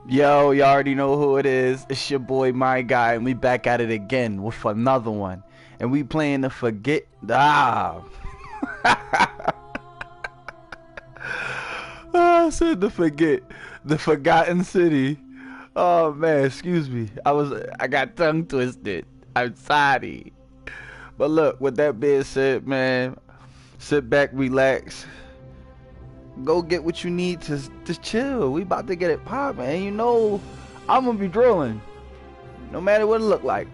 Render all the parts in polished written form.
Yo, you already know who it is. It's your boy, my guy, and we back at it again with another one. And we playing the forget. I said the forget, the Forgotten City. Oh man, excuse me. I got tongue twisted. I'm sorry. But look, with that being said, man, sit back, relax, go get what you need to just chill. We about to get it poppin', and you know I'm gonna be drilling, no matter what it look like.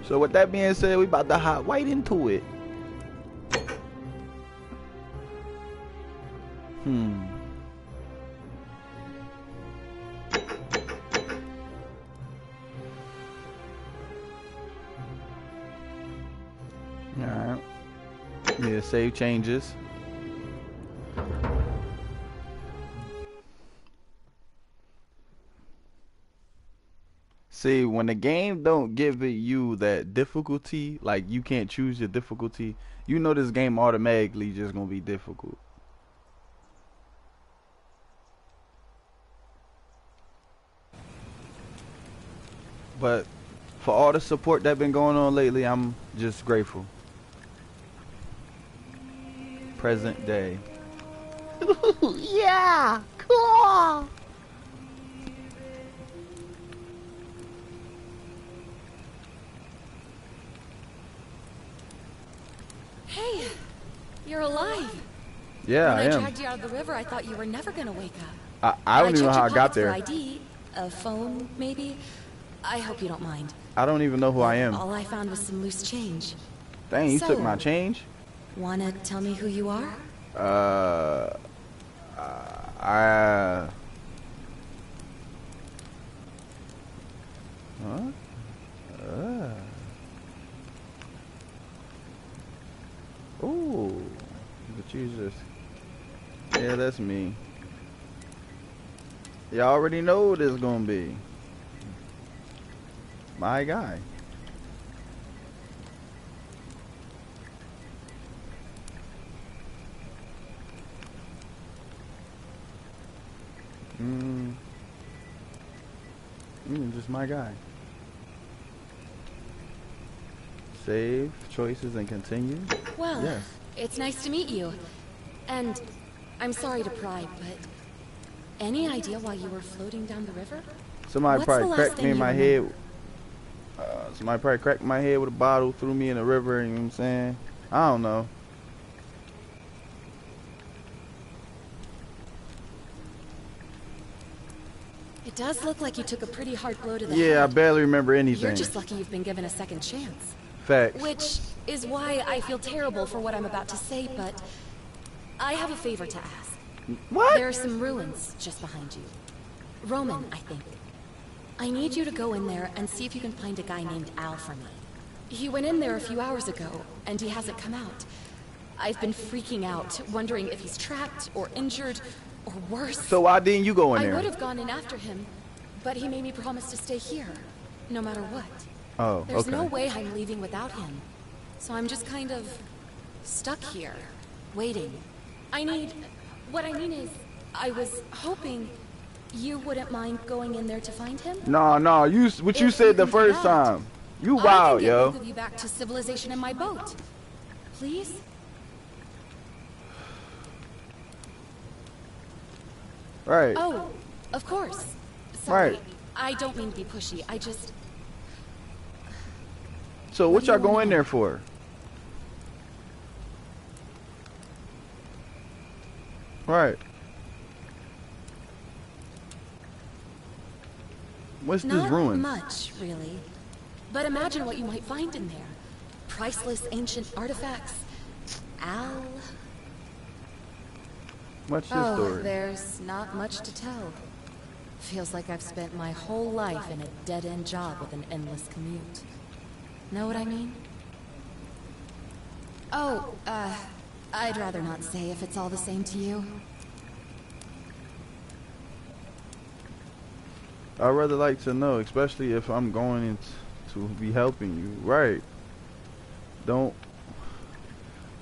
So with that being said, we about to hop right into it. Hmm. All right. Yeah, save changes. See, when the game don't give it you that difficulty, like you can't choose your difficulty, you know this game automatically just gonna be difficult. But for all the support that been going on lately, I'm just grateful. Present day. Yeah, cool. Hey, you're alive. Yeah, When I I am. dragged you out of the river, I thought you were never gonna wake up. I I don't even know checked how your I got pockets for there. ID, a phone, maybe. I hope you don't mind. I don't even know who I But am. all I found was some loose change. Dang, you took my So, change? wanna tell me who you are? Uh, I. Huh? Uh. Ooh. But you just. Yeah, that's me. You already know what it's gonna be. My guy. Mm. Just my guy. Save choices and continue. Well, Yes. it's nice to meet you. And I'm sorry to pry, but any idea why you were floating down the river? Somebody What's the probably last cracked me thing in you my remember? head. Somebody probably cracked my head with a bottle, threw me in the river, you know what I'm saying? I don't know. It does look like you took a pretty hard blow to the Yeah, I head. barely remember You're anything. just lucky you've been given a second chance. Facts. Which is why I feel terrible for what I'm about to say, but I have a favor to ask. What? There are some ruins just behind you. Roman, I think. I need you to go in there and see if you can find a guy named Al for me. He went in there a few hours ago, and he hasn't come out. I've been freaking out, wondering if he's trapped or injured or worse. So why didn't you go in I there? would have gone in after him, but he made me promise to stay here, no matter what. Oh, There's okay. no way I'm leaving without him. So I'm just kind of stuck here, waiting. What I mean is, I was hoping you wouldn't mind going in there to find him? No, no, what you If said the can do first that, time. You I wild, can get yo. both of you back to civilization in my boat. Please? Right. Oh, of course. Sorry. Right. I don't mean to be pushy. I just... So What what do you y'all wanna go in know? there for? Right. What's this Not ruin? much, really. But imagine what you might find in there. Priceless ancient artifacts. Al... What's your Oh, story? there's not much to tell. Feels like I've spent my whole life in a dead-end job with an endless commute. Know what I mean? Oh, I'd rather not say if it's all the same to you. I'd rather like to know, especially if I'm going in to be helping you. Right. Don't.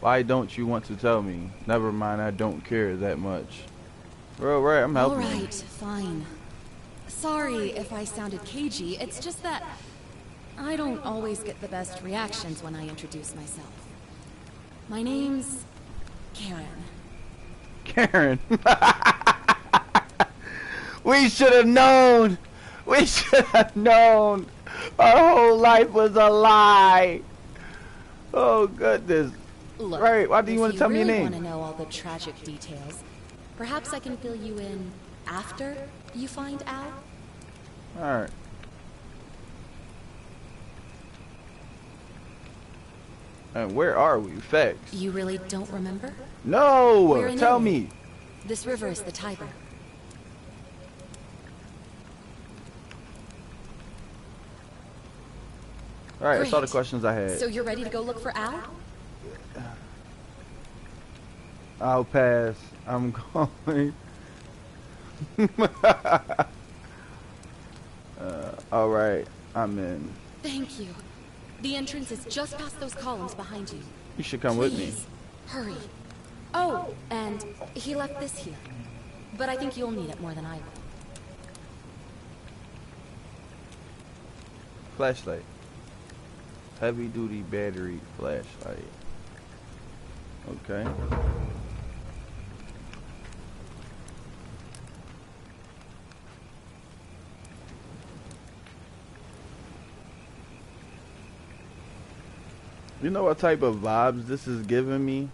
Why don't you want to tell me? Never mind, I don't care that much. Bro, right, I'm helping you. Alright, fine. Sorry if I sounded cagey, it's just that I don't always get the best reactions when I introduce myself. My name's Karen. Karen. We should have known. We should have known. Our whole life was a lie. Oh, goodness. Look, right, why do you want to tell me your name? If you really want to know all the tragic details, perhaps I can fill you in after you find Al? Alright. And where are we? Facts. You really don't remember? No! Tell me. This river is the Tiber. Alright, that's all the questions I had. So you're ready to go look for Al? I'll pass. I'm going. Alright, I'm in. Thank you. The entrance is just past those columns behind you. You should come with me. Hurry. Oh, and he left this here. But I think you'll need it more than I will. Flashlight. Heavy duty battery flashlight. Okay. You know what type of vibes this is giving me?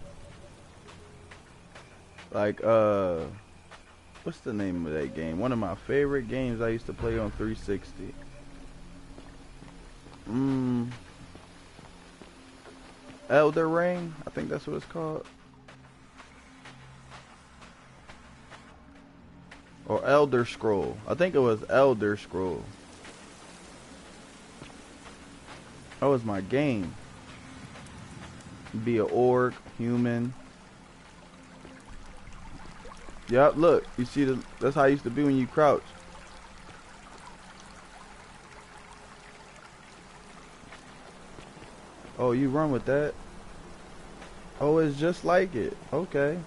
Like, what's the name of that game? One of my favorite games I used to play on 360. Elder Ring? I think that's what it's called. Or Elder Scroll. I think it was Elder Scroll. That was my game. Be an orc, human. Yep, look. You see, that's how it used to be when you crouch. Oh, you run with that? Oh, it's just like it. Okay.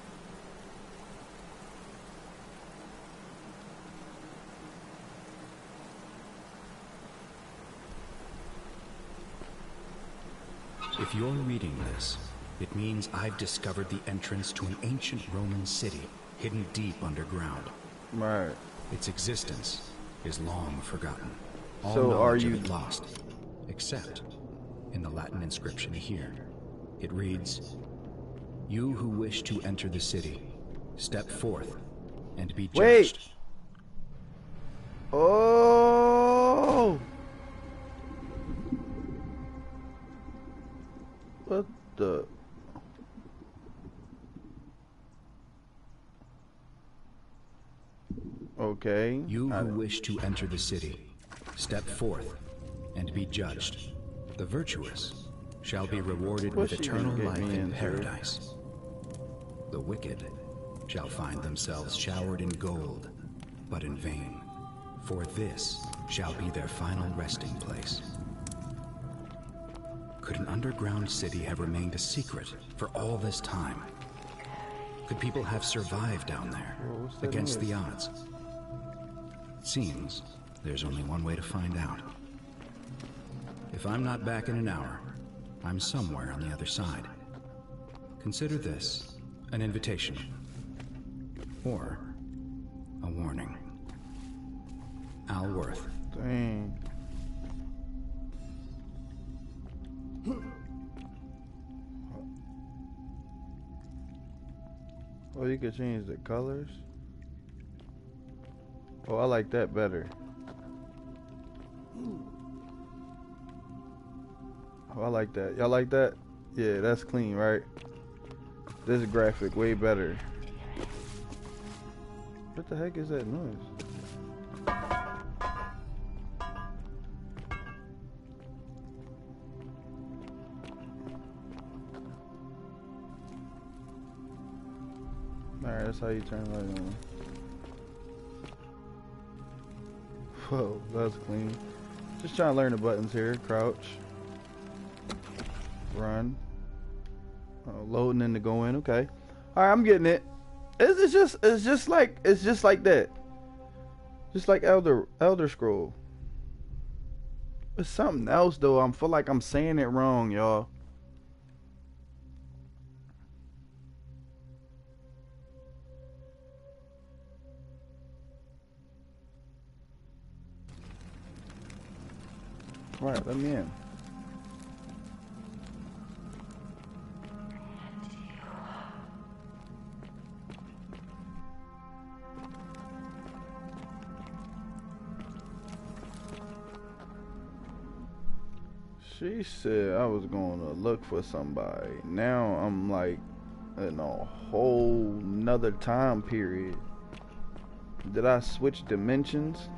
If you're reading this, it means I've discovered the entrance to an ancient Roman city hidden deep underground. Right. Its existence is long forgotten. All So are knowledge of you it lost, except in the Latin inscription here. It reads, "You who wish to enter the city, step forth and be judged." Wait. Oh. What the? Okay. You who wish to enter the city, step forth and be judged. The virtuous shall be rewarded with eternal life in paradise. The wicked shall find themselves showered in gold, but in vain, for this shall be their final resting place. Could an underground city have remained a secret for all this time? Could people have survived down there against the odds? It seems there's only one way to find out. If I'm not back in an hour, I'm somewhere on the other side. Consider this an invitation or a warning. Al Worth. Dang. Oh, you could change the colors. Oh, I like that better. Oh, I like that. Y'all like that? Yeah, that's clean, right? This graphic way better. What the heck is that noise? Alright, that's how you turn light on. Whoa, that's clean. Just trying to learn the buttons here. Crouch. Run. Oh, loading in to go in. Okay. Alright, I'm getting it. It's just like that. Just like Elder Scroll. It's something else though. I feel like I'm saying it wrong, y'all. Right, let me in. She said I was going to look for somebody. Now I'm like in a whole nother time period. Did I switch dimensions?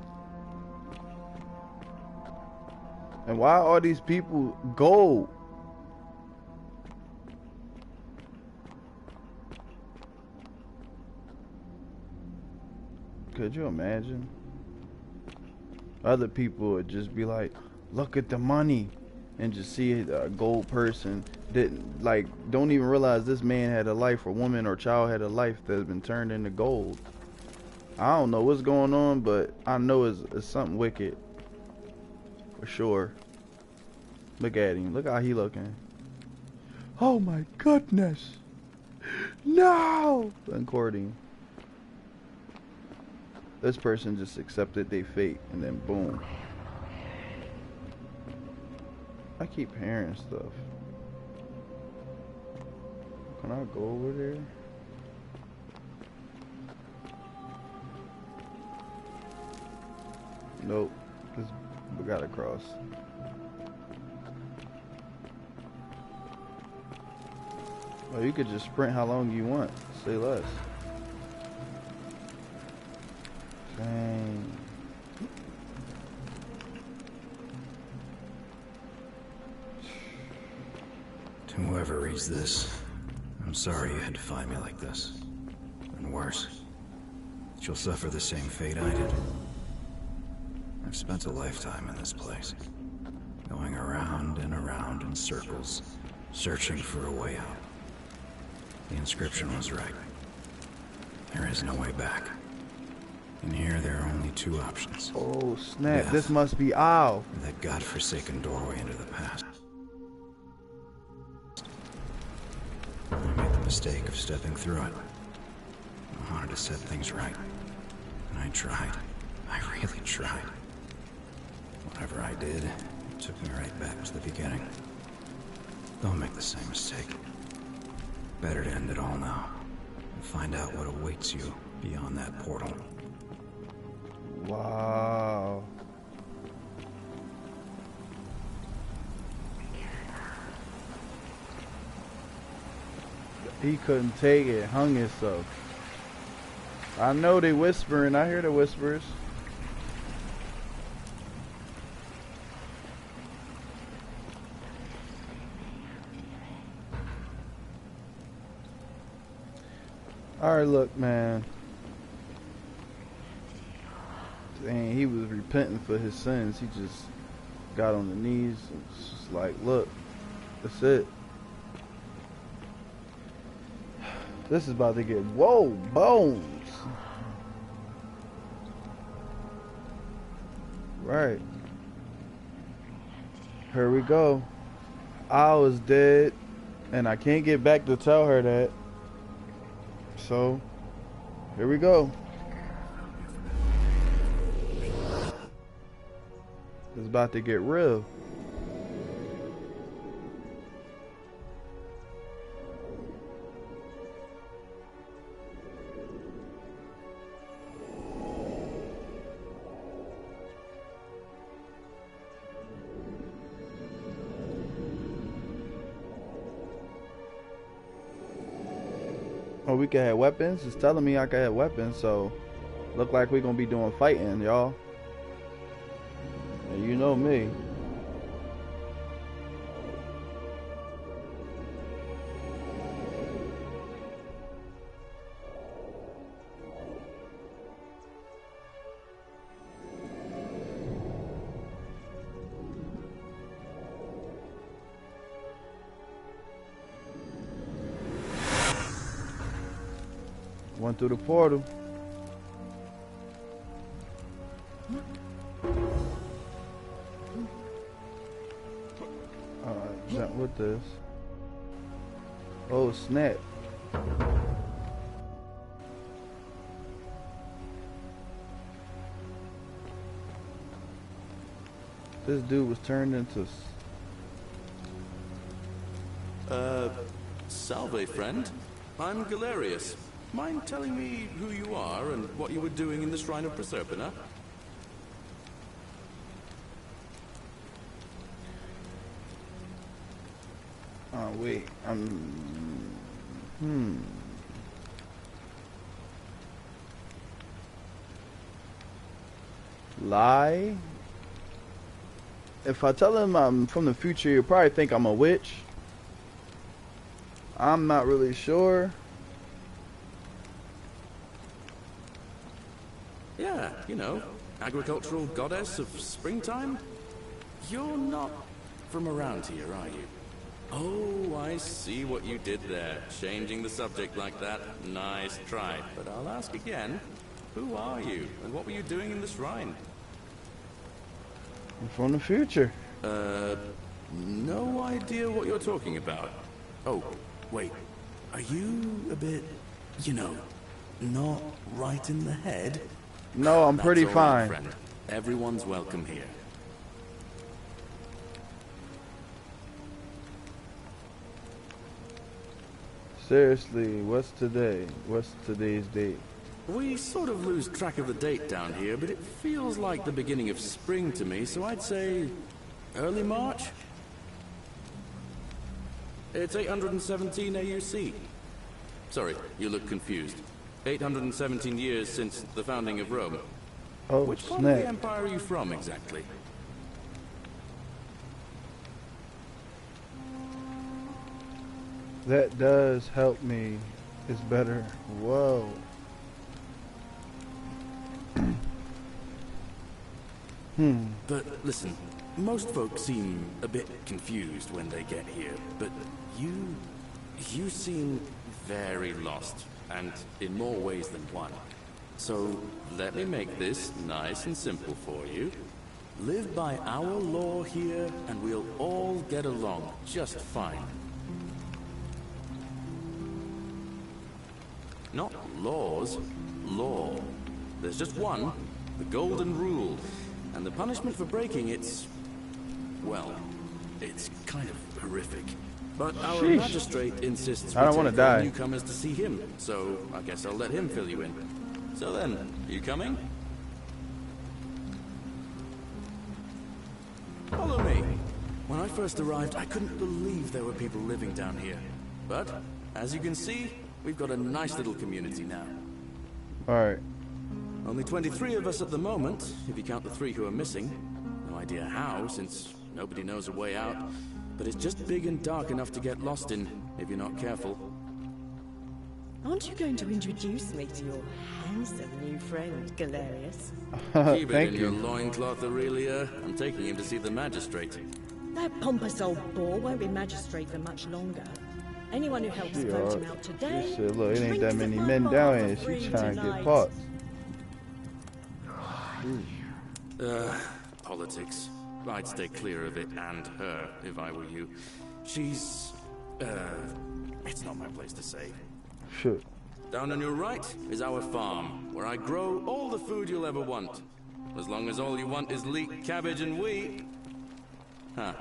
And why are these people gold? Could you imagine? Other people would just be like, look at the money, and just see a gold person didn't like, don't even realize this man had a life, or woman or child had a life that's been turned into gold. I don't know what's going on, but I know it's something wicked. For sure. Look at him. Look how he looking. Oh my goodness. No! Uncording. This person just accepted their fate, and then boom. I keep hearing stuff. Can I go over there? Nope. We gotta cross. Oh, you could just sprint how long you want. Say less. Dang. To whoever reads this, I'm sorry you had to find me like this. And worse, that you'll suffer the same fate I did. I've spent a lifetime in this place, going around and around in circles, searching for a way out. The inscription was right. There is no way back. In here, there are only two options. Oh, snap. Death, this must be Al. and that godforsaken doorway into the past. I made the mistake of stepping through it. I wanted to set things right. And I tried. I really tried. Whatever I did, it took me right back to the beginning. Don't make the same mistake. Better to end it all now, and find out what awaits you beyond that portal. Wow. He couldn't take it, hung himself. I know they whispering, I hear the whispers. Alright, look, man. Dang, he was repenting for his sins. He just got on the knees and just like, look, that's it. This is about to get, whoa, bones. Right. Here we go. I was dead, and I can't get back to tell her that. So, here we go. It's about to get real. Oh, we can have weapons? It's telling me I can have weapons, so look like we're gonna be doing fighting, y'all. And you know me. Went through the portal. with this. Oh snap. This dude was turned into... Salve, friend. I'm Galerius. Mind telling me who you are and what you were doing in the Shrine of Proserpina? Oh, wait. Lie? If I tell him I'm from the future, he'll probably think I'm a witch. I'm not really sure. Yeah, you know, agricultural goddess of springtime? You're not from around here, are you? Oh, I see what you did there. Changing the subject like that. Nice try. But I'll ask again. Who are you? And what were you doing in the shrine? I'm from the future. No idea what you're talking about. Oh, wait. Are you a bit, you know, not right in the head? No, I'm pretty That's all right, fine. friend. Everyone's welcome here. Seriously, what's today? What's today's date? We sort of lose track of the date down here, but it feels like the beginning of spring to me, so I'd say early March? It's 817 AUC. Sorry, you look confused. 817 years since the founding of Rome. Oh, Which part of the snap. empire are you from, exactly? That does help me. It's better. Whoa. But listen, most folks seem a bit confused when they get here, but you seem very lost, and in more ways than one. So let me make this nice and simple for you. Live by our law here, and we'll all get along just fine. Not laws, law. There's just one, the Golden Rule. And the punishment for breaking it's... well, it's kind of horrific. But our Sheesh. magistrate insists I don't we wanna take all die. newcomers to see him, so I guess I'll let him fill you in. So then, you coming? Follow me. When I first arrived, I couldn't believe there were people living down here. But, as you can see, we've got a nice little community now. Alright. Only 23 of us at the moment, if you count the 3 who are missing. No idea how, since nobody knows a way out. But it's just big and dark enough to get lost in, if you're not careful. Aren't you going to introduce me to your handsome new friend, Galerius? Keep it Thank in your you. loincloth, Aurelia. I'm taking him to see the magistrate. That pompous old boar won't be magistrate for much longer. Anyone who helps vote him out today... She said, look, it ain't drinks that at many my men bar down for here. She free trying to tonight. get pots. Politics. I'd stay clear of it and her, if I were you. She's... it's not my place to say. Shit. Down on your right is our farm, where I grow all the food you'll ever want. As long as all you want is leek, cabbage, and wheat. Huh.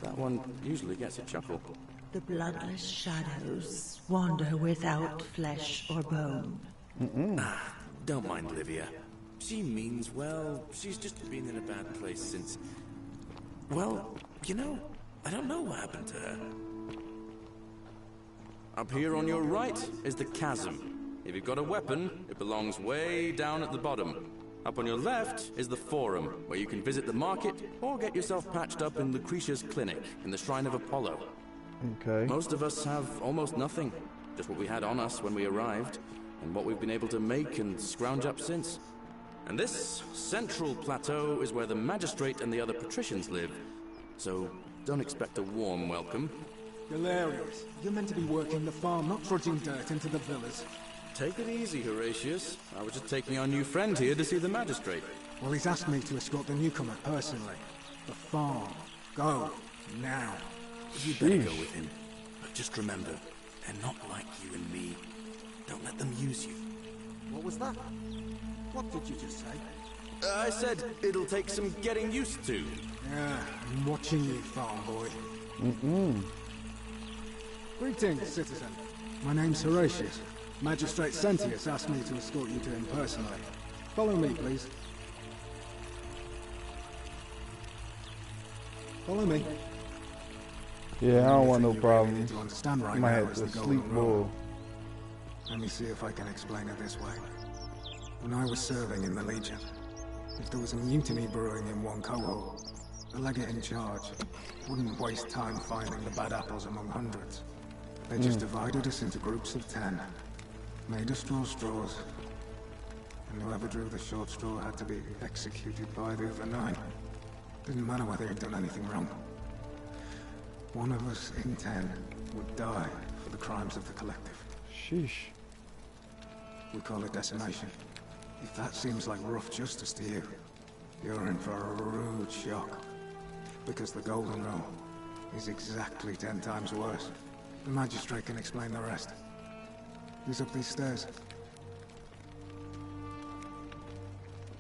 That one usually gets a chuckle. The bloodless shadows wander without flesh or bone. Don't mind Livia. She means well. She's just been in a bad place since... well, you know, I don't know what happened to her. Up here on your right is the chasm. If you've got a weapon, it belongs way down at the bottom. Up on your left is the Forum, where you can visit the market or get yourself patched up in Lucretia's clinic in the Shrine of Apollo. Okay. Most of us have almost nothing, just what we had on us when we arrived, and what we've been able to make and scrounge up since. And this central plateau is where the magistrate and the other patricians live, so don't expect a warm welcome. Galerius, you're meant to be working the farm, not trudging dirt into the villas. Take it easy, Horatius. I was just taking our new friend here to see the magistrate. Well, he's asked me to escort the newcomer personally. The farm. Go. Now. You better go with him. But just remember, they're not like you and me. Don't let them use you. What was that? What did you just say? I said it'll take some getting used to. Yeah, I'm watching you, farm boy. Greetings, citizen. My name's Horatius. Magistrate Sentius asked me to escort you to him personally. Follow me, please. Follow me. Yeah, I don't want no Everything you really need problems. to understand I right might now have is to the sleep Golden more. Rule. Let me see if I can explain it this way. When I was serving in the Legion, if there was a mutiny brewing in one cohort, the legate in charge wouldn't waste time finding the bad apples among hundreds. They just divided us into groups of 10, made us draw straws, and whoever drew the short straw had to be executed by the other 9. Didn't matter whether he'd done anything wrong. One of us in 10 would die for the crimes of the collective. Sheesh. We call it decimation. If that seems like rough justice to you, you're in for a rude shock. Because the Golden Rule is exactly 10 times worse. The magistrate can explain the rest. He's up these stairs.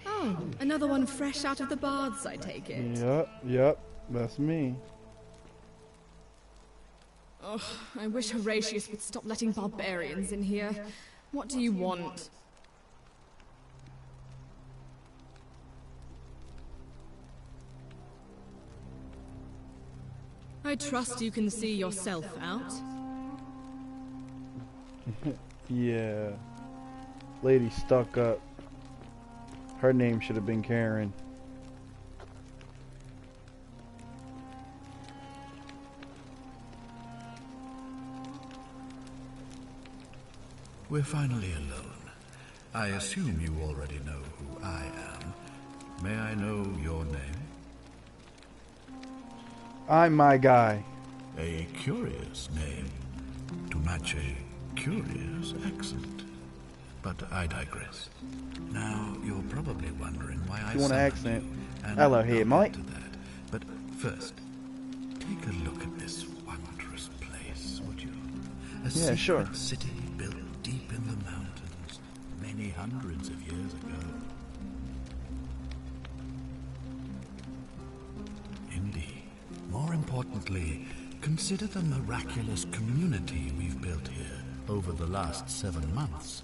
Oh, another one fresh out of the baths, I take it. Yep, that's me. Ugh, I wish Horatius would stop letting barbarians in here. What do you want? I trust you can see yourself out. Yeah. Lady stuck up. Her name should have been Karen. We're finally alone. I assume you already know who I am. May I know your name? I'm my guy. A curious name to match a curious accent. But I digress. Now, you're probably wondering why I You want an summoned accent? you, and Hello here, I'll mate. get to that. But first, take a look at this wondrous place, would you? A Yeah, sure. secret city built deep in the mountains, many hundreds of years ago. Indeed. More importantly, consider the miraculous community we've built here over the last 7 months.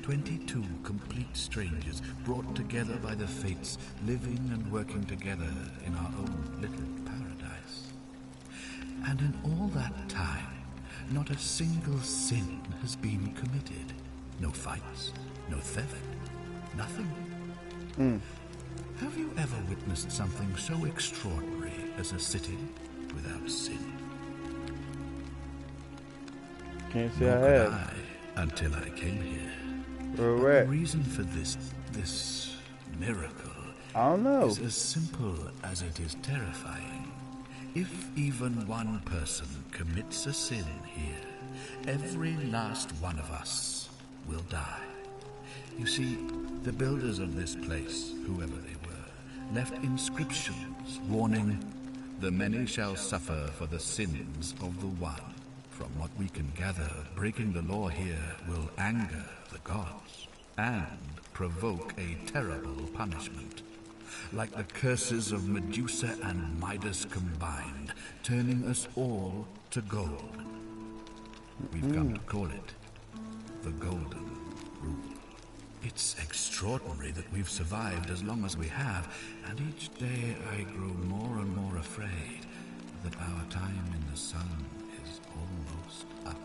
22 complete strangers brought together by the fates, living and working together in our own little paradise. And in all that time, not a single sin has been committed. No fights, no theft, nothing. Have you ever witnessed something so extraordinary as a city without sin? Can't say Nor I could have. I, until I came here. Where But we're the at. reason for this miracle I don't know. is as simple as it is terrifying. If even one person commits a sin here, every last one of us will die. You see, the builders of this place, whoever they were, left inscriptions warning, "The many shall suffer for the sins of the one." From what we can gather, breaking the law here will anger the gods and provoke a terrible punishment. Like the curses of Medusa and Midas combined, turning us all to gold. We've come to call it the Golden Rule. It's extraordinary that we've survived as long as we have, and each day I grow more and more afraid that our time in the sun is almost up.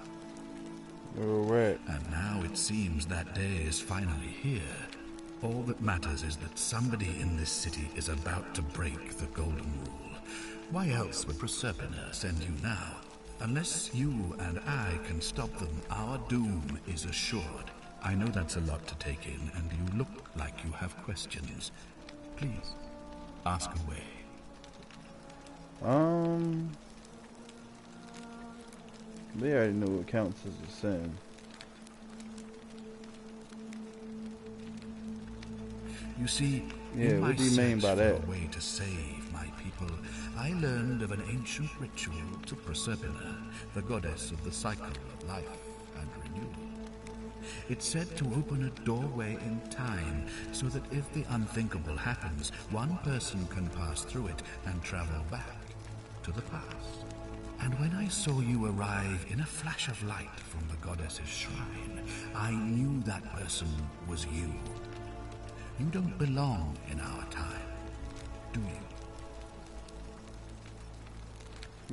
Where we're at. And now it seems that day is finally here. All that matters is that somebody in this city is about to break the Golden Rule. Why else would Proserpina send you now? Unless you and I can stop them, our doom is assured. I know that's a lot to take in, and you look like you have questions. Please, ask away. They already know what counts as a sin. You see, Yeah, what do you mean by that? In my search for a way to save my people, I learned of an ancient ritual to Proserpina, the goddess of the cycle of life and renewal. It's said to open a doorway in time, so that if the unthinkable happens, one person can pass through it and travel back to the past. And when I saw you arrive in a flash of light from the goddess's shrine, I knew that person was you. You don't belong in our time, do you?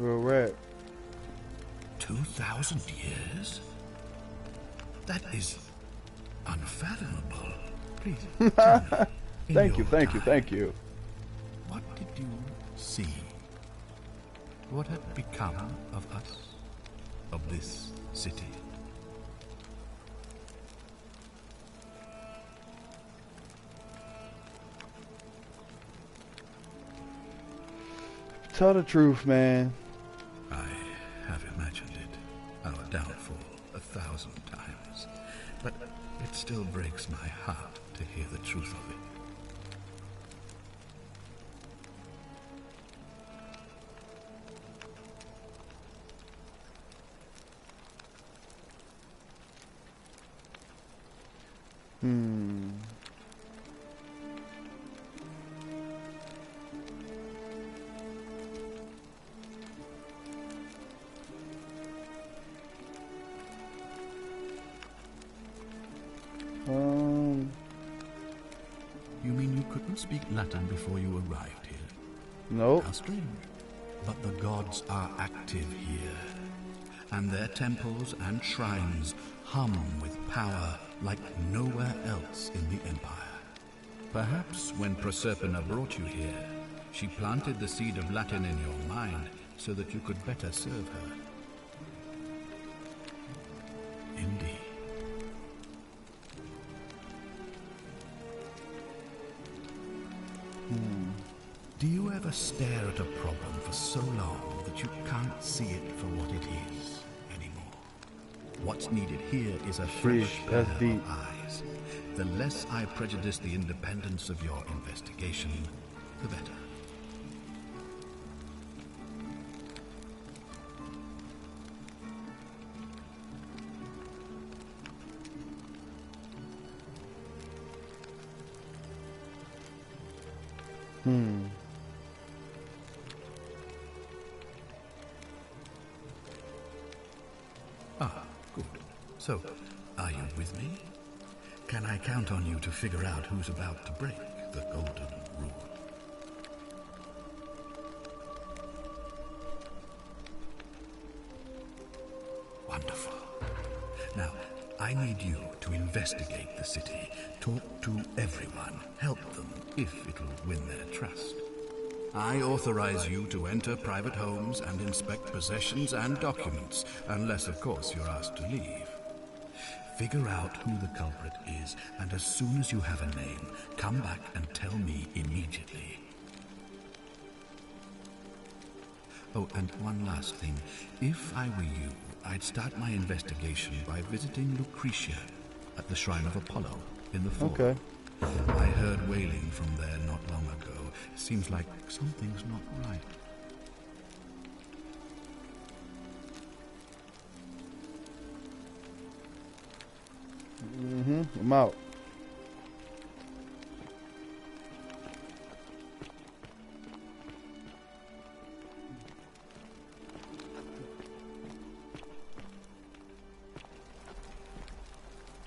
We're at 2,000 years? That is unfathomable. Please, tell me, thank you. what did you see? What had become of us? Of this city? Tell the truth, man. I have imagined it, our downfall, 1,000 times. But it still breaks my heart to hear the truth of it. You mean you couldn't speak Latin before you arrived here? Nope. How strange. But the gods are active here, and their temples and shrines hum with power like nowhere else in the Empire. Perhaps when Proserpina brought you here, she planted the seed of Latin in your mind so that you could better serve her. Indeed. Do you ever stare at a problem for so long that you can't see it for what it is anymore? What's needed here is a fresh pair of eyes. The less I prejudice the independence of your investigation, the better. Ah, good. So, are you with me? Can I count on you to figure out who's about to break the golden rule? Wonderful. Now, I need you to investigate the city, talk to everyone, help them if it'll win their trust. I authorize you to enter private homes and inspect possessions and documents, unless, of course, you're asked to leave. Figure out who the culprit is, and as soon as you have a name, come back and tell me immediately. Oh, and one last thing. If I were you, I'd start my investigation by visiting Lucretia at the Shrine of Apollo in the fall. Okay. I heard wailing from there not long ago. Seems like something's not right. I'm out.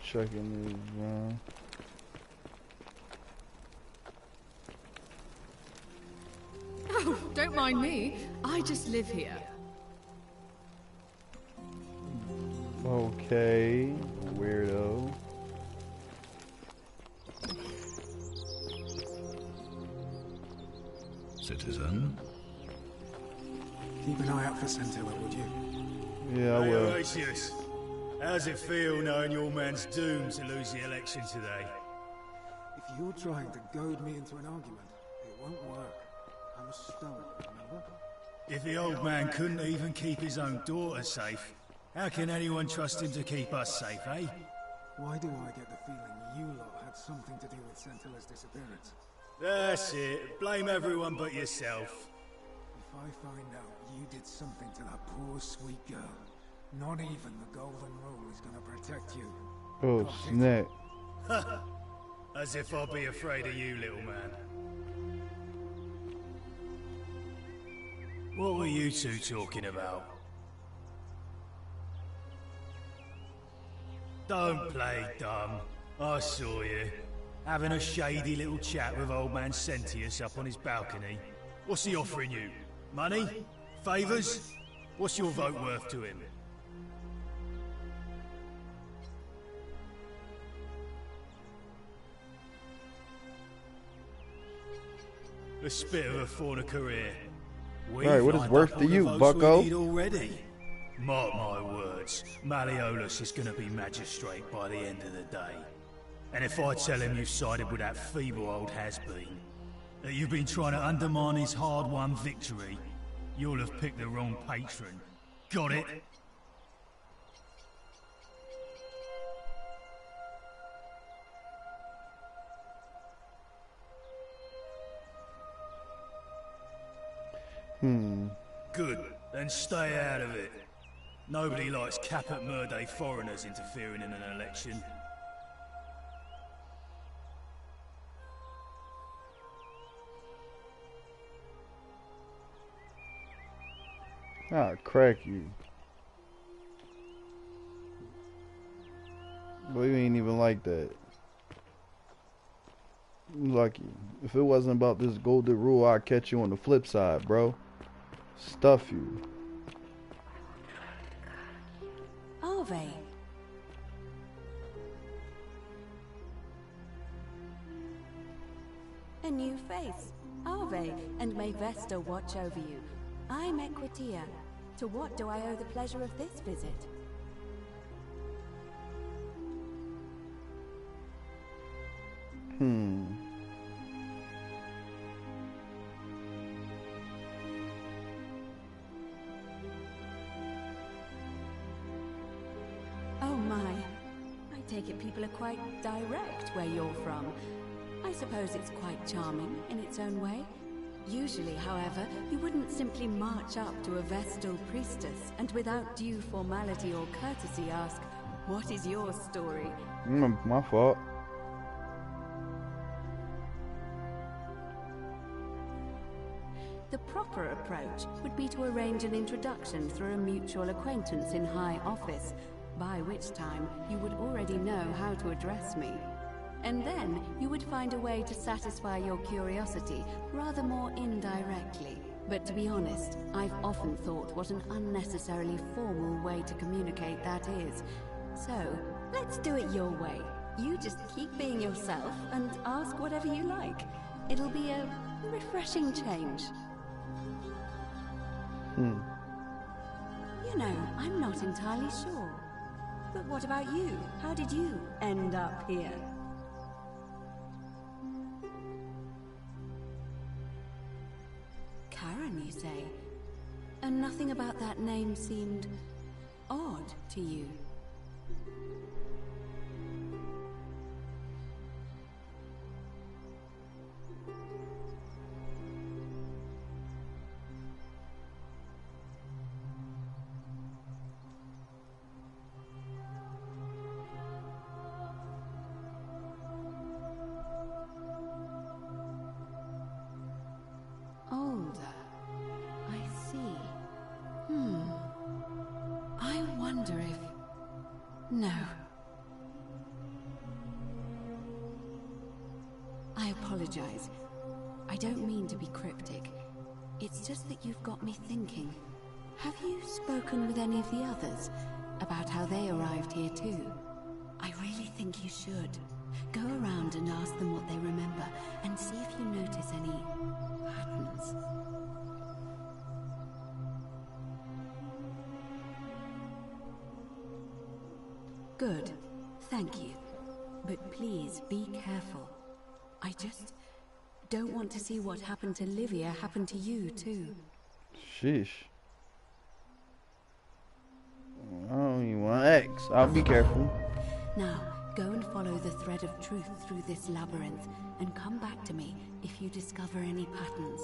Checking these around. Oh, don't mind me. I just live here. Okay, weirdo. Citizen? Keep an eye out for Scintilla, would you? Yeah, I Hey, will. Horatius, how's it feel knowing your man's doomed to lose the election today? If you're trying to goad me into an argument, it won't work. I'm a stoic, remember? If the old man couldn't even keep his own daughter safe, how can anyone trust him to keep us safe, eh? Why do I get the feeling you lot had something to do with Scintilla's disappearance? That's it. Blame everyone but yourself. If I find out you did something to that poor sweet girl, not even the Golden Rule is gonna protect you. Oh, snap. As if I'll be afraid of you, little man. What were you two talking about? Don't play dumb. I saw you. Having a shady little chat with old man Sentius up on his balcony. What's he offering you? Money? Favours? What's your vote worth to him? A spit of a fauna career. Right, what is worth to you, bucko? Already. Mark my words, Malleolus is gonna be magistrate by the end of the day. And if I tell him you sided with that feeble old has-been, that you've been trying to undermine his hard-won victory, you'll have picked the wrong patron. Got it? Good, then stay out of it. Nobody likes Caput Murday foreigners interfering in an election. Ah, crack you. Boy, you ain't even like that. Lucky. If it wasn't about this Golden Rule, I'd catch you on the flip side, bro. Stuff you. Arve. A new face. Arve, and may Vesta watch over you. I'm Equitia. To what do I owe the pleasure of this visit? Oh my. I take it people are quite direct where you're from. I suppose it's quite charming in its own way. Usually, however, you wouldn't simply march up to a Vestal priestess and without due formality or courtesy ask, "What is your story?" My fault. The proper approach would be to arrange an introduction through a mutual acquaintance in high office, by which time you would already know how to address me. And then you would find a way to satisfy your curiosity rather more indirectly. But to be honest, I've often thought what an unnecessarily formal way to communicate that is. So, let's do it your way. You just keep being yourself and ask whatever you like. It'll be a refreshing change. You know, I'm not entirely sure. But what about you? How did you end up here? Karen, you say? And nothing about that name seemed odd to you? I don't mean to be cryptic. It's just that you've got me thinking. Have you spoken with any of the others about how they arrived here too? I really think you should. Go around and ask them what they remember and see if you notice any patterns. Good. Thank you. But please be careful. I just don't want to see what happened to Livia happen to you, too. Sheesh. I don't even want to ask. I'll be careful. Now, Go and follow the thread of truth through this labyrinth, and come back to me if you discover any patterns.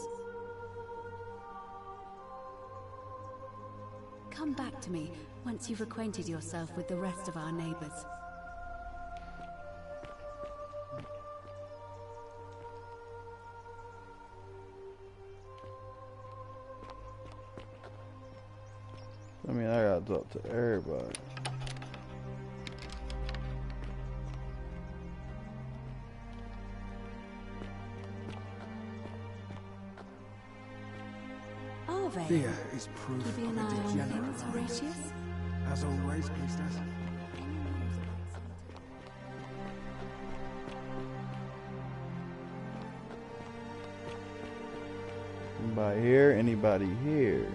Come back to me once you've acquainted yourself with the rest of our neighbors. I mean, I gotta talk to everybody. Fear is proof of Keeping an a eye on degenerate things, mind. Horatius? As always, priestess. Anybody here? Anybody here?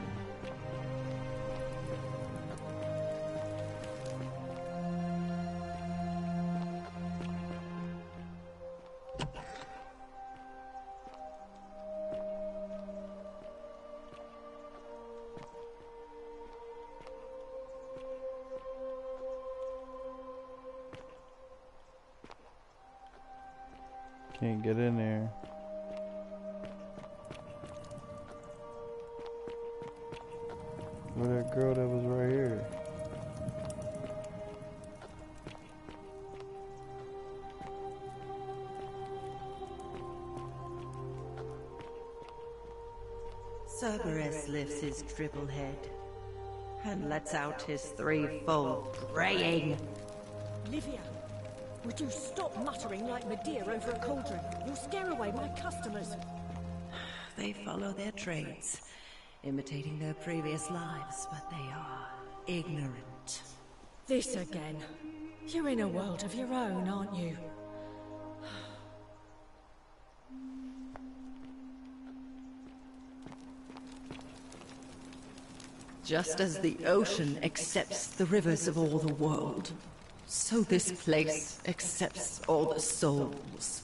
Can't get in there. Where that girl that was right here? Cerberus lifts his dribble head and lets out his threefold braying. Livia, would you stop muttering like Medea over a cauldron? You'll scare away my customers. They follow their trades, imitating their previous lives, but they are ignorant. This again. You're in a world of your own, aren't you? Just as the ocean accepts the rivers of all the world, so this place accepts all the souls.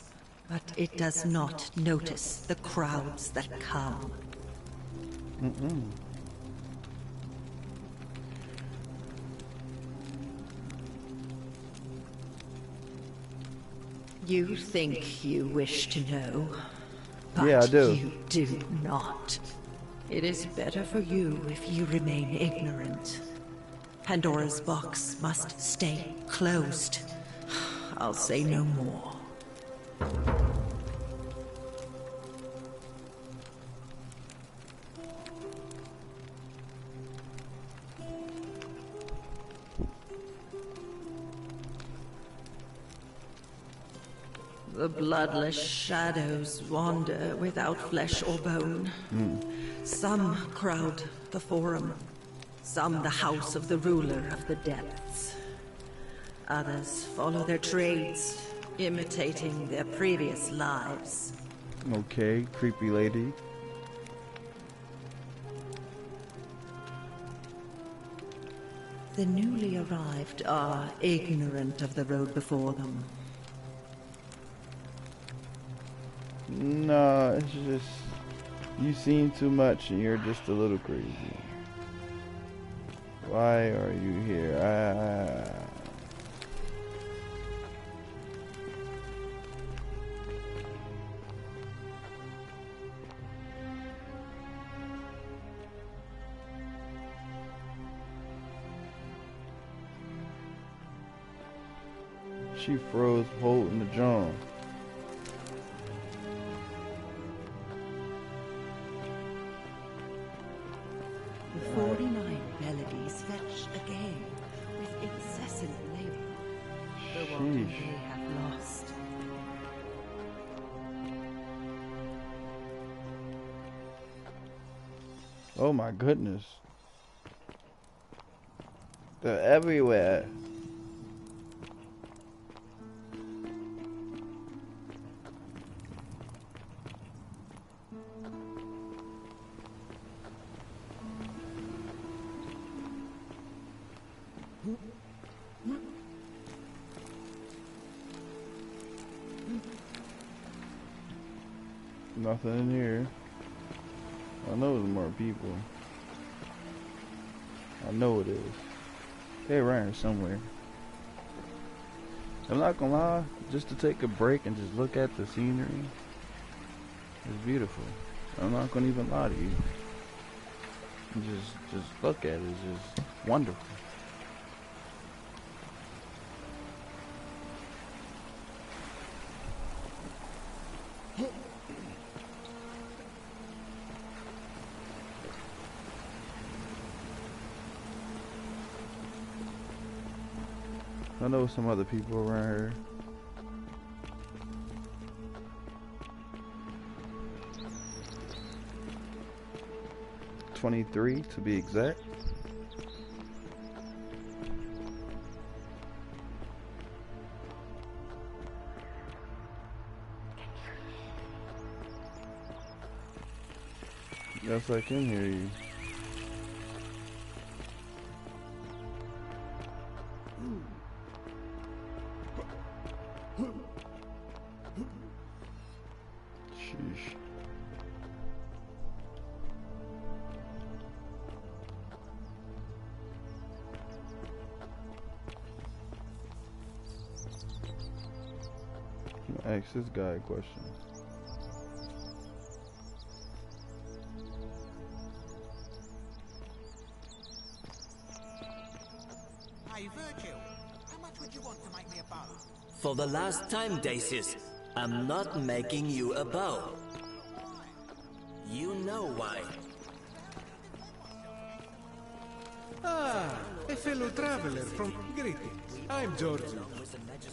But it does not notice the crowds that come. You think you wish to know, but Yeah, I do. you do not. It is better for you if you remain ignorant. Pandora's box must stay closed. I'll say no more. The bloodless shadows wander without flesh or bone. Some crowd the Forum, some the house of the ruler of the depths. Others follow their trades, imitating their previous lives. Okay, creepy lady. The newly arrived are ignorant of the road before them. No, it's just you seen too much and you're just a little crazy. Why are you here? She froze holding the drum. The 49 melodies fetch again with incessant labor. The one they have lost. Oh my goodness. They're everywhere. Nothing in here. I know there's more people. I know it is. They're around here somewhere. I'm not gonna lie, just to take a break and just look at the scenery, it's beautiful. I'm not gonna even lie to you. Just look at it, it's just wonderful. I know some other people around here. $23 to be exact. Yes, I can hear you. Sheesh. Ask this guy a question. Hey, Virgil, how much would you want to make me a bow? For the last time, Dacius, I'm not making you a bow. You know why. Ah, a fellow traveler from Greetings. I'm Giorgio.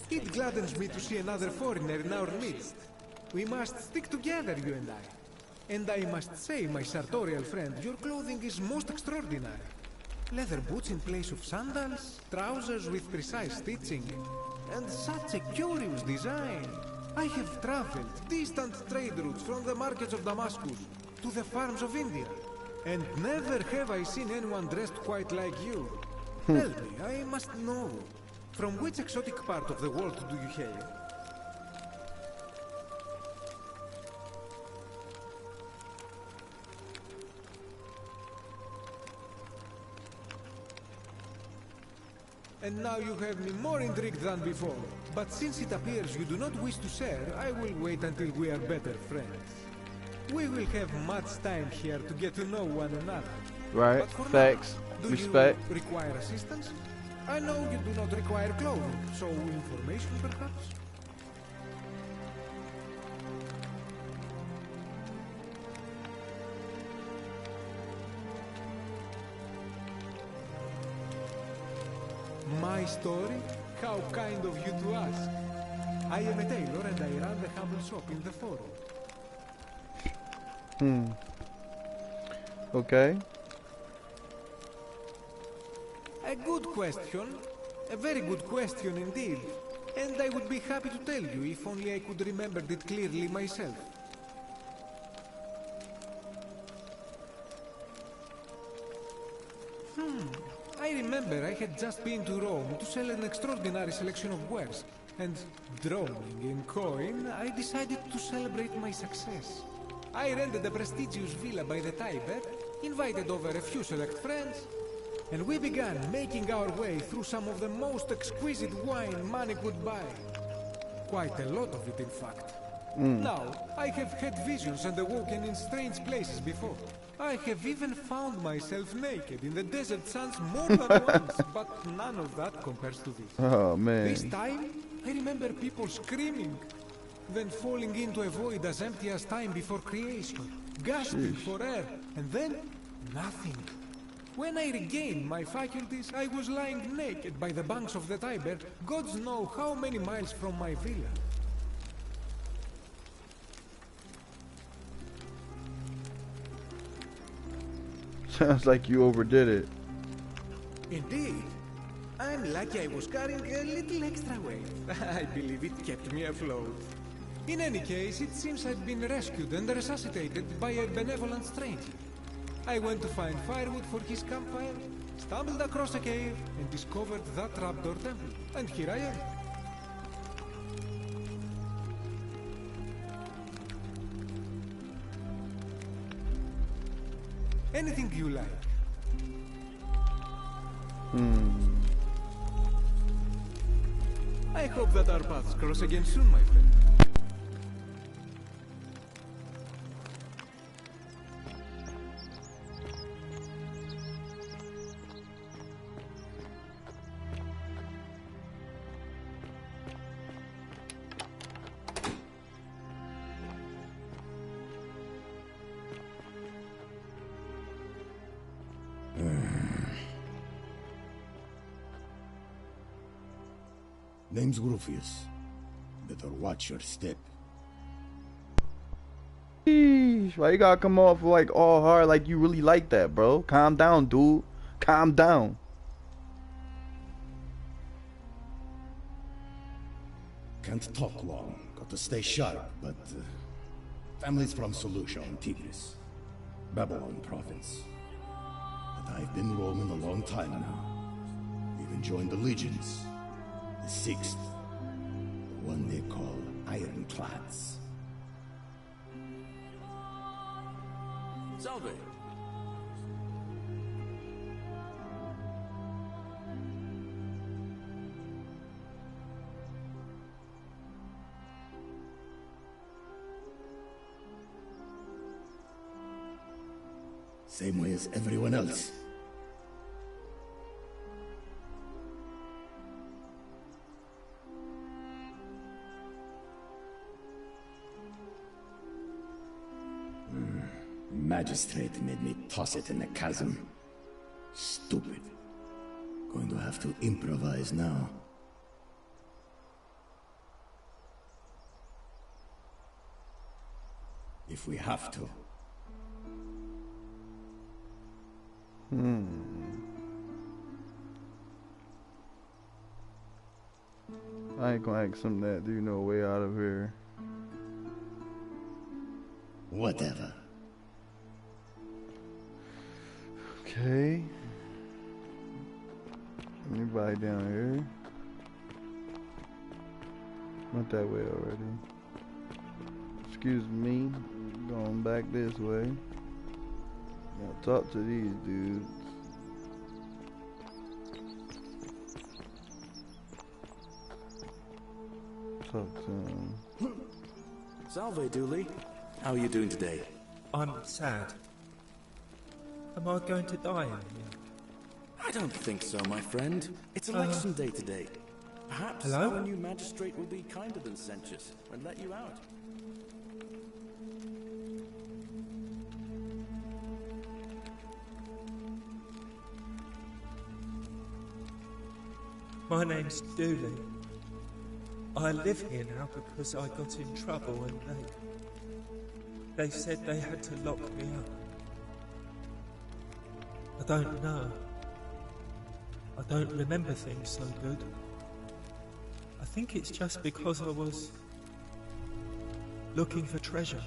It gladdens me to see another foreigner in our midst. We must stick together, you and I. And I must say, my sartorial friend, your clothing is most extraordinary. Leather boots in place of sandals, trousers with precise stitching, and such a curious design. I have traveled distant trade routes from the markets of Damascus to the farms of India, and never have I seen anyone dressed quite like you. Tell me, I must know, from which exotic part of the world do you hail? And now you have me more intrigued than before. But since it appears you do not wish to share, I will wait until we are better friends. We will have much time here to get to know one another. Right, facts, respect. Do you require assistance? I know you do not require clothing, so information perhaps? My story? How kind of you to ask. I am a tailor and I run the humble shop in the forum. Okay. A good question. A very good question indeed. And I would be happy to tell you if only I could remember it clearly myself. I remember I had just been to Rome to sell an extraordinary selection of wares, and drowning in coin, I decided to celebrate my success. I rented a prestigious villa by the Tiber, invited over a few select friends, and we began making our way through some of the most exquisite wine money could buy. Quite a lot of it, in fact. Now, I have had visions and awoken in strange places before. I have even found myself naked in the desert sands more than once, but none of that compares to this. Oh, man. This time, I remember people screaming, then falling into a void as empty as time before creation, gasping for air, and then nothing. When I regained my faculties, I was lying naked by the banks of the Tiber, gods know how many miles from my villa. Sounds like you overdid it. Indeed. I'm lucky I was carrying a little extra weight. I believe it kept me afloat. In any case, it seems I'd been rescued and resuscitated by a benevolent stranger. I went to find firewood for his campfire, stumbled across a cave, and discovered that trapdoor temple. And here I am. Anything you like. I hope that our paths cross again soon, my friend. Name's Rufius. Better watch your step. Sheesh, why you gotta come off like all hard like you really like that, bro? Calm down, dude. Calm down. Can't talk long. Got to stay sharp, but family's from Seleucia on Tigris, Babylon province. But I've been roaming a long time now. Even joined the legions. The 6th, the one they call Ironclads. Salve! Same way as everyone else. Magistrate made me toss it in the chasm. Stupid. Going to have to improvise now. If we have to. I ain't gonna ask him that. Do you know a way out of here? Whatever. Okay. Anybody down here? Went that way already. Excuse me. Going back this way. Now talk to these dudes. Talk to them. Salve, Dooley. How are you doing today? I'm sad. Am I going to die in here? I don't think so, my friend. It's election day today. Perhaps our new magistrate will be kinder than Sentius and let you out. My name's Dooley. I live here now because I got in trouble and they said they had to lock me up. I don't know. I don't remember things so good. I think it's just because I was looking for treasure.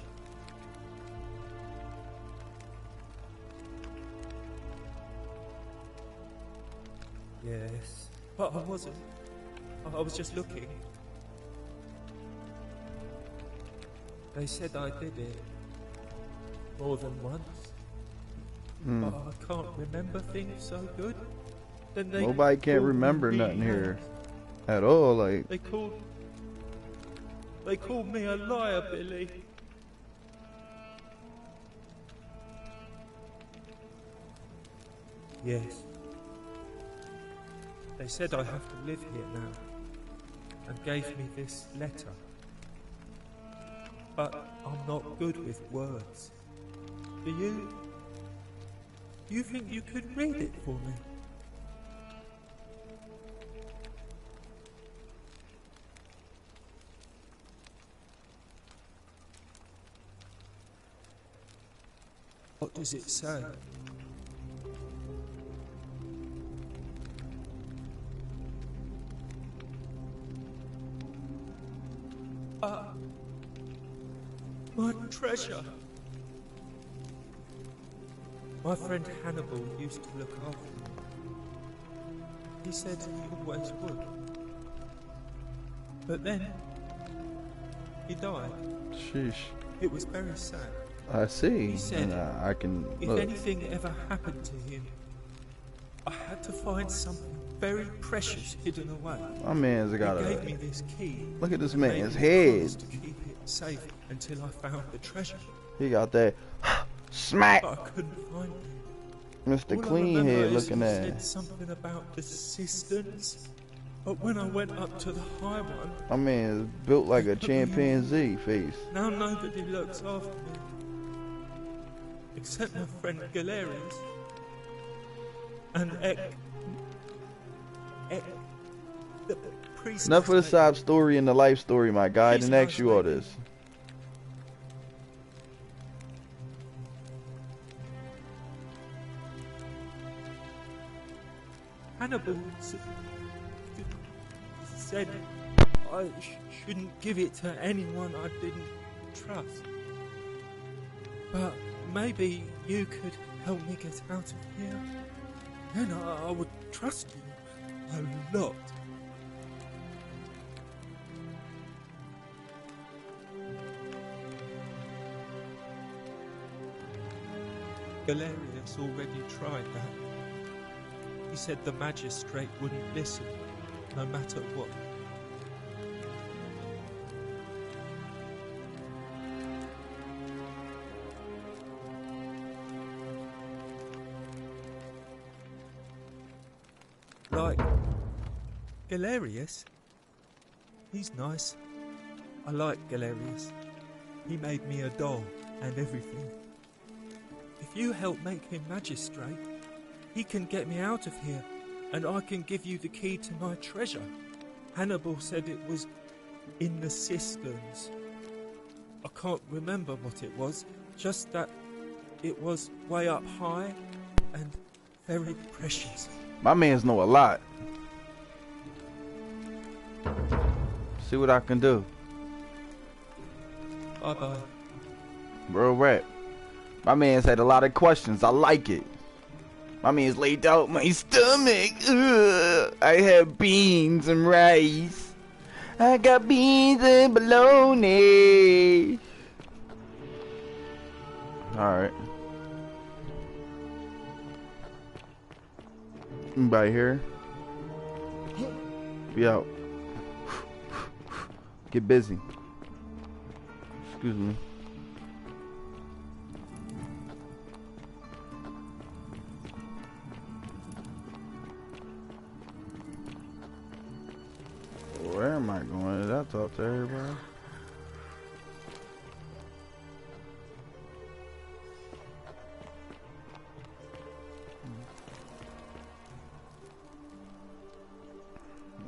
Yes, but I wasn't. I was just looking. They said I did it more than once. But I can't remember things so good. Then they Nobody can't remember nothing here at all. Like they called me a liar, Billy. Yes. They said I have to live here now, and gave me this letter. But I'm not good with words. Do you? You think you could read it for me? What does it say? My treasure. My friend Hannibal used to look after me. He said he always would. But then, he died. Sheesh. It was very sad. I see. He said, and I can if look. anything ever happened to him, I had to find something very precious hidden away. My man's got He gave me this key. Look at this and man's made me head. promise to keep it safe until I found the treasure. He got that smack. But I couldn't find it. Mr. All I Clean remember Head is looking he at. said something about the cisterns. But when I went up to the high one, My man is built like a chimpanzee face. now nobody looks after me. Except my friend Galerius. And the priest. Enough for the sob story and the life story, my guy. I didn't ask you all this. Hannibal said I shouldn't give it to anyone I didn't trust. But maybe you could help me get out of here. Then I would trust you a lot. Galerius already tried that. He said the magistrate wouldn't listen, no matter what. Like Galerius? He's nice. I like Galerius. He made me a doll and everything. If you help make him magistrate, he can get me out of here, and I can give you the key to my treasure. Hannibal said it was in the cisterns. I can't remember what it was, just that it was way up high and very precious. My mans know a lot. See what I can do. Bye-bye. Bro, rap. My man's had a lot of questions. I like it. My man's laid out my stomach. Ugh. I have beans and rice. I got beans and bologna. Alright. Anybody here? Be out. Get busy. Excuse me. Where am I going? Did I talk to everybody?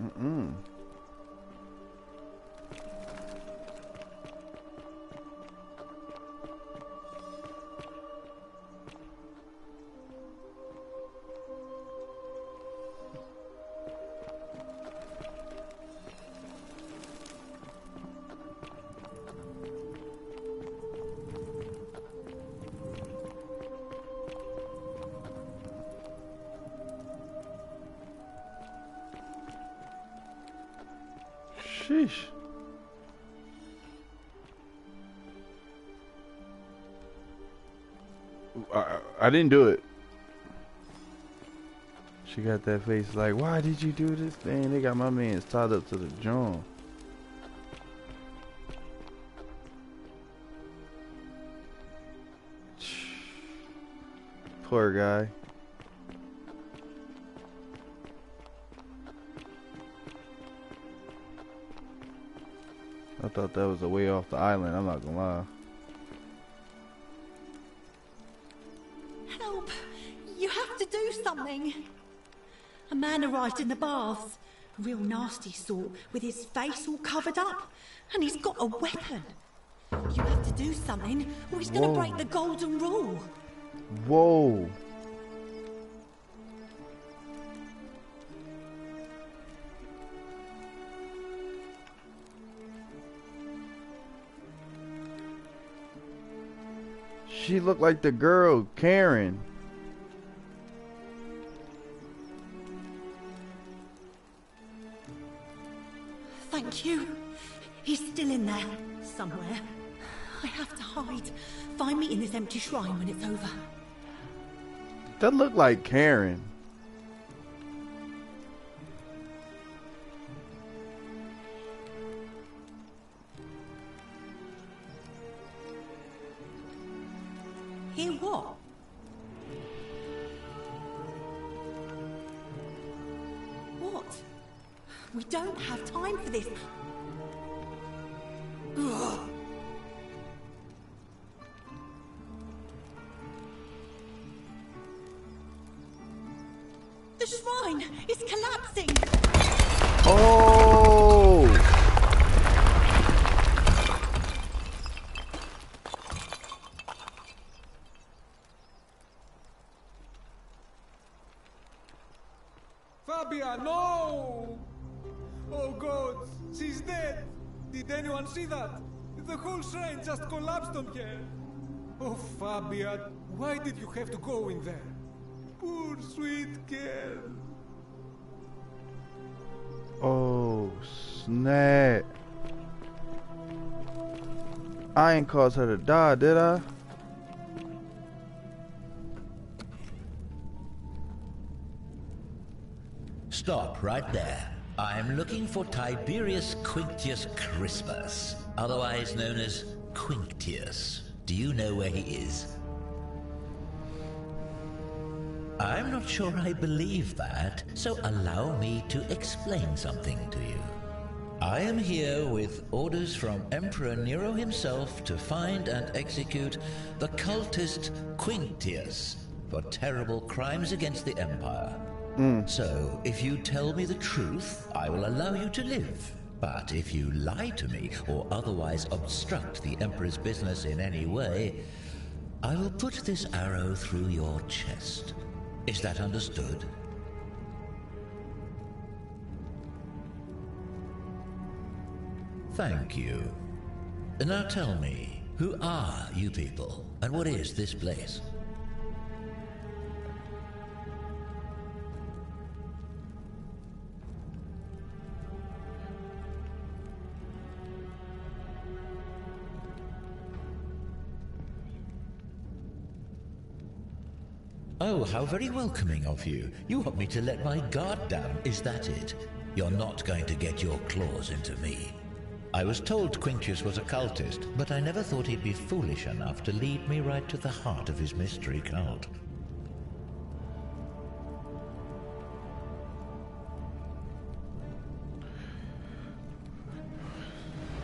Mm-mm. Sheesh. I didn't do it. She got that face like, why did you do this thing? They got my man's tied up to the joint. Poor guy. I thought that was a way off the island, I'm not gonna lie. Help! You have to do something! A man arrived in the baths. A real nasty sort, with his face all covered up. And he's got a weapon. You have to do something, or he's gonna break the golden rule. Whoa. She looked like the girl, Karen. Thank you. He's still in there, somewhere. I have to hide. Find me in this empty shrine when it's over. That looked like Karen. Do what? What? We don't have time for this. Ugh. The shrine is collapsing! Oh! Fabia, no! Oh God, she's dead! Did anyone see that? The whole shrine just collapsed on her! Oh, Fabia, why did you have to go in there? Poor sweet girl. Oh, snap. I ain't caused her to die, did I? Stop right there. I'm looking for Tiberius Quinctius Crispus, otherwise known as Quinctius. Do you know where he is? I'm not sure I believe that, so allow me to explain something to you. I am here with orders from Emperor Nero himself to find and execute the cultist Quinctius for terrible crimes against the Empire. So, if you tell me the truth, I will allow you to live. But if you lie to me or otherwise obstruct the Emperor's business in any way, I will put this arrow through your chest. Is that understood? Thank you. Now tell me, who are you people, and what is this place? Oh, how very welcoming of you. You want me to let my guard down, is that it? You're not going to get your claws into me. I was told Quinctius was a cultist, but I never thought he'd be foolish enough to lead me right to the heart of his mystery cult.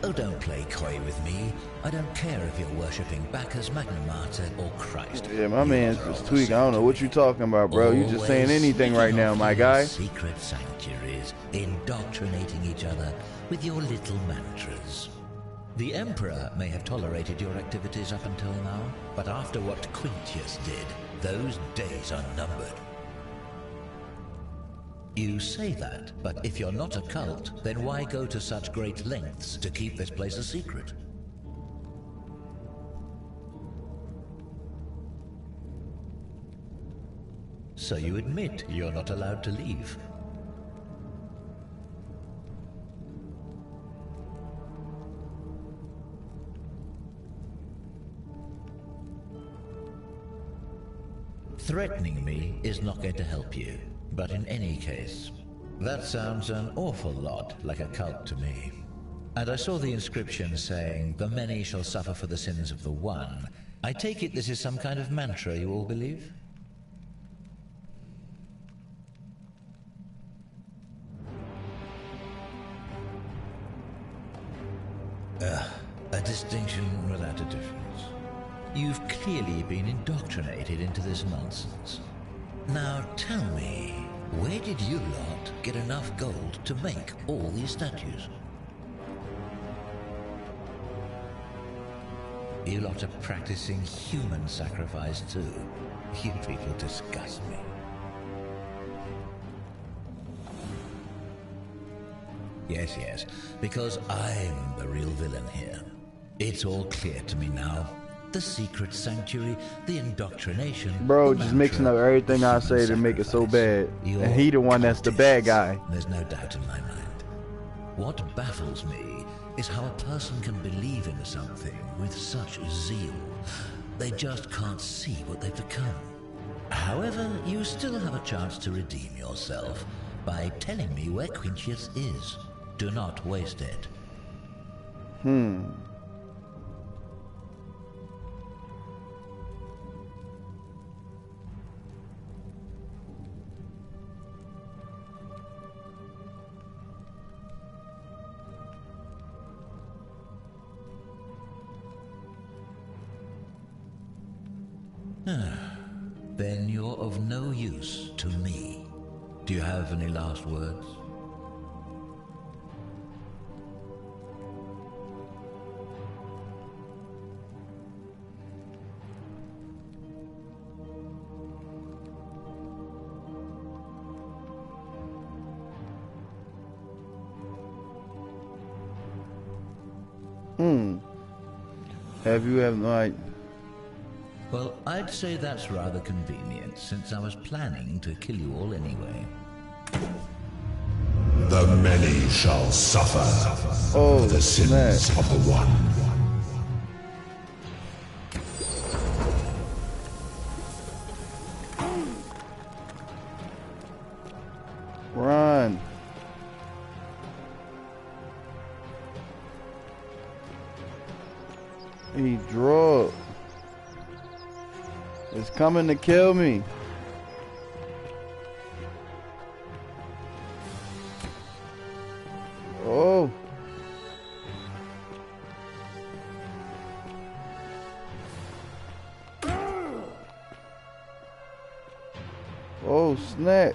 Oh, don't play coy with me. I don't care if you're worshipping Bacchus, Magna Mater, or Christ. Yeah, my man's just tweaking. I don't know what you talking about, bro. You just saying anything right now, my guy. Secret sanctuaries, indoctrinating each other with your little mantras. The Emperor may have tolerated your activities up until now, but after what Quinctius did, those days are numbered. You say that, but if you're not a cult, then why go to such great lengths to keep this place a secret? So you admit you're not allowed to leave? Threatening me is not going to help you. But in any case, that sounds an awful lot like a cult to me. And I saw the inscription saying, "The many shall suffer for the sins of the one." I take it this is some kind of mantra you all believe? A distinction without a difference. You've clearly been indoctrinated into this nonsense. Now tell me, where did you lot get enough gold to make all these statues? You lot are practicing human sacrifice too. You people disgust me. Yes, because I'm the real villain here. It's all clear to me now. The secret sanctuary, the indoctrination... Bro, just mixing up everything I say to make it so bad. And he the one that's the bad guy. There's no doubt in my mind. What baffles me is how a person can believe in something with such zeal. They just can't see what they've become. However, you still have a chance to redeem yourself by telling me where Quinctius is. Do not waste it. Then you're of no use to me. Do you have any last words? Have no idea? Well, I'd say that's rather convenient, since I was planning to kill you all anyway. The many shall suffer for the sins of the one. Run. He drug. It's coming to kill me. Oh. Oh, snap.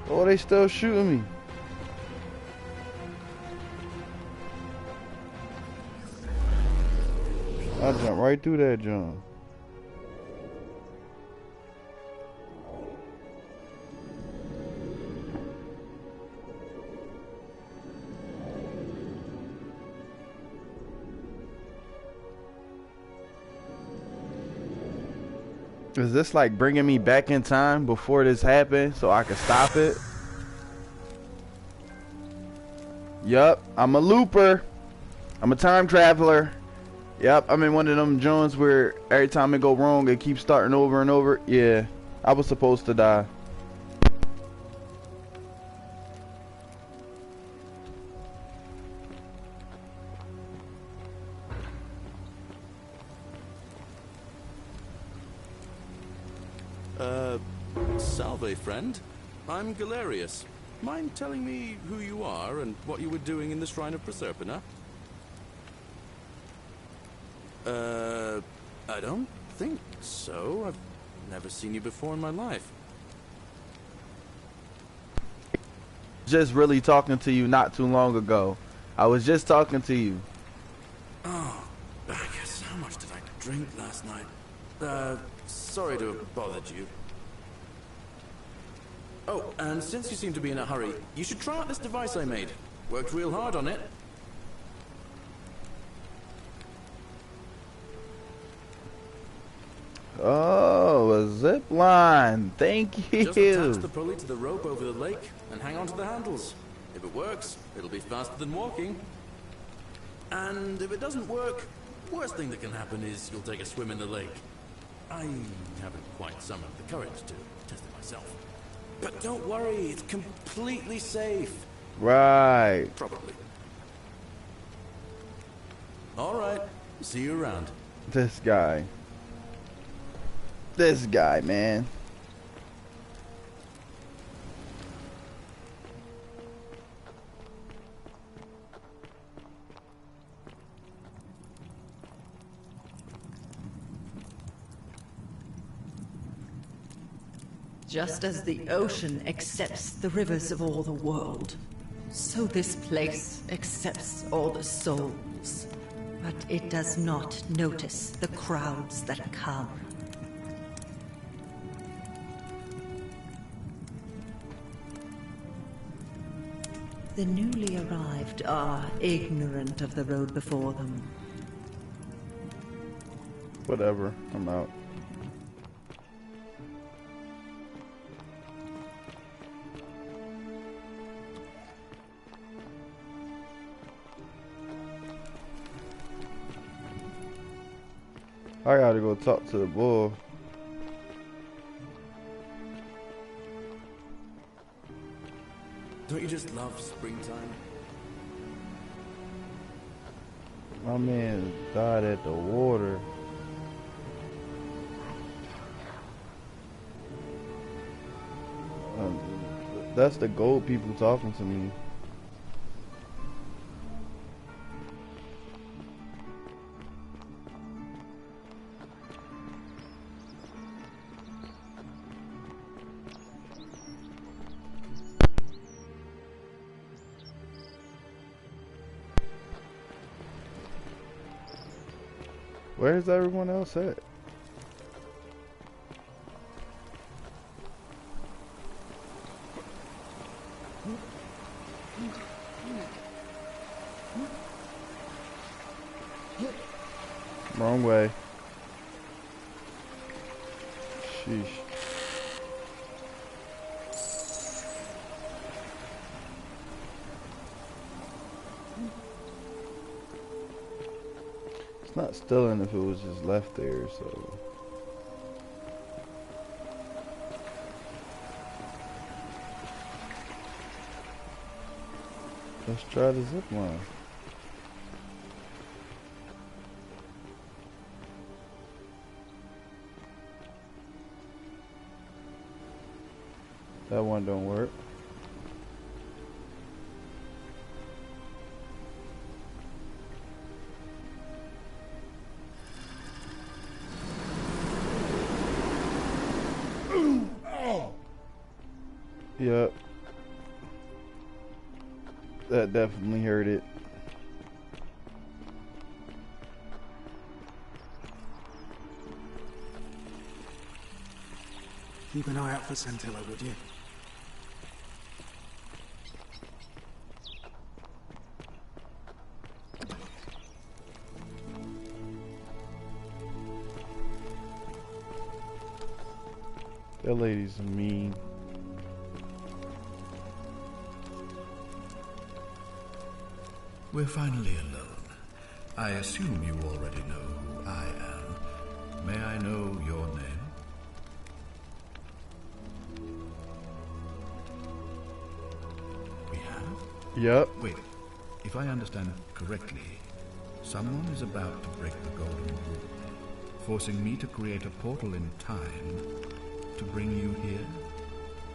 Oh, they still shooting me. I jumped right through that jump. Is this like bringing me back in time before this happened so I can stop it? Yup, I'm a looper. I'm a time traveler. Yep, I'm in one of them joints where every time it go wrong, it keeps starting over and over. Yeah, I was supposed to die. Salve, friend. I'm Galerius. Mind telling me who you are and what you were doing in the Shrine of Proserpina? I don't think so. I've never seen you before in my life. Just really talking to you not too long ago. I was just talking to you. Oh, I guess how much did I drink last night? Sorry to have bothered you. Oh, and since you seem to be in a hurry, you should try out this device I made. Worked real hard on it. Oh, a zip line. Thank you. Just attach the pulley to the rope over the lake and hang on to the handles. If it works, it'll be faster than walking. And if it doesn't work, worst thing that can happen is you'll take a swim in the lake. I haven't quite summoned the courage to test it myself. But don't worry, it's completely safe. Right. Probably. Alright, see you around. This guy. This guy, man. Just as the ocean accepts the rivers of all the world, so this place accepts all the souls. But it does not notice the crowds that come. The newly arrived are ignorant of the road before them. Whatever, I'm out. I gotta go talk to the bull. Don't you just love springtime? My man died at the water. That's the gold people talking to me. Where's everyone else at? Wrong way. Sheesh. It's not stealing if it was just left there, so. Let's try the zip line. That one don't work. Yep. That definitely hurt it. Keep an eye out for Scintilla, would you? That lady's mean. We're finally alone. I assume you already know who I am. May I know your name? We have? Yep. Wait, if I understand correctly, someone is about to break the Golden Rule, forcing me to create a portal in time to bring you here?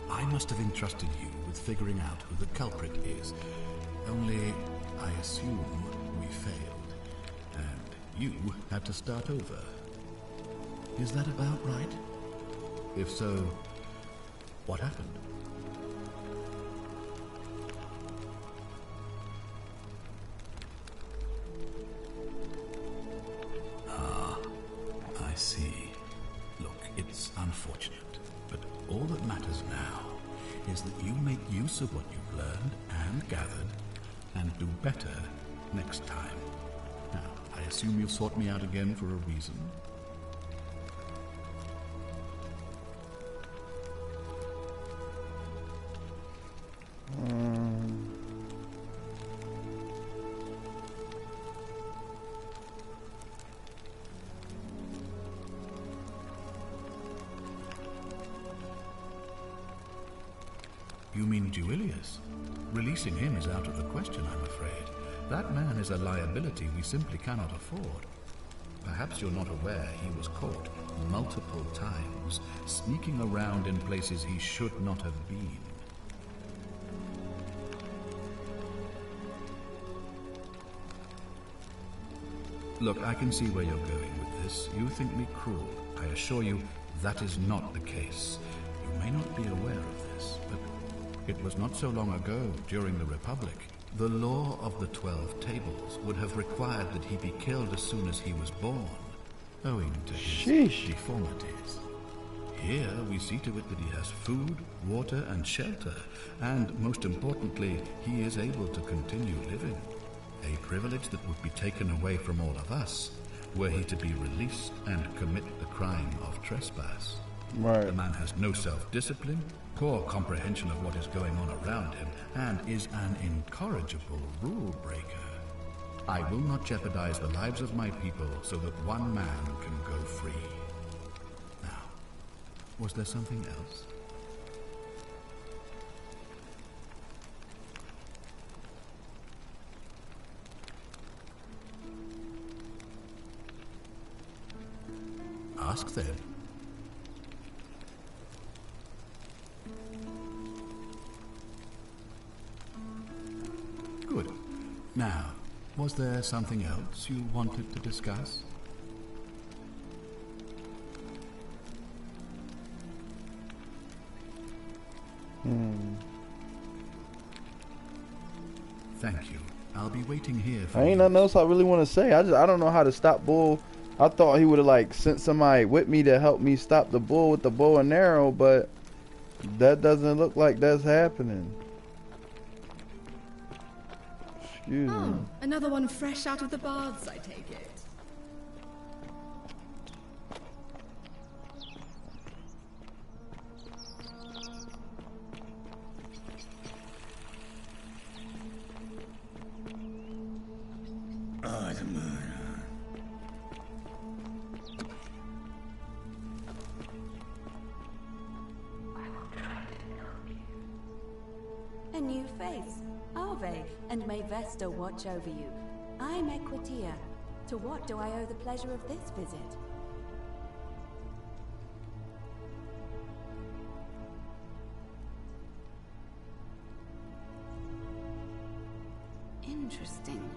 I must have entrusted you with figuring out who the culprit is. Only, I assume we failed, and you had to start over. Is that about right? If so, what happened? Ah, I see. Look, it's unfortunate, but all that matters now is that you make use of what you've learned and gathered and do better next time. Now, I assume you've sought me out again for a reason. You mean Duilius? Releasing him is out of the question, I'm afraid. That man is a liability we simply cannot afford. Perhaps you're not aware he was caught multiple times, sneaking around in places he should not have been. Look, I can see where you're going with this. You think me cruel. I assure you, that is not the case. You may not be aware of this, but it was not so long ago, during the Republic, the law of the 12 Tables would have required that he be killed as soon as he was born, owing to his deformities. Here we see to it that he has food, water, and shelter, and most importantly, he is able to continue living. A privilege that would be taken away from all of us, were he to be released and commit the crime of trespass. Right. The man has no self-discipline, poor comprehension of what is going on around him, and is an incorrigible rule breaker. I will not jeopardize the lives of my people so that one man can go free. Now, was there something else? Ask then. Now, was there something else you wanted to discuss? Thank you. I'll be waiting here for I ain't nothing else I really want to say. I don't know how to stop Bull. I thought he would have like sent somebody with me to help me stop the Bull with the bow and arrow, but that doesn't look like that's happening. Excuse me. Another one fresh out of the baths, I take it. A new face. Arve, and may Vesta watch over you. I'm Equitia. To what do I owe the pleasure of this visit? Interesting.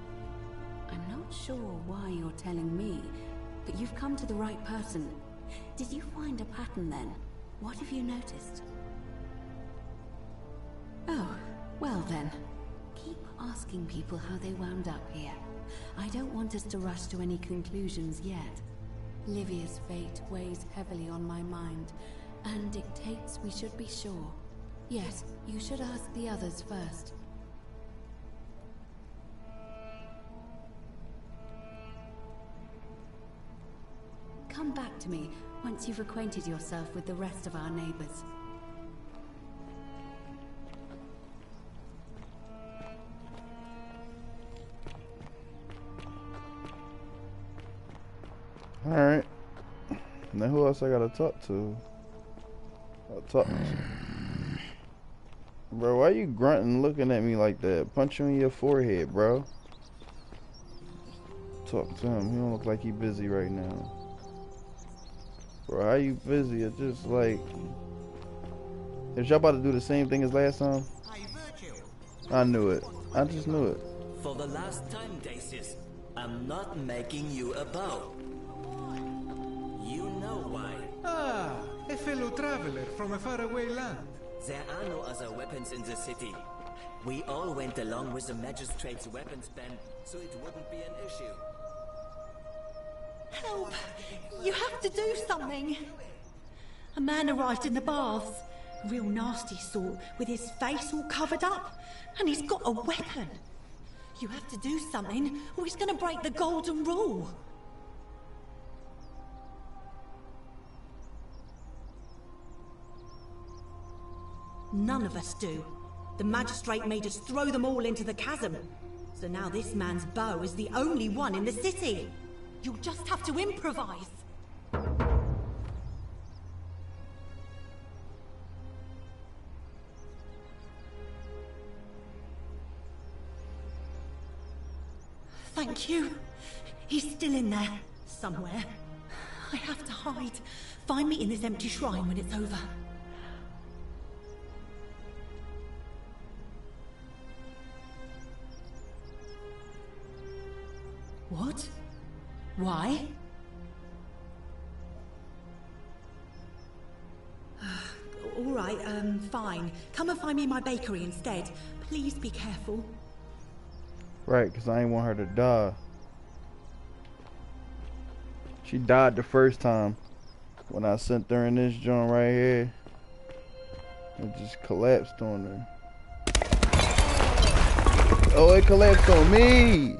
I'm not sure why you're telling me, but you've come to the right person. Did you find a pattern then? What have you noticed? Oh, well then. Keep asking people how they wound up here. I don't want us to rush to any conclusions yet. Livia's fate weighs heavily on my mind, and dictates we should be sure. Yes, you should ask the others first. Come back to me once you've acquainted yourself with the rest of our neighbors. Alright. Now who else I gotta talk to? Bro, why you grunting looking at me like that? Punch you in your forehead, bro. Talk to him. He don't look like he busy right now. Bro, how you busy? It's just like... Is y'all about to do the same thing as last time? I knew it. I just knew it. For the last time, Dacius, I'm not making you a bow. You know why. Ah, a fellow traveler from a faraway land. There are no other weapons in the city. We all went along with the magistrate's weapons ban, so it wouldn't be an issue. Help! You have to do something! A man arrived in the baths. A real nasty sort, with his face all covered up. And he's got a weapon. You have to do something, or he's gonna break the golden rule. None of us do. The magistrate made us throw them all into the chasm. So now this man's bow is the only one in the city. You'll just have to improvise. Thank you. He's still in there, somewhere. I have to hide. Find me in this empty shrine when it's over. What? Why? All right, fine. Come and find me in my bakery instead. Please be careful. Right, because I ain't want her to die. She died the first time when I sent her in this joint right here. It just collapsed on her. Oh, it collapsed on me!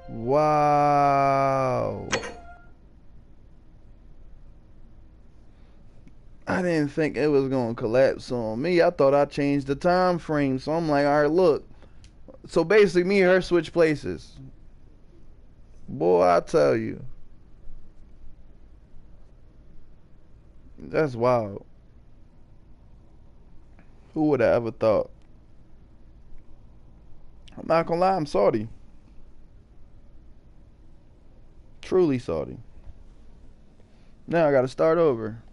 Wow. I didn't think it was gonna collapse on me. I thought I changed the time frame, so I'm like, alright, look. So basically me and her switch places. Boy, I tell you. That's wild. Who would have ever thought? I'm not gonna lie, I'm salty. Truly salty. Now I gotta start over.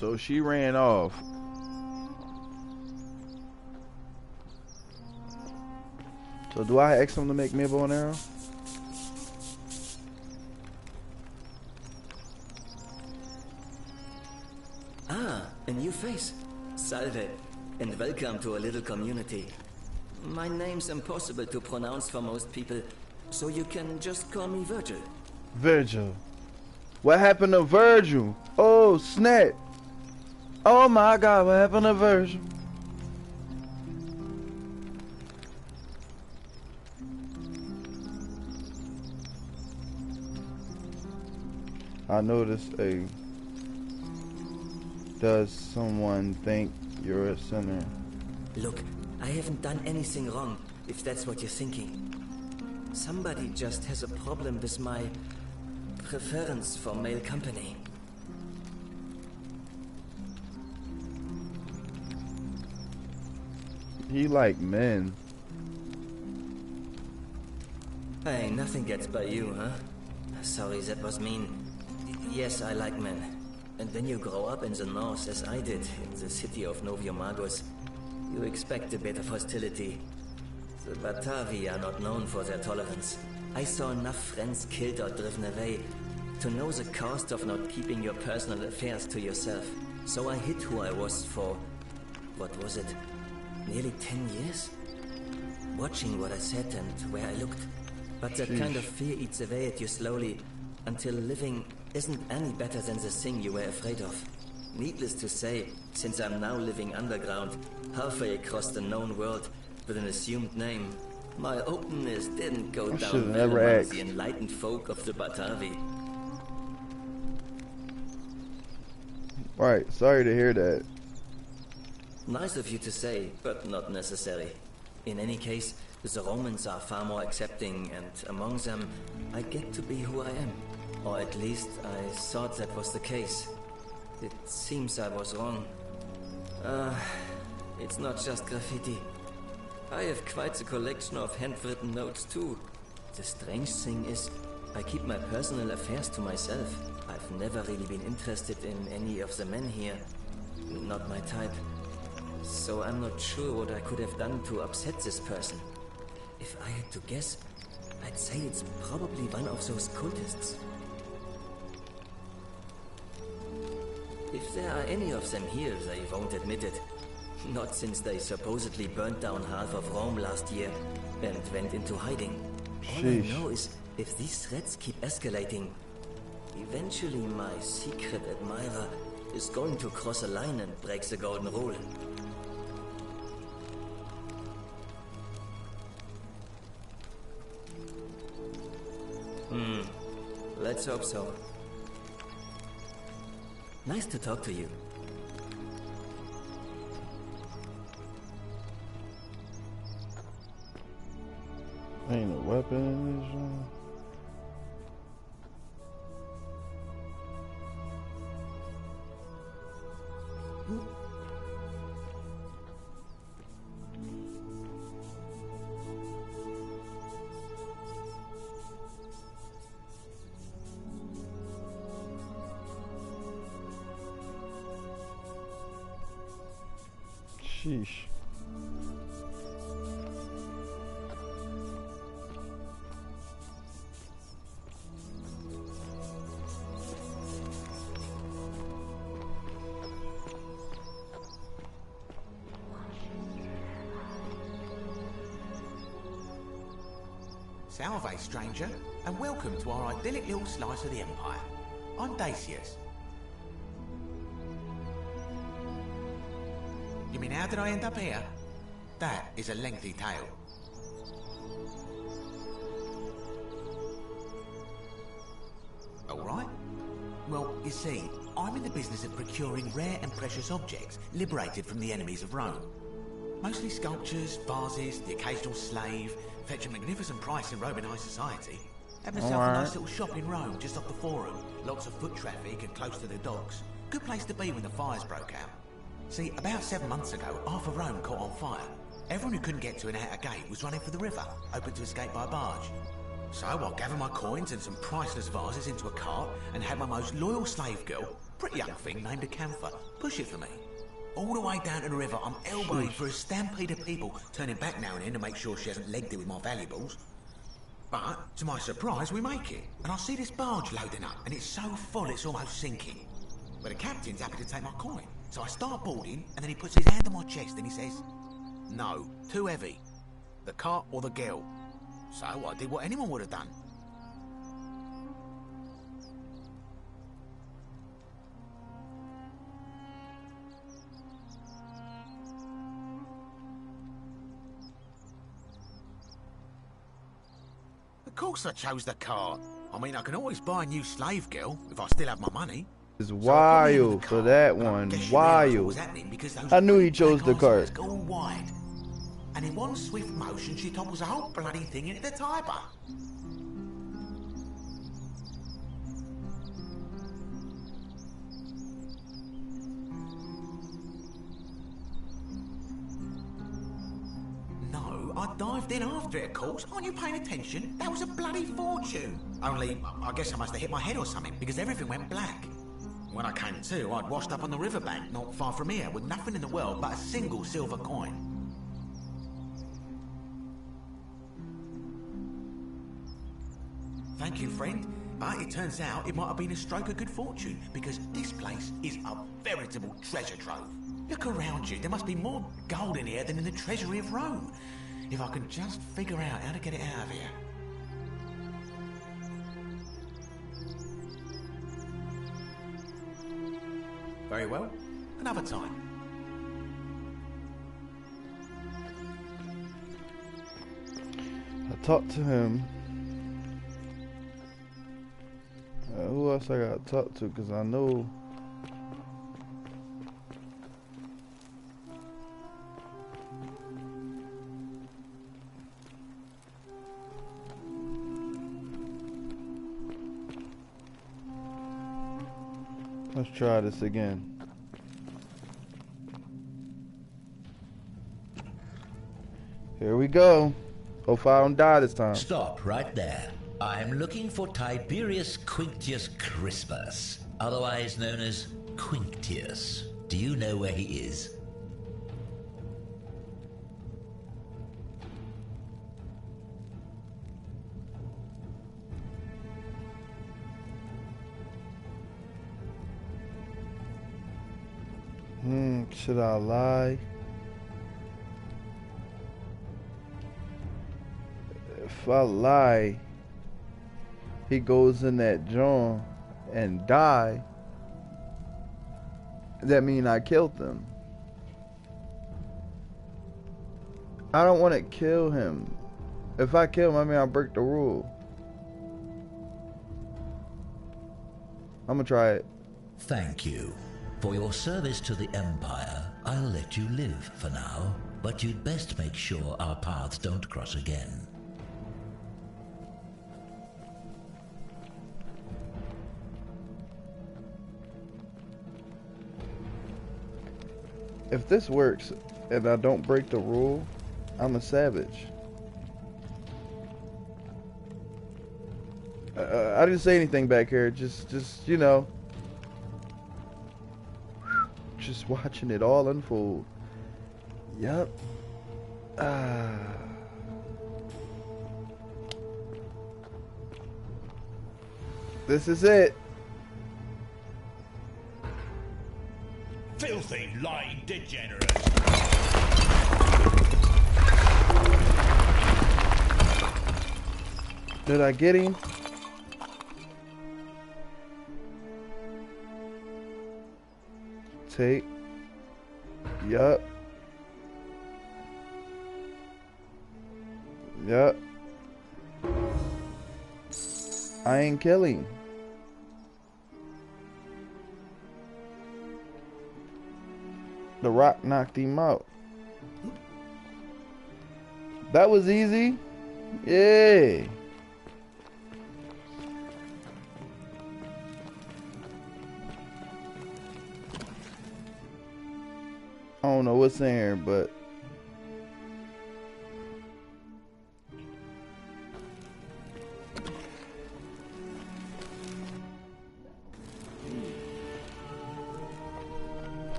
So she ran off. So do I ask him to make me a bow and arrow? Ah, a new face. Salve, and welcome to a little community. My name's impossible to pronounce for most people, so you can just call me Virgil. Virgil. What happened to Virgil? Oh, snap. Oh my God, what happened to Virgil? I noticed a... Does someone think you're a sinner? Look, I haven't done anything wrong, if that's what you're thinking. Somebody just has a problem with my preference for male company. He like men. Hey, nothing gets by you, huh? Sorry, that was mean. Yes, I like men. And when you grow up in the north, as I did, in the city of Noviomagos, you expect a bit of hostility. The Batavi are not known for their tolerance. I saw enough friends killed or driven away to know the cost of not keeping your personal affairs to yourself. So I hid who I was for, what was it, nearly 10 years? Watching what I said and where I looked. But that kind of fear eats away at you slowly, until living isn't any better than the thing you were afraid of. Needless to say, since I'm now living underground, halfway across the known world, with an assumed name, my openness didn't go down well among the enlightened folk of the Batavi. Right, sorry to hear that. Nice of you to say, but not necessary. In any case, the Romans are far more accepting, and among them, I get to be who I am. Or at least, I thought that was the case. It seems I was wrong. It's not just graffiti. I have quite a collection of handwritten notes too. The strange thing is, I keep my personal affairs to myself. I've never really been interested in any of the men here. Not my type. So I'm not sure what I could have done to upset this person. If I had to guess, I'd say it's probably one of those cultists. If there are any of them here, they won't admit it. Not since they supposedly burnt down half of Rome last year and went into hiding. All I know is, if these threats keep escalating, eventually my secret admirer is going to cross a line and break the golden rule. Let's hope so. Nice to talk to you. Ain't a weapon in this room. Sheesh. Salve, stranger, and welcome to our idyllic little slice of the Empire. I'm Dacius. You mean, how did I end up here? That is a lengthy tale. Alright. Well, you see, I'm in the business of procuring rare and precious objects liberated from the enemies of Rome. Mostly sculptures, vases, the occasional slave, fetch a magnificent price in Roman high society. Had myself a nice little shop in Rome, just off the Forum. Lots of foot traffic and close to the docks. Good place to be when the fires broke out. See, about 7 months ago, half of Rome caught on fire. Everyone who couldn't get to an outer gate was running for the river, open to escape by barge. So I gathered my coins and some priceless vases into a cart and had my most loyal slave girl, Pretty young thing named Acantha. Push it for me. All the way down to the river, I'm elbowing for a stampede of people, turning back now and then to make sure she hasn't legged it with my valuables. But, to my surprise, we make it. And I see this barge loading up, and it's so full it's almost sinking. But the captain's happy to take my coin. So I start boarding, and then he puts his hand on my chest and he says, "No, too heavy. The cart or the girl." So I did what anyone would have done. Of course I chose the cart. I mean, I can always buy a new slave girl if I still have my money. It's wild for that one. Wild. I knew he chose the cart. All wide. And in one swift motion, she topples the whole bloody thing into the Tiber. No, I dived in after it, of course. Aren't you paying attention? That was a bloody fortune. Only, I guess I must have hit my head or something, because everything went black. When I came to, I'd washed up on the riverbank, not far from here, with nothing in the world but a single silver coin. Thank you, friend. But it turns out it might have been a stroke of good fortune, because this place is a veritable treasure trove. Look around you. There must be more gold in here than in the treasury of Rome. If I can just figure out how to get it out of here. Very well. Another time. I talked to him. Who else I gotta talk to? Because I know. Let's try this again. Here we go. Hopefully I don't die this time. Stop right there. I'm looking for Tiberius Quinctius Crispus, otherwise known as Quinctius. Do you know where he is? Should I lie? If I lie, he goes in that joint and die. That mean I killed him. I don't want to kill him. If I kill him, I mean I break the rule. I'm gonna try it. Thank you. For your service to the Empire, I'll let you live for now, but you'd best make sure our paths don't cross again. If this works and I don't break the rule, I'm a savage. I didn't say anything back here, just you know, just watching it all unfold. Yep. This is it. Filthy, lying degenerate. Did I get him? Take. Yup. Yup. I ain't killing. The rock knocked him out. That was easy. Yeah. I don't know what's in here, but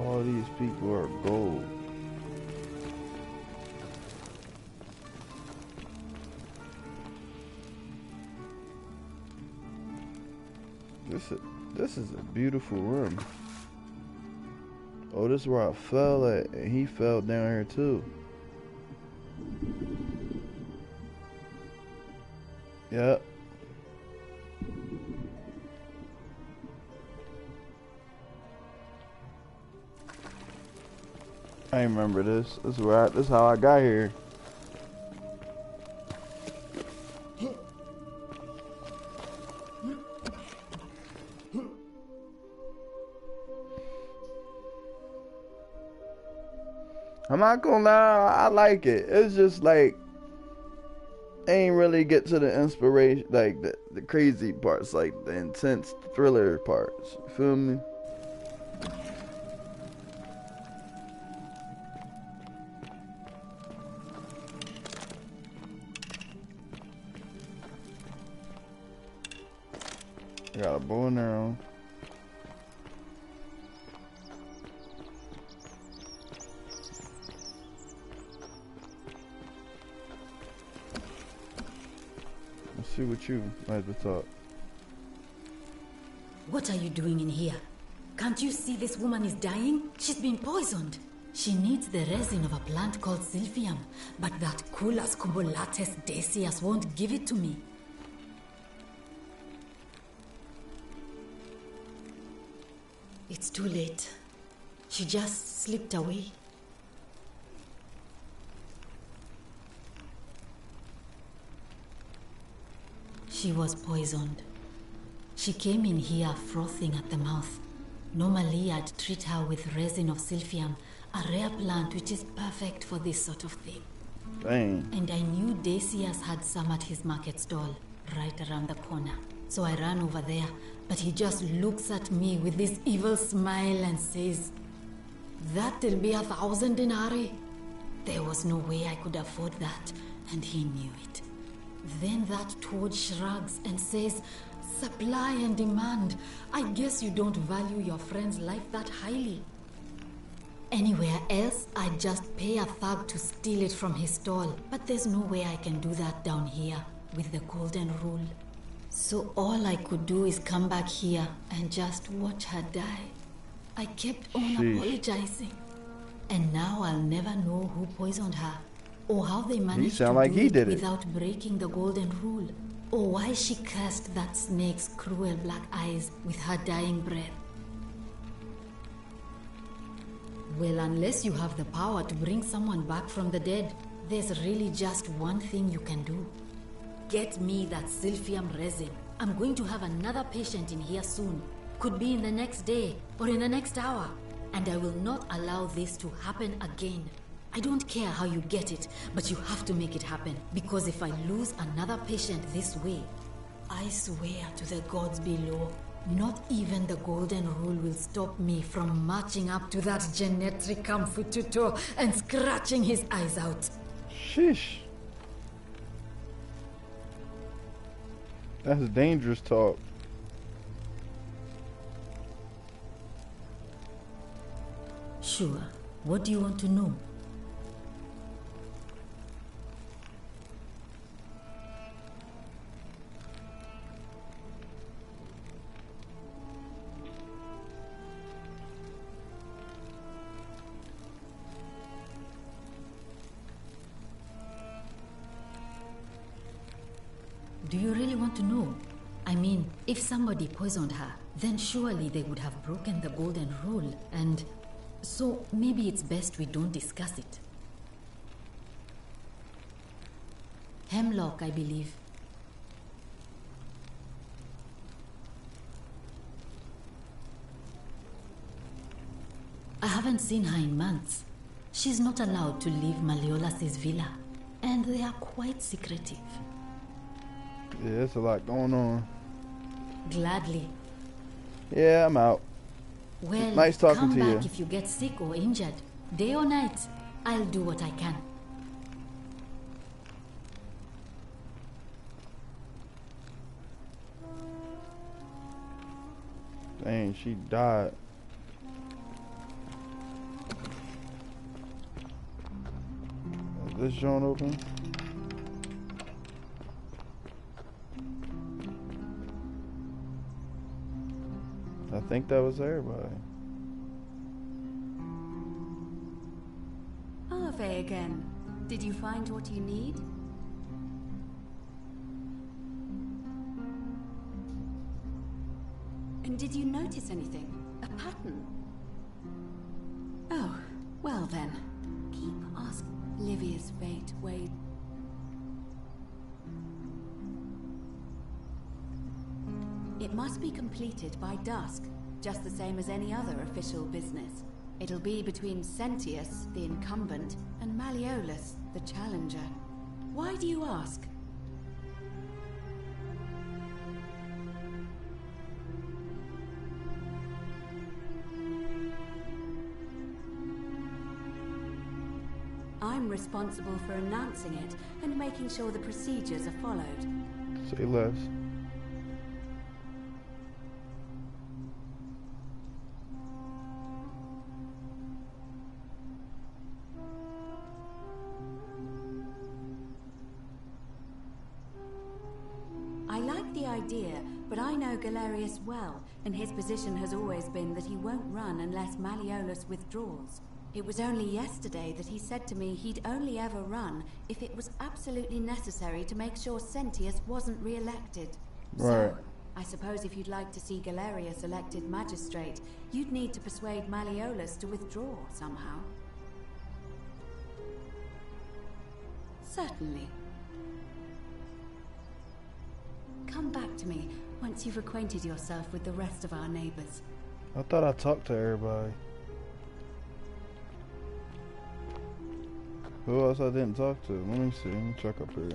All these people are gold. This is a beautiful room. Oh, this is where I fell at, and he fell down here too. Yep. I remember this. This is how I got here. I'm not gonna lie, I like it. It's just like, ain't really get to the inspiration, like the crazy parts, like the intense thriller parts. You feel me? I got a bow and arrow. Let's see what you like to talk. What are you doing in here? Can't you see this woman is dying? She's been poisoned. She needs the resin of a plant called Silphium, but that Culus cubulatus Decius won't give it to me. It's too late. She just slipped away. She was poisoned. She came in here frothing at the mouth. Normally I'd treat her with resin of Silphium, a rare plant which is perfect for this sort of thing. Dang. And I knew Decius had some at his market stall, right around the corner. So I ran over there, but he just looks at me with this evil smile and says, "That'll be 1,000 denarii." There was no way I could afford that, and he knew it. Then that toad shrugs and says, "Supply and demand. I guess you don't value your friend's life that highly." Anywhere else, I'd just pay a thug to steal it from his stall. But there's no way I can do that down here with the golden rule. So all I could do is come back here and just watch her die. I kept on apologizing. And now I'll never know who poisoned her, or how they managed to do it without breaking the golden rule, or why she cursed that snake's cruel black eyes with her dying breath. Well, unless you have the power to bring someone back from the dead, there's really just one thing you can do. Get me that Silphium resin. I'm going to have another patient in here soon. Could be in the next day, or in the next hour. And I will not allow this to happen again. I don't care how you get it, but you have to make it happen. Because if I lose another patient this way, I swear to the gods below, not even the golden rule will stop me from marching up to that Genetricum Fututo and scratching his eyes out. Sheesh. That's dangerous talk. Sure. What do you want to know? Do you really want to know? I mean, if somebody poisoned her, then surely they would have broken the golden rule, and so maybe it's best we don't discuss it. Hemlock, I believe. I haven't seen her in months. She's not allowed to leave Malleolus' villa, and they are quite secretive. Yeah, there's a lot going on. Gladly. Yeah, I'm out. Well, nice talking to you. Come back if you get sick or injured. Day or night, I'll do what I can. Dang, she died. this joint open? I think that was everybody. Ave again. Did you find what you need? And did you notice anything? A pattern? Oh, well then. Keep asking. Livia's fate weighed. It must be completed by dusk, just the same as any other official business. It'll be between Sentius, the incumbent, and Malleolus, the challenger. Why do you ask? I'm responsible for announcing it and making sure the procedures are followed. Say less. I like the idea, but I know Galerius well, and his position has always been that he won't run unless Malleolus withdraws. It was only yesterday that he said to me he'd only ever run if it was absolutely necessary to make sure Sentius wasn't re-elected. Right. So, I suppose if you'd like to see Galerius elected magistrate, you'd need to persuade Malleolus to withdraw somehow. Certainly. Come back to me once you've acquainted yourself with the rest of our neighbors. I thought I talked to everybody. Who else I didn't talk to? Let me see. Let me check up here.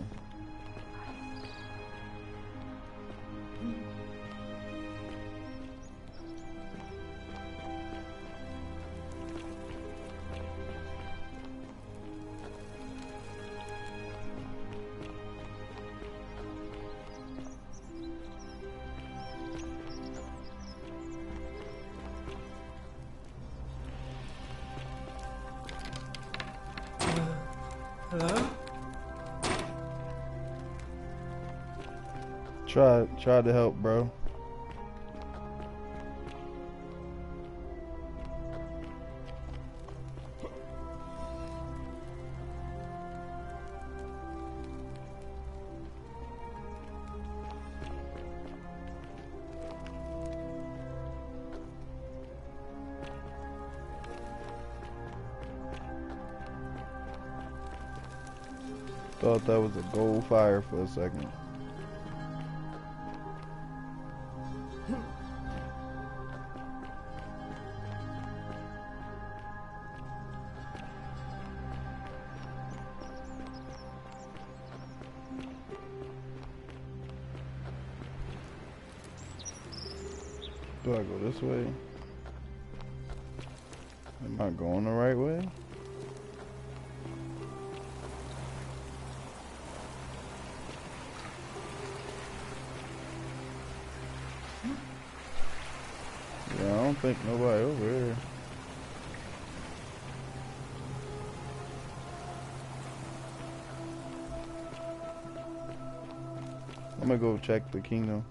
Hello? Try to help, bro. Thought that was a gold fire for a second. Do I go this way? Am I going the right way? Yeah, I don't think nobody over here. I'm gonna go check the kingdom.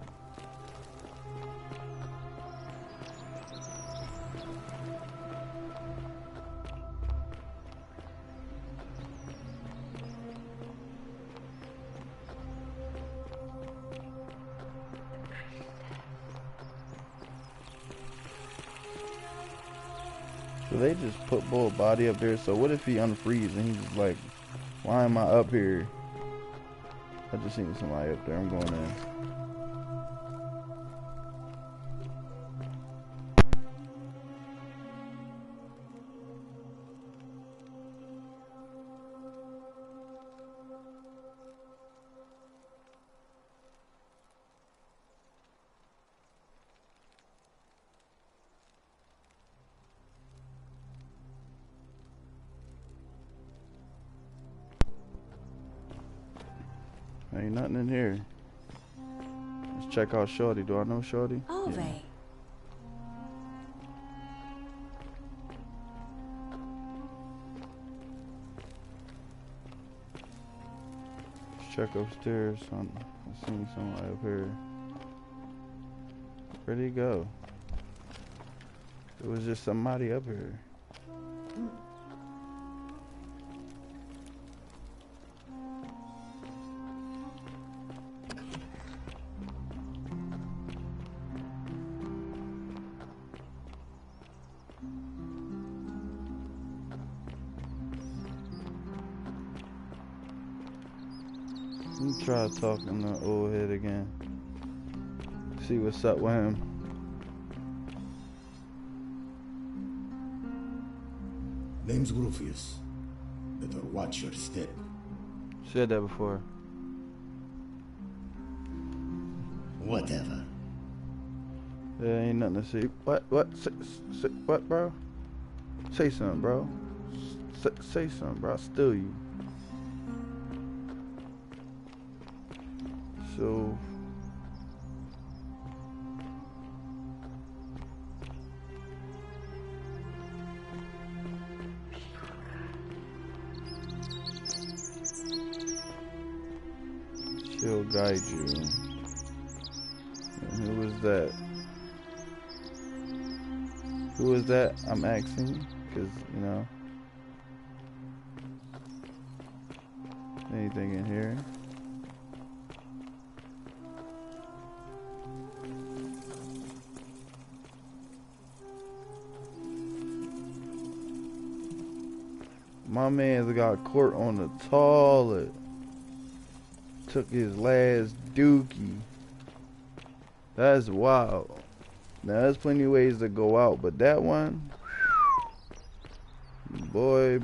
So they just put Bull body up there. So what if he unfreezes and he's like, why am I up here? I just seen somebody up there. I'm going in. Ain't nothing in here. Let's check out Shorty. Do I know Shorty? Ove. Yeah. check upstairs. I'm seeing someone up here. Where'd he go? It was just somebody up here. Let me try talking to the old head again. See what's up with him. Name's Rufius. Better watch your step. Said that before. Whatever. There ain't nothing to see. What? What, bro? Say something, bro. Say something, bro. I'll steal you. So... she'll guide you. And who was that? Who was that? I'm asking, because, you know. Anything in here? My man's got caught on the toilet. Took his last dookie. That's wild. Now there's plenty of ways to go out, but that one, boy,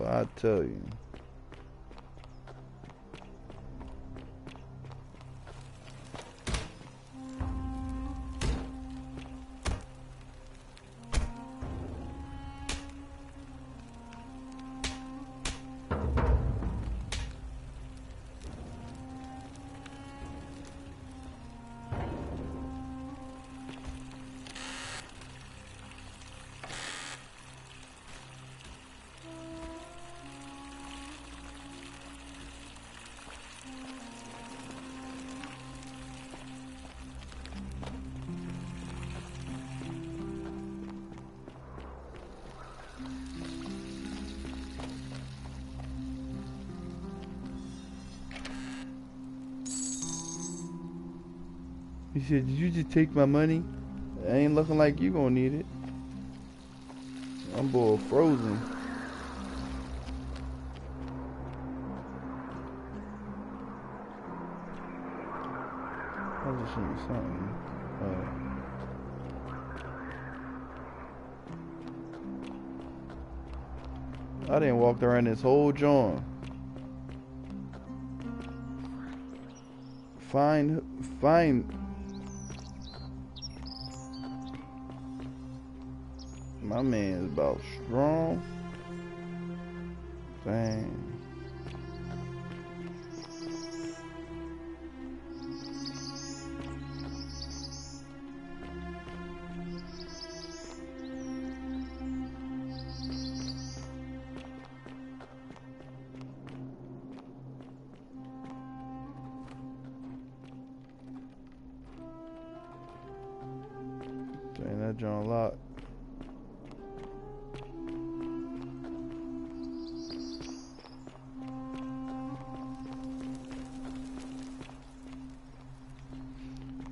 I tell you. He said, did you just take my money? It ain't looking like you gonna need it. I'm boy frozen. I was just shooting something. I didn't walk around this whole joint. Find. My man is about strong. Dang. Dang, that joint locked.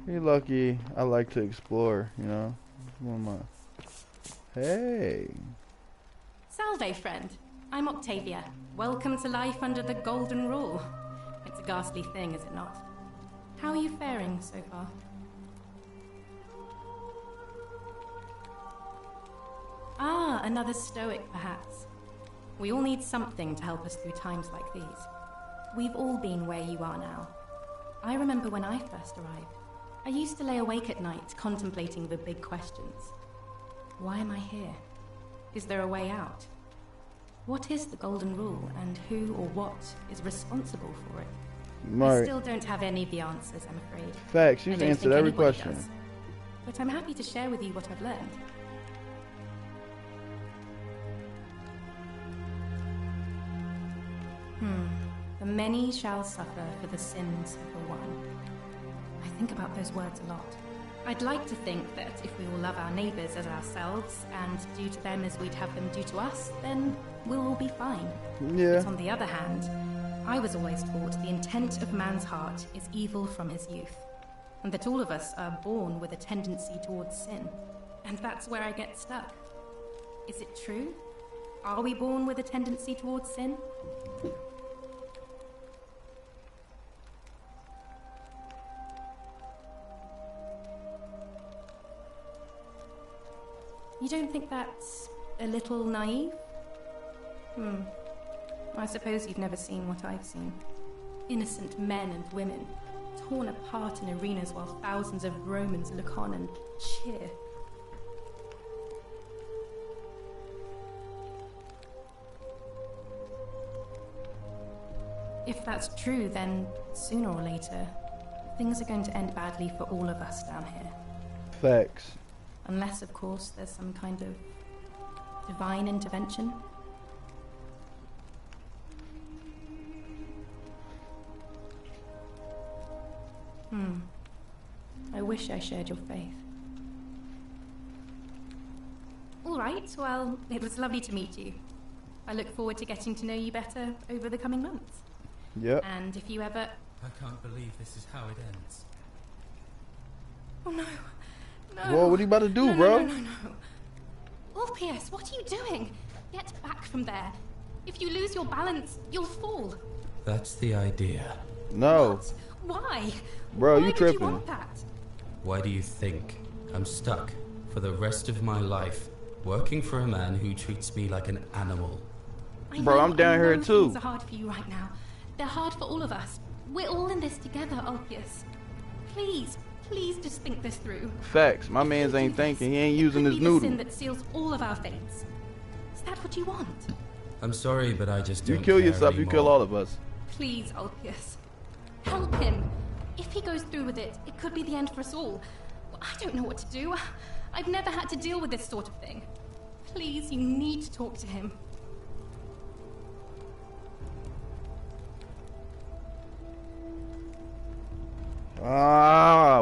You're lucky. I like to explore, you know. One of my... Hey. Salve, friend. I'm Octavia. Welcome to life under the Golden Rule. It's a ghastly thing, is it not? How are you faring so far? Ah, another stoic, perhaps. We all need something to help us through times like these. We've all been where you are now. I remember when I first arrived. I used to lay awake at night, contemplating the big questions. Why am I here? Is there a way out? What is the Golden Rule, and who or what is responsible for it? Right. I still don't have any of the answers, I'm afraid. Facts, you've answered every question. Does. But I'm happy to share with you what I've learned. The many shall suffer for the sins of the one. I think about those words a lot. I'd like to think that if we all love our neighbours as ourselves and do to them as we'd have them do to us, then we'll all be fine. Yeah. But on the other hand, I was always taught the intent of man's heart is evil from his youth, and that all of us are born with a tendency towards sin. And that's where I get stuck. Is it true? Are we born with a tendency towards sin? You don't think that's a little naive? I suppose you've never seen what I've seen. Innocent men and women, torn apart in arenas while thousands of Romans look on and cheer. If that's true, then sooner or later, things are going to end badly for all of us down here. Facts. Unless, of course, there's some kind of divine intervention. I wish I shared your faith. All right, well, it was lovely to meet you. I look forward to getting to know you better over the coming months. Yep. And if you ever... I can't believe this is how it ends. Oh no. No. Whoa, what are you about to do, no, bro? No. Ulpius, what are you doing? Get back from there. If you lose your balance, you'll fall. That's the idea. No. What? Why? Bro, Why you tripping. Would you want that? Why do you think I'm stuck for the rest of my life working for a man who treats me like an animal? Bro, I'm down here too. Things are hard for you right now. They're hard for all of us. We're all in this together, Ulpius. Please just think this through. Facts. My man's ain't thinking. He ain't using his The noodle. sin that seals all of our fates. Is that what you want? I'm sorry, but I just don't You kill care yourself, you anymore. kill all of us. Please, Ulpius. Help him. If he goes through with it, it could be the end for us all. I don't know what to do. I've never had to deal with this sort of thing. Please, you need to talk to him.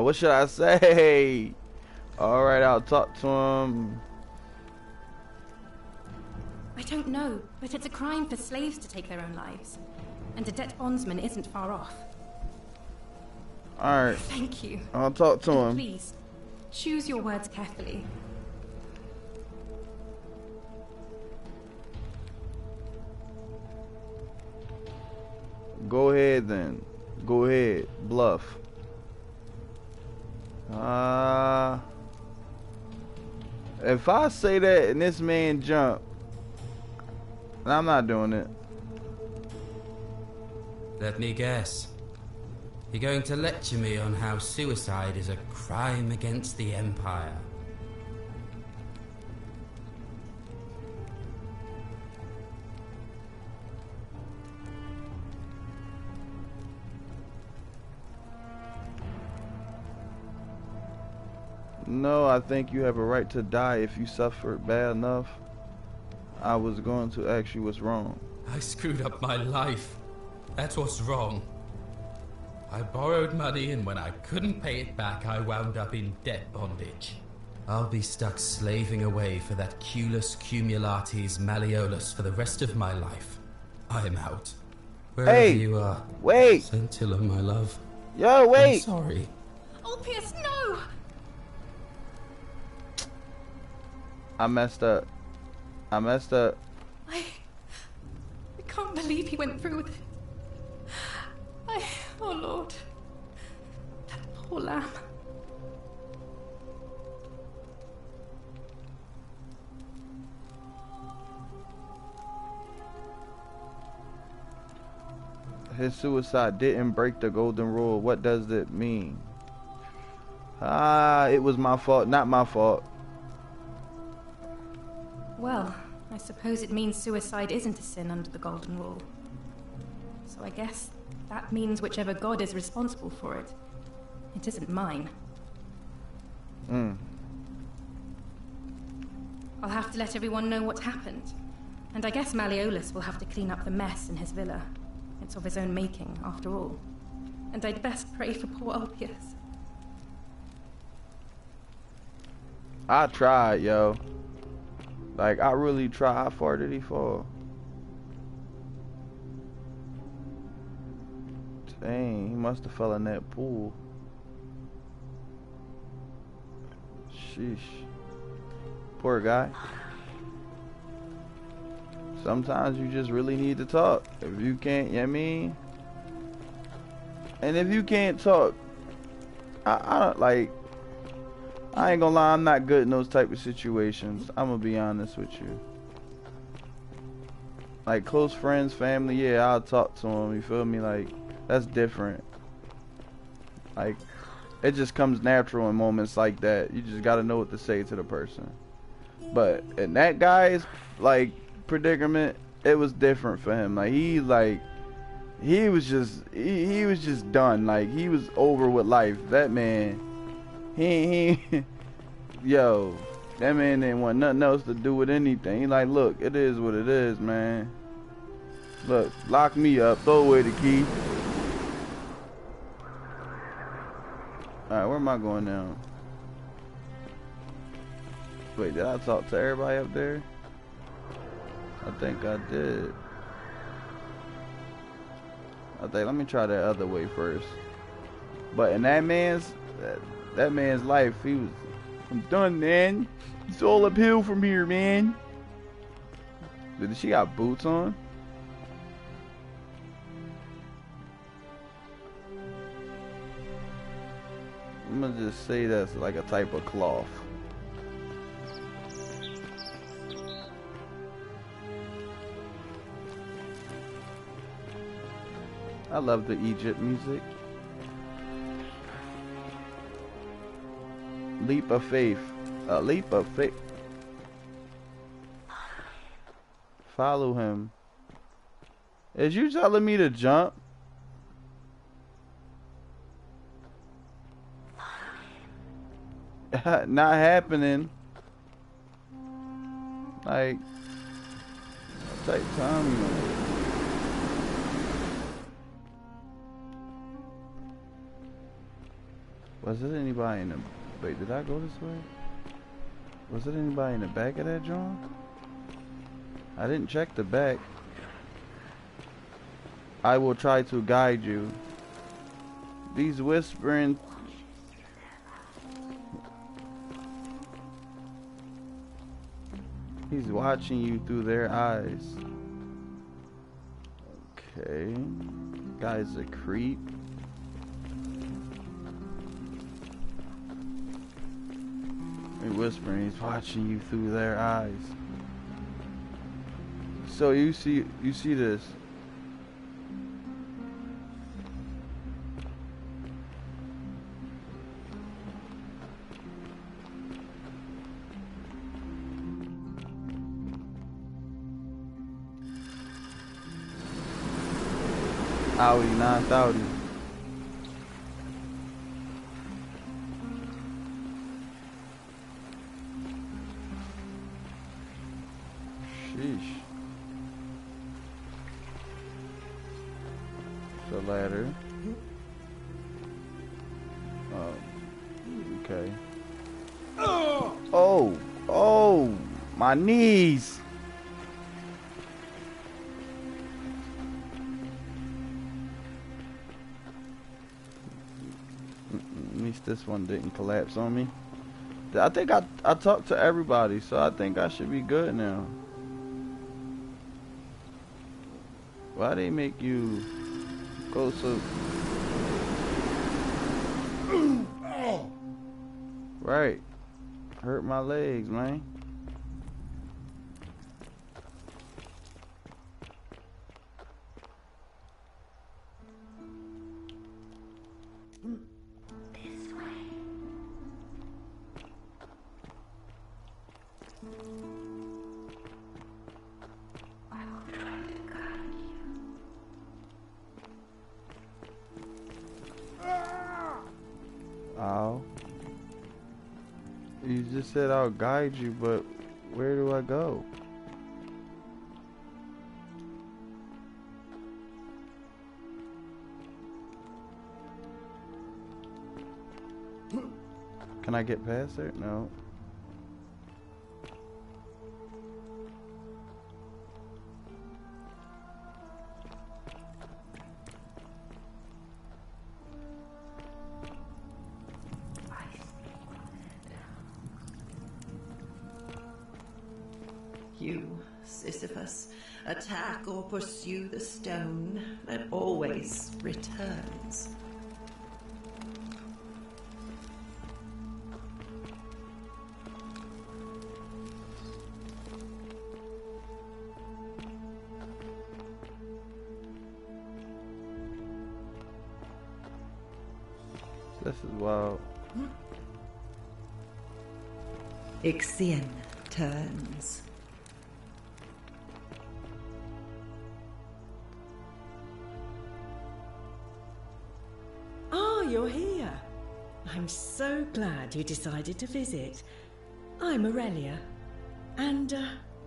What should I say? Alright, I'll talk to him. I don't know, but it's a crime for slaves to take their own lives. And a debt bondsman isn't far off. Alright. Thank you. I'll talk to him. Please, choose your words carefully. Go ahead then. Go ahead. Bluff. If I say that and this man jump, I'm not doing it. Let me guess. You're going to lecture me on how suicide is a crime against the Empire. No, I think you have a right to die if you suffered bad enough. I was going to ask you what's wrong. I screwed up my life. That's what's wrong. I borrowed money, and when I couldn't pay it back, I wound up in debt bondage. I'll be stuck slaving away for that Culus Cumulatis Malleolus for the rest of my life. I am out. Wherever Hey, you are. wait. Scintilla, my love. Yo, wait. I'm sorry. Ulpius, no! I messed up. I messed up. I can't believe he went through with it. Oh Lord. That poor lamb. His suicide didn't break the golden rule. What does it mean? It was my fault, not my fault. Well, I suppose it means suicide isn't a sin under the Golden Rule. So I guess that means whichever god is responsible for it. It isn't mine. I'll have to let everyone know what happened. And I guess Malleolus will have to clean up the mess in his villa. It giants of his own making, after all. And I'd best pray for poor Ulpius. I tried, yo. Like, I really tried. How far did he fall? Dang, he must have fell in that pool. Sheesh. Poor guy. Sometimes you just really need to talk. If you can't, you know what I mean? And if you can't talk, I don't, like, I ain't gonna lie, I'm not good in those type of situations. I'm gonna be honest with you. Like, close friends, family, yeah, I'll talk to them, you feel me? Like, that's different. Like, it just comes natural in moments like that. You just gotta know what to say to the person. But in that guy's, like, predicament, it was different for him. Like, he was just done. Like, he was over with life. That man, yo, that man didn't want nothing else to do with anything. He like, look, it is what it is, man. Look, lock me up, throw away the key. Alright, where am I going now? Wait, did I talk to everybody up there? I think I did. Let me try that other way first. But in that man's life, he was, I'm done, man. It's all uphill from here, man. Did she got boots on? I'm gonna just say that's like a type of cloth. I love the Egypt music. Leap of faith. A leap of faith. Follow him. Is you telling me to jump? Not happening. Like, what type of time you on? Was it anybody in the... Wait, did I go this way? Was it anybody in the back of that joint? I didn't check the back. I will try to guide you. These whispering... He's watching you through their eyes. Okay. Guy's a creep. He's whispering, he's watching you through their eyes. So you see this. Audi 9000. Sheesh. It's a ladder. Okay. Oh, my knees. At least this one didn't collapse on me. I think I talked to everybody, so I think I should be good now. Why they make you go so... Right. Hurt my legs, man. This way. I will try to guide you. Ow. You just said I'll guide you, but where do I go? Can I get past there? No. You, Sisyphus, attack or pursue the stone that always returns. This is wild. Ixion turns. Oh, you're here. I'm so glad you decided to visit. I'm Aurelia, and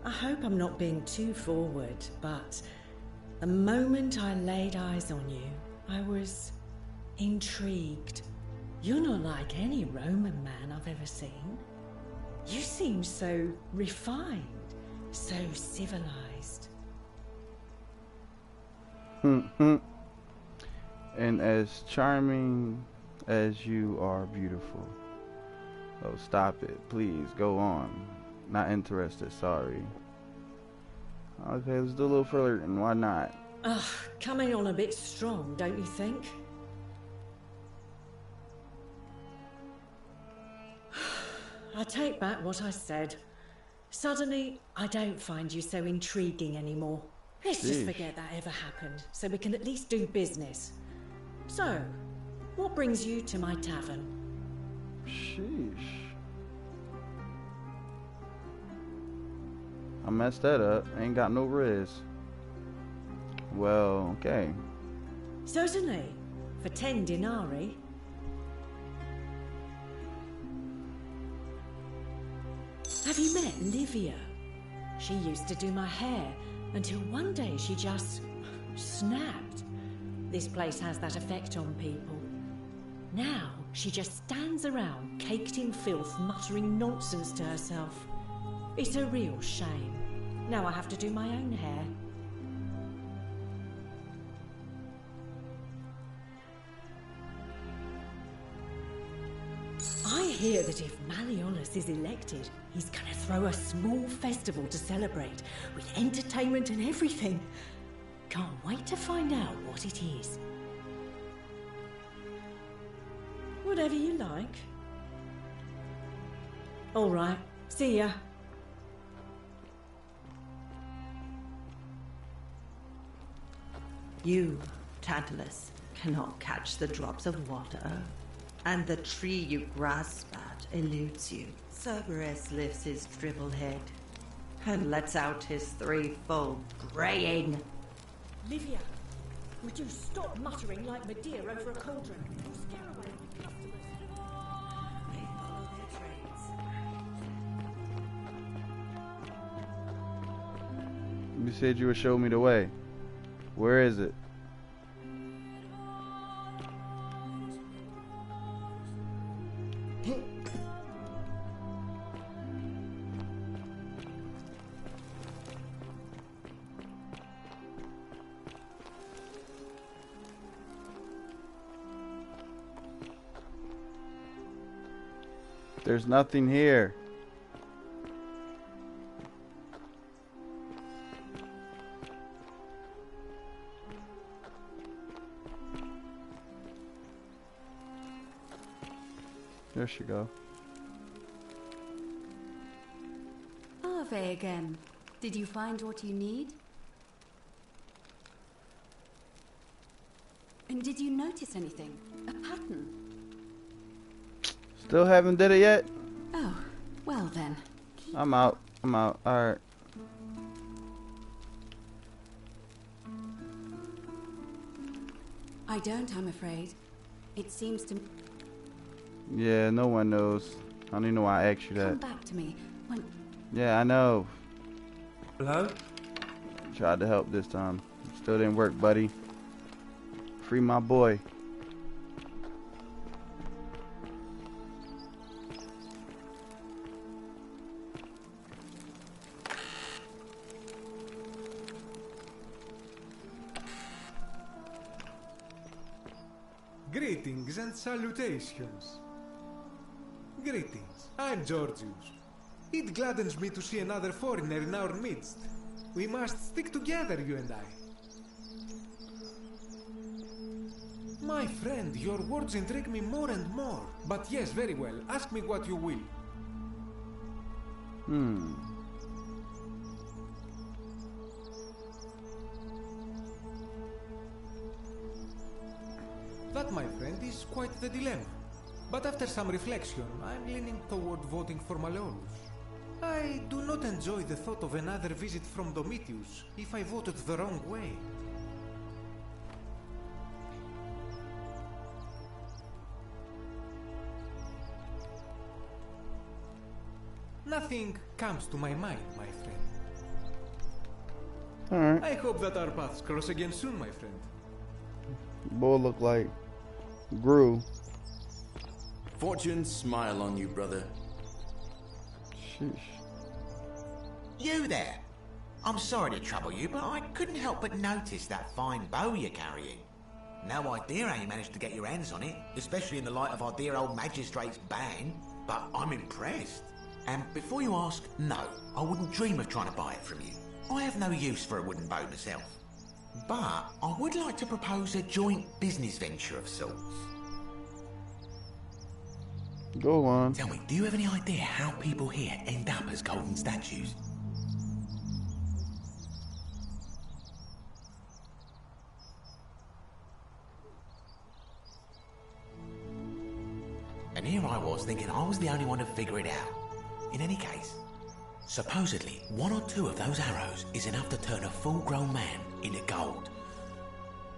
I hope I'm not being too forward, but the moment I laid eyes on you, I was intrigued. You're not like any Roman man I've ever seen. You seem so refined, so civilized. And as charming as you are beautiful. Oh, stop it. Please, go on. Not interested, sorry. Okay, let's do a little flirting. Why not? Ugh, coming on a bit strong, don't you think? I take back what I said. Suddenly, I don't find you so intriguing anymore. Let's just forget that ever happened, so we can at least do business. So, what brings you to my tavern? Sheesh. I messed that up. Ain't got no riz. Well, okay. Certainly, for 10 denarii. Have you met Livia? She used to do my hair until one day she just snapped. This place has that effect on people. Now she just stands around caked in filth, muttering nonsense to herself. It's a real shame. Now I have to do my own hair. I hear that if Malleolus is elected, he's gonna throw a small festival to celebrate, with entertainment and everything. Can't wait to find out what it is. Whatever you like. All right, see ya. You, Tantalus, cannot catch the drops of water, and the tree you grasp at eludes you. Cerberus lifts his dribble head and lets out his threefold braying. Livia, would you stop muttering like Medea over a cauldron? You'll scare away my customers. They follow their trades. You said you would show me the way. Where is it? There's nothing here. There she go. Ave again. Did you find what you need? And did you notice anything? A pattern? Still haven't did it yet? Oh, well then. I'm out. I'm out. Alright. I don't, I'm afraid. It seems to... Yeah, no one knows. I don't even know why I asked you that. Come back to me when... Yeah, I know. Hello? Tried to help this time. Still didn't work, buddy. Free my boy. Greetings and salutations. Greetings, I'm Georgius. It gladdens me to see another foreigner in our midst. We must stick together, you and I. My friend, your words intrigue me more and more. But yes, very well. Ask me what you will. That, my friend, is quite the dilemma. But after some reflection, I'm leaning toward voting for Malleolus. I do not enjoy the thought of another visit from Domitius if I voted the wrong way. Nothing comes to my mind, my friend. Alright. I hope that our paths cross again soon, my friend. Boy look like Gru. Fortune smile on you, brother. Sheesh. You there? I'm sorry to trouble you, but I couldn't help but notice that fine bow you're carrying. No idea how you managed to get your hands on it, especially in the light of our dear old magistrate's ban, but I'm impressed. And before you ask, no, I wouldn't dream of trying to buy it from you. I have no use for a wooden bow myself. But I would like to propose a joint business venture of sorts. Go on. Tell me, do you have any idea how people here end up as golden statues? And here I was thinking I was the only one to figure it out. In any case, supposedly, 1 or 2 of those arrows is enough to turn a full-grown man into gold.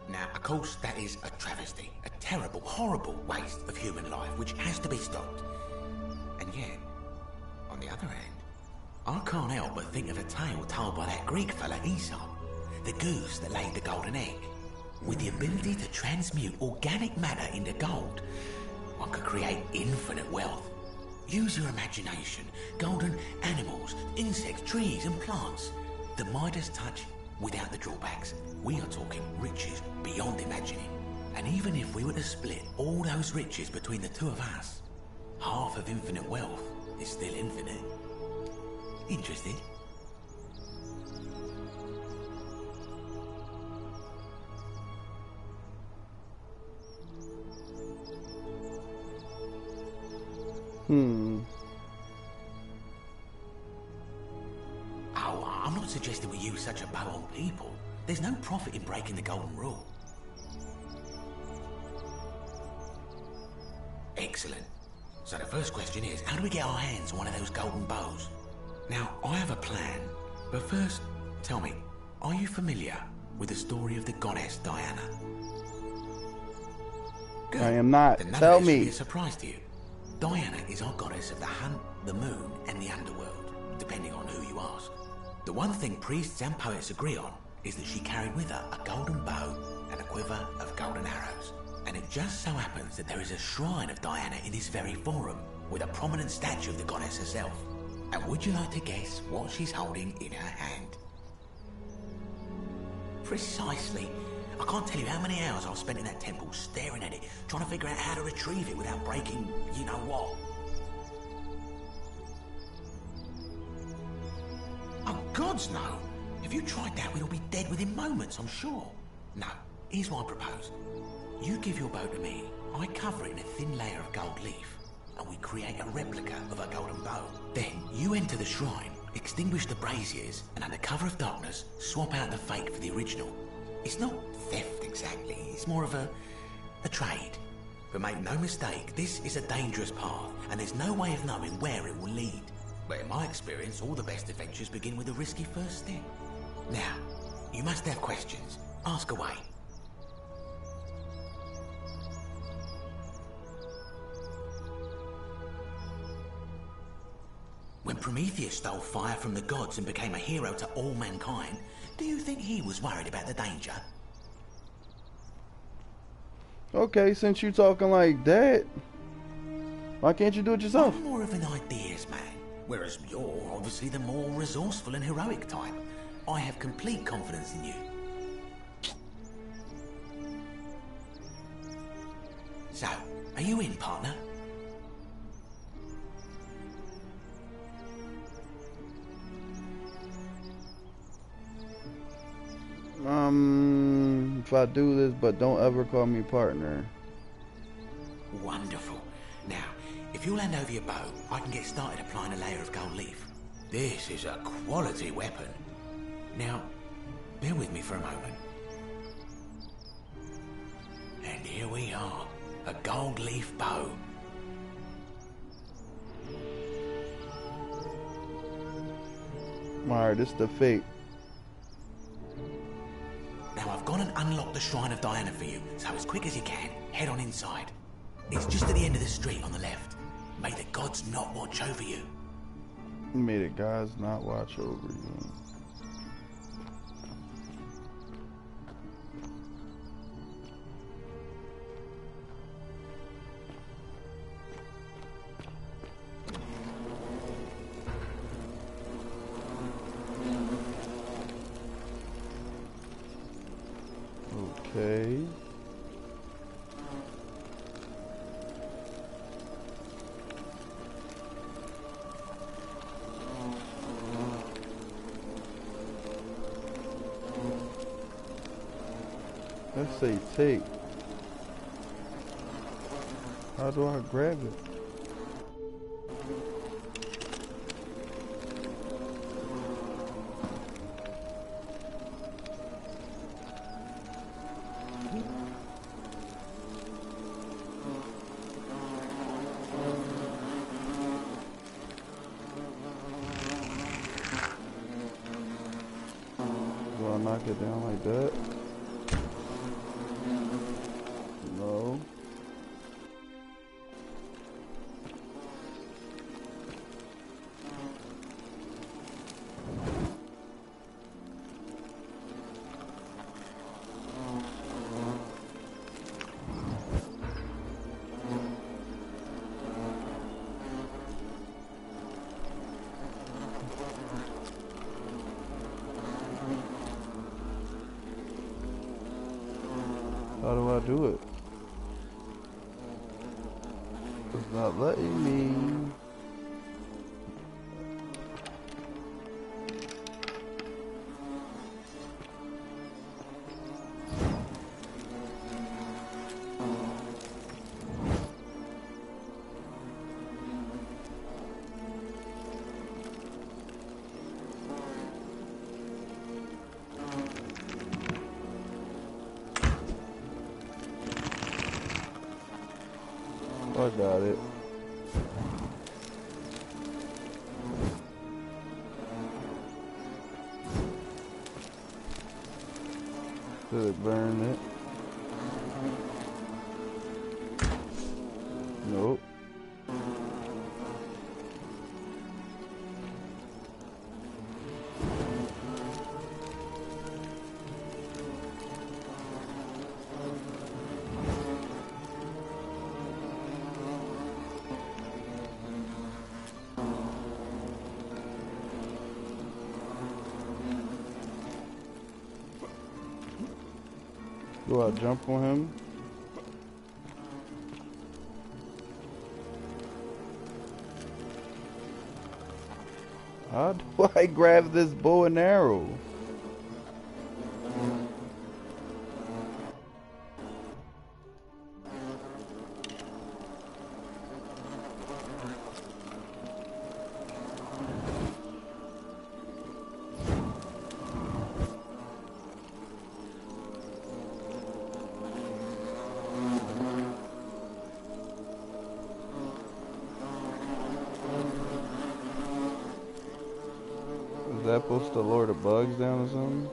Now, of course, that is a travesty, a terrible, horrible waste of human life, which has to be stopped. And yet, on the other hand, I can't help but think of a tale told by that Greek fella Aesop, the goose that laid the golden egg. With the ability to transmute organic matter into gold, one could create infinite wealth. Use your imagination. Golden animals, insects, trees and plants. The Midas touch without the drawbacks. We are talking riches beyond imagining. And even if we were to split all those riches between the 2 of us, half of infinite wealth is still infinite. Interested? Oh, I'm not suggesting we use such a bow on people. There's no profit in breaking the golden rule. Excellent. So the first question is, how do we get our hands on one of those golden bows? Now, I have a plan, but first, tell me, are you familiar with the story of the goddess Diana? Good. I am not. Then none Tell of this should me. be a surprise to you. Diana is our goddess of the hunt, the moon, and the underworld, depending on who you ask. The one thing priests and poets agree on is that she carried with her a golden bow and a quiver of golden arrows. And it just so happens that there is a shrine of Diana in this very forum, with a prominent statue of the goddess herself. And would you like to guess what she's holding in her hand? Precisely. I can't tell you how many hours I've spent in that temple staring at it, trying to figure out how to retrieve it without breaking you know what. Oh, gods no! If you tried that, we'd all be dead within moments, I'm sure. No, here's what I propose. You give your bow to me, I cover it in a thin layer of gold leaf, and we create a replica of a golden bow. Then, you enter the shrine, extinguish the braziers, and under cover of darkness, swap out the fake for the original. It's not theft exactly, it's more of a trade. But make no mistake, this is a dangerous path, and there's no way of knowing where it will lead. But in my experience, all the best adventures begin with a risky first step. Now, you must have questions. Ask away. When Prometheus stole fire from the gods and became a hero to all mankind, do you think he was worried about the danger? Okay, since you talking like that, why can't you do it yourself? I'm more of an ideas man, whereas you're obviously the more resourceful and heroic type. I have complete confidence in you. So, are you in, partner? If I do this, but don't ever call me partner. Wonderful. Now, if you'll hand over your bow, I can get started applying a layer of gold leaf. This is a quality weapon. Now, bear with me for a moment. And here we are, a gold leaf bow. Alright, this is the fate. Now I've gone and unlocked the Shrine of Diana for you, so as quick as you can, head on inside. It's just at the end of the street on the left. May the gods not watch over you. May the gods not watch over you. Okay. Let's say take. How do I grab it? Do I knock it down like that? No. How do I do it? It's not letting me. I got it. Did it burn it? Nope. Do I jump on him? How do I grab this bow and arrow? Is that supposed to lure the bugs down or something?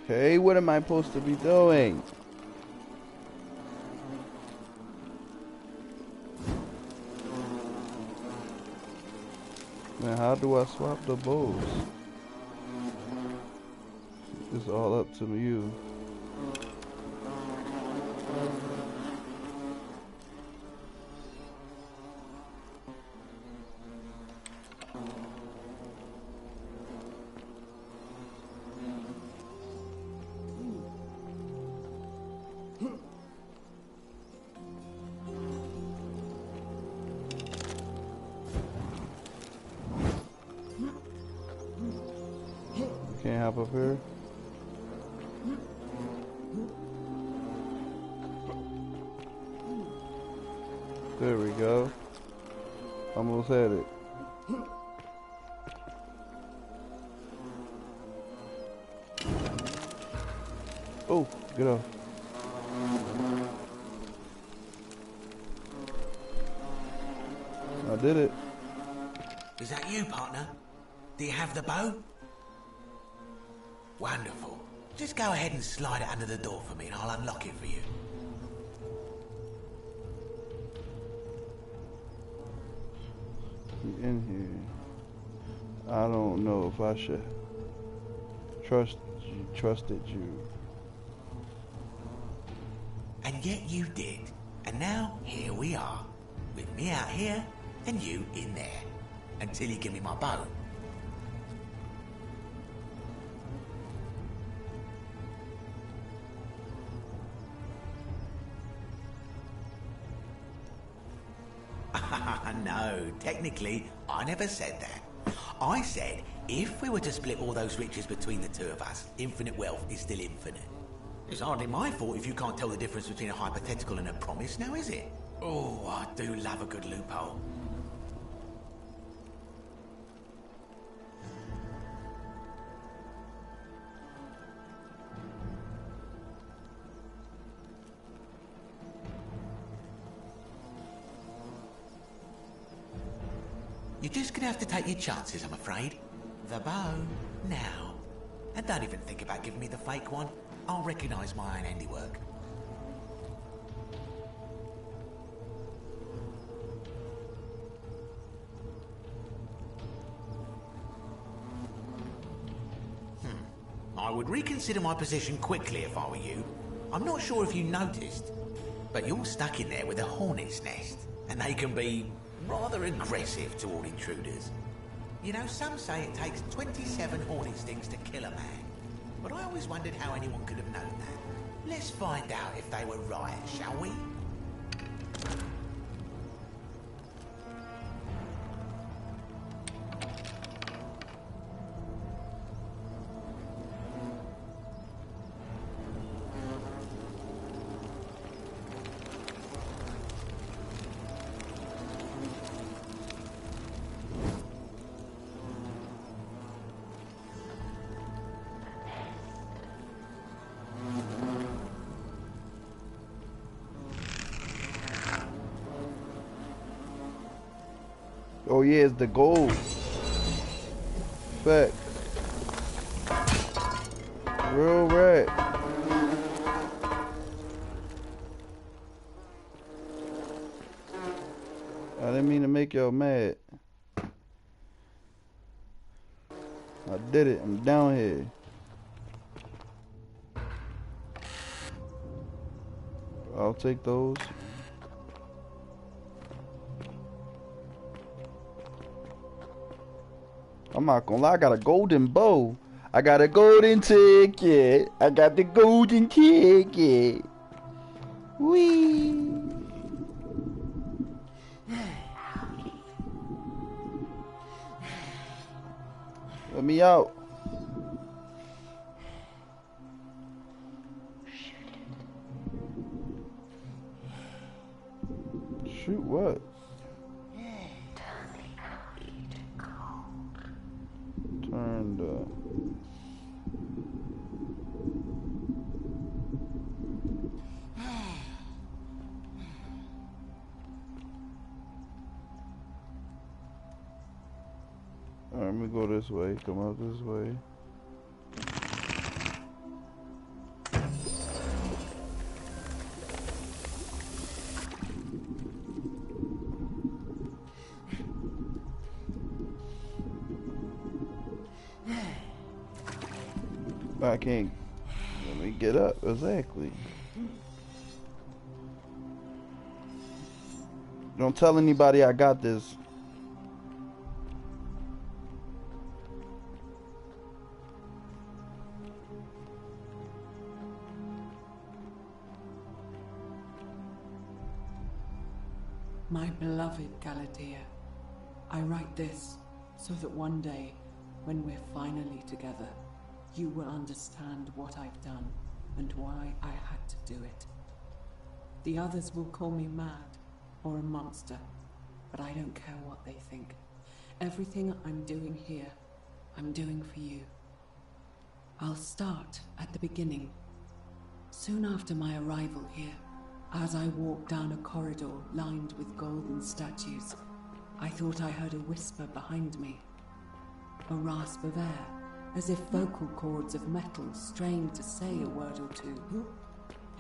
Okay, what am I supposed to be doing? Man, how do I swap the bows? It's all up to you. Can't hop up here. There we go. Almost had it. Oh, get off. I did it. Is that you, partner? Do you have the bow? Wonderful. Just go ahead and slide it under the door for me and I'll unlock it for you. In here. I don't know if I should trusted you. And yet you did. And now here we are. With me out here and you in there. Until you give me my bow. No, technically, I never said that. I said, if we were to split all those riches between the two of us, infinite wealth is still infinite. It's hardly my fault if you can't tell the difference between a hypothetical and a promise, now is it? Oh, I do love a good loophole. You're just gonna have to take your chances, I'm afraid. The bow, now. And don't even think about giving me the fake one. I'll recognise my own handiwork. I would reconsider my position quickly if I were you. I'm not sure if you noticed, but you're stuck in there with a hornet's nest, and they can be rather aggressive toward intruders. You know, some say it takes 27 hornet stings to kill a man, but I always wondered how anyone could have known that. Let's find out if they were right, shall we? Oh yeah, it's the gold. Fact. Real rat. I didn't mean to make y'all mad. I did it. I'm down here. I'll take those. I'm not gonna lie, I got a golden bow. I got a golden ticket. I got the golden ticket. Whee! Let me out. Shoot what? Turned Alright, let me go this way. Come out this way. I can't. Let me get up. Exactly. Don't tell anybody I got this. My beloved Galatea, I write this so that one day, when we're finally together, you will understand what I've done and why I had to do it. The others will call me mad or a monster, but I don't care what they think. Everything I'm doing here, I'm doing for you. I'll start at the beginning. Soon after my arrival here, as I walked down a corridor lined with golden statues, I thought I heard a whisper behind me. A rasp of air, as if vocal cords of metal strained to say a word or two.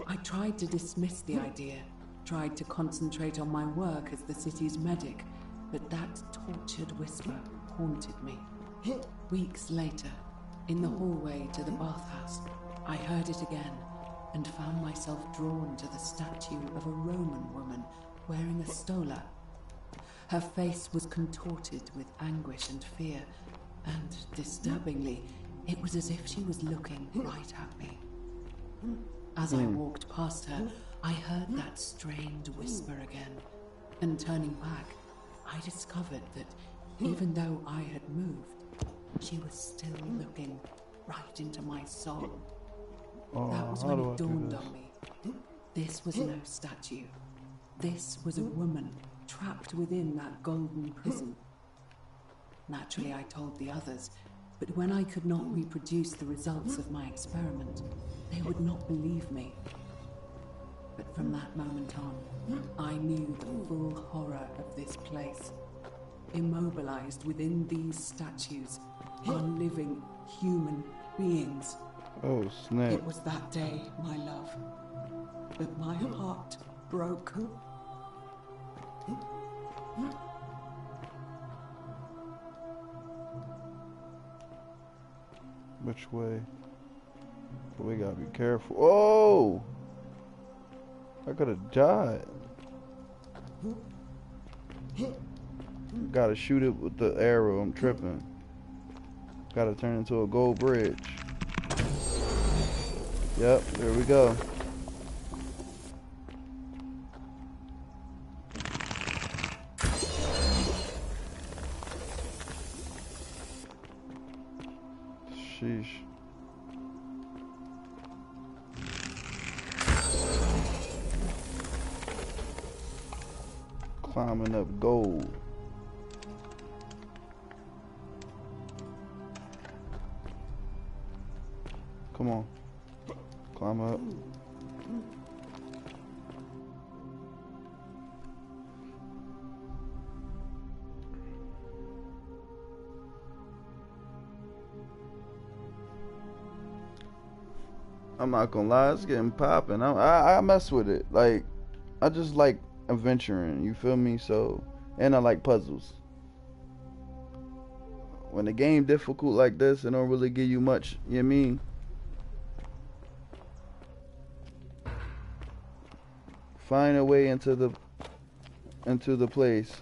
I tried to dismiss the idea, tried to concentrate on my work as the city's medic, but that tortured whisper haunted me. Weeks later, in the hallway to the bathhouse, I heard it again and found myself drawn to the statue of a Roman woman wearing a stola. Her face was contorted with anguish and fear, and disturbingly, it was as if she was looking right at me. As I walked past her, I heard that strained whisper again, and turning back, I discovered that even though I had moved, she was still looking right into my soul. That was when it dawned on me. This was no statue. This was a woman trapped within that golden prison. Naturally, I told the others, but when I could not reproduce the results of my experiment, they would not believe me. But from that moment on, I knew the full horror of this place. Immobilized within these statues are living human beings. Oh, snap. It was that day, my love, that my heart broke. Which way? We gotta be careful. Oh! I could have died. Gotta shoot it with the arrow. I'm tripping. Gotta turn into a gold bridge. Yep, there we go. Sheesh. Climbing up gold. Come on. Climb up. I'm not gonna lie, it's getting popping. I mess with it. Like, I just like adventuring, you feel me? So, and I like puzzles. When the game difficult like this, it don't really give you much, you know what I mean? Find a way into the place.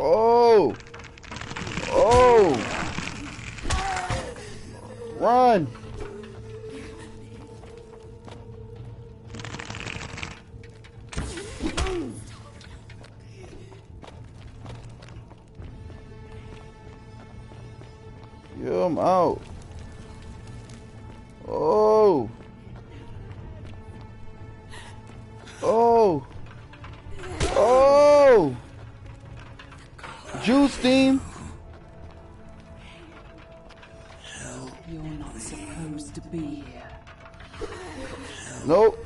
Oh! Oh! Run! I'm out. Oh. Oh. Oh. Juice team. You're not supposed to be here. Nope.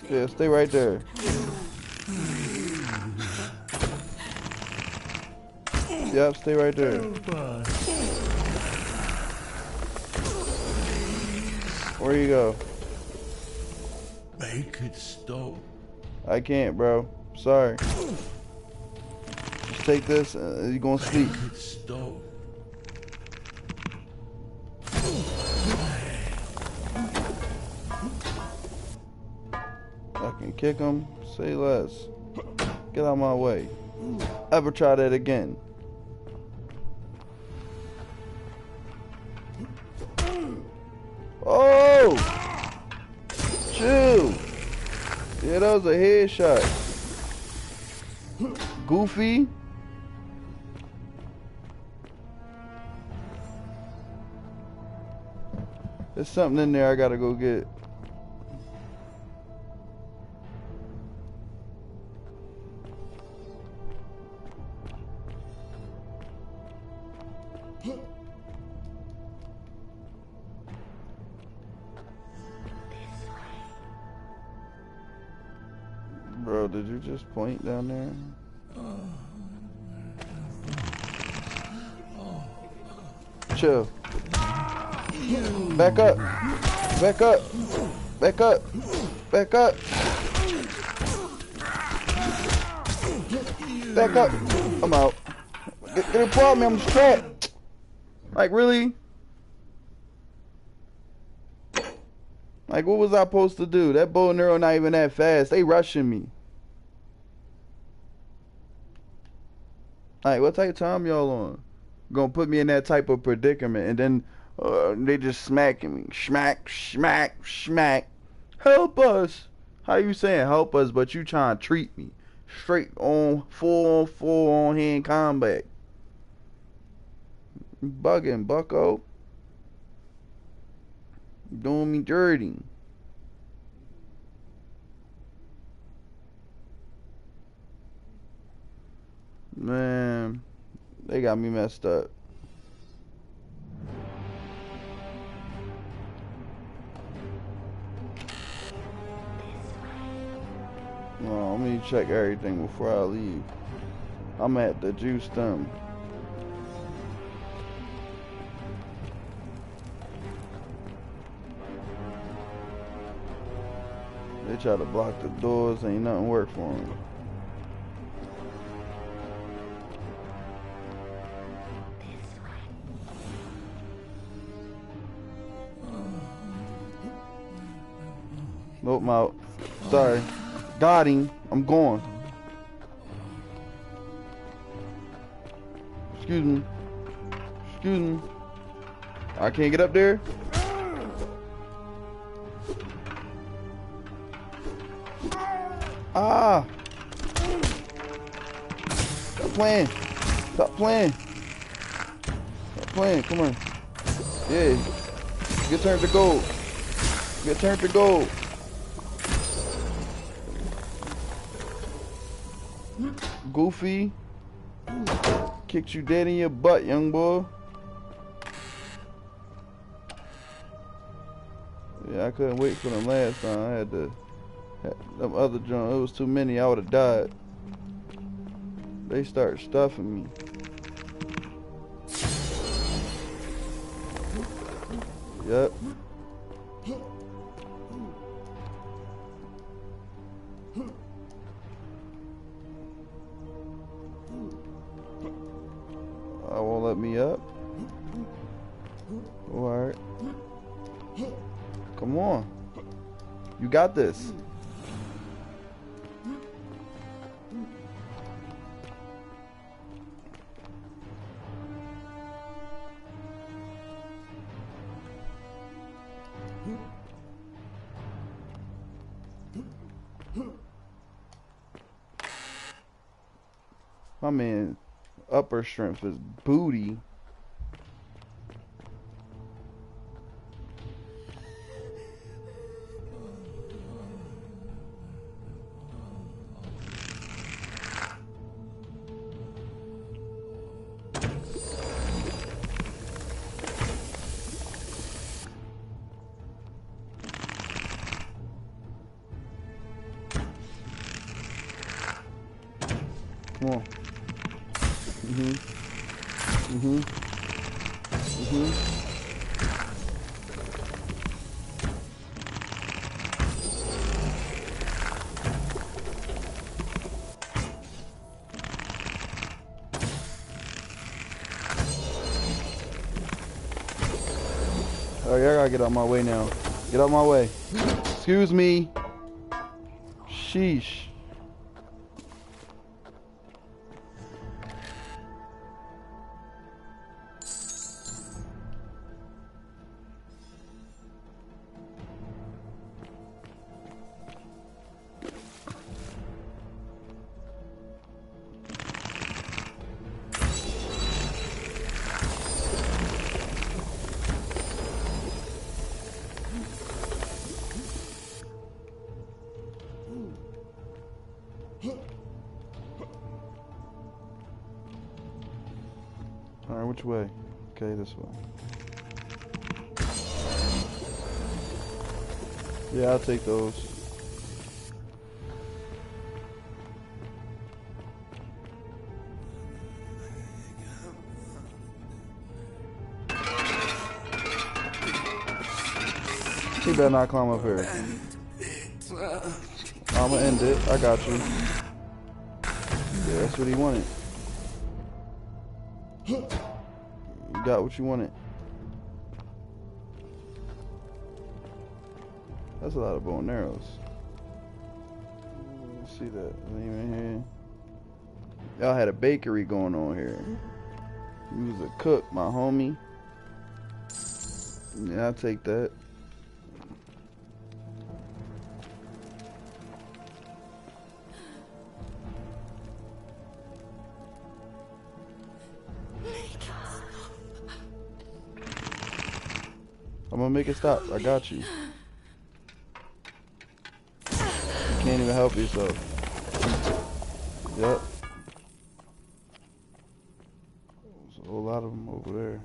Yeah, stay right there. Yep, stay right there. Where you go? Make it stop. I can't, bro. Sorry. Just take this and you're gonna sleep. Make it stop. I can kick him, say less. Get out of my way. Ever try that again? Oh! Chill! Yeah, that was a headshot. Goofy. There's something in there I gotta go get. Bro, did you just point down there? Chill. Back up. Back up. Back up. Back up. Back up. I'm out. Get a problem, I'm strapped. Like, really? Like, what was I supposed to do? That bow and arrow not even that fast. They rushing me. Like, what type of time y'all on? Gonna put me in that type of predicament, and then they just smacking me. Smack, smack, smack. Help us. How you saying help us, but you trying to treat me? Straight on, full on hand combat. You bugging, bucko. Doing me dirty. Man, they got me messed up. Well, let me check everything before I leave. I'm at the juice them. They try to block the doors, ain't nothing work for them. Nope, I'm out. Sorry. Got him. I'm going. Excuse me. Excuse me. I can't get up there? Ah! Stop playing. Stop playing. Stop playing. Come on. Yeah. Get turned to gold. Get turned to gold. Goofy. Kicked you dead in your butt, young boy. Yeah, I couldn't wait for them last time. I had to... Them other joints, it was too many, I would have died. They start stuffing me. Yep. I won't let me up. Alright. Come on. You got this. My man upper strength is booty. Come on. Oh, yeah, I gotta get out my way now. Get out my way. Excuse me. Sheesh. Alright, which way? Okay, this way. Yeah, I'll take those. He better not climb up here. I'ma end it. I got you. Yeah, that's what he wanted. You got what you wanted. That's a lot of bow and arrows. Let's see that. Even here. Y'all had a bakery going on here. You was a cook, my homie. Yeah, I'll take that. I'm gonna make it stop. I got you. You can't even help yourself. Yep. There's a whole lot of them over there.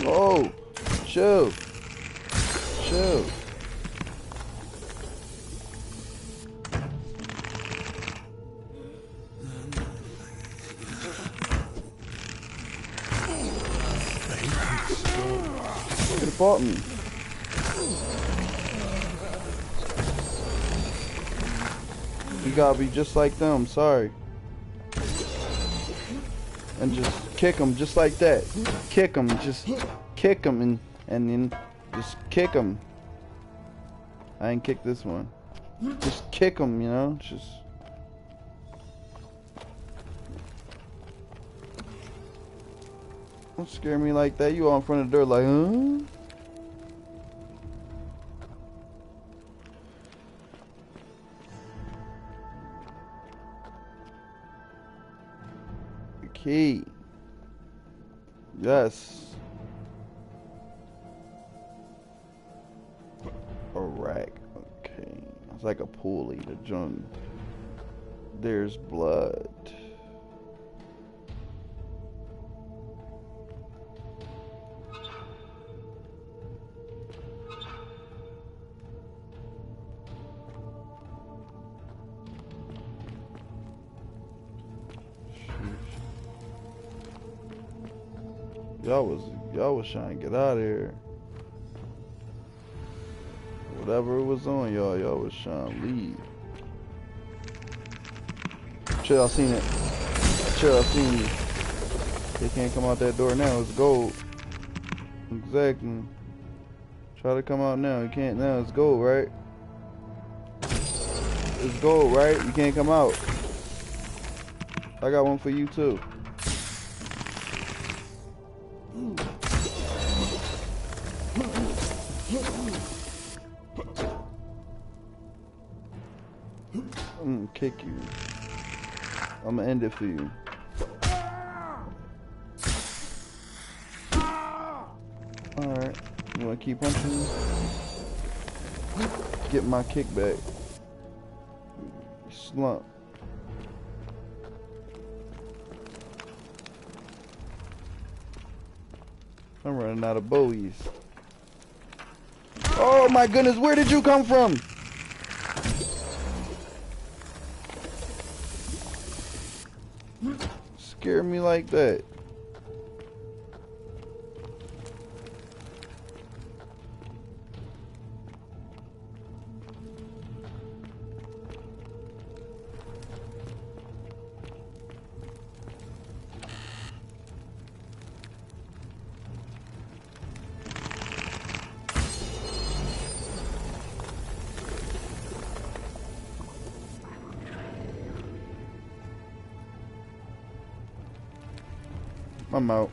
Oh! Chill! Chill! Could have fought me. You gotta be just like them, sorry. And just kick them just like that. Kick them, just kick them and then just kick them. I ain't kick this one. Just kick them, you know? Just. Don't scare me like that. You all in front of the door like, huh? Key. Yes. A rack. Okay. It's like a pulley to join. There's blood. Y'all was trying to get out of here. Whatever was on y'all was trying to leave. Chill, I seen it. Chill, I seen you. They can't come out that door now. It's gold. Exactly. Try to come out now. You can't now. It's gold, right? It's gold, right? You can't come out. I got one for you too. I'm gonna kick you. I'm gonna end it for you. Alright. You wanna keep punching me? Get my kickback. Slump. I'm running out of bowies. Oh my goodness, where did you come from? Scare me like that. I'm out.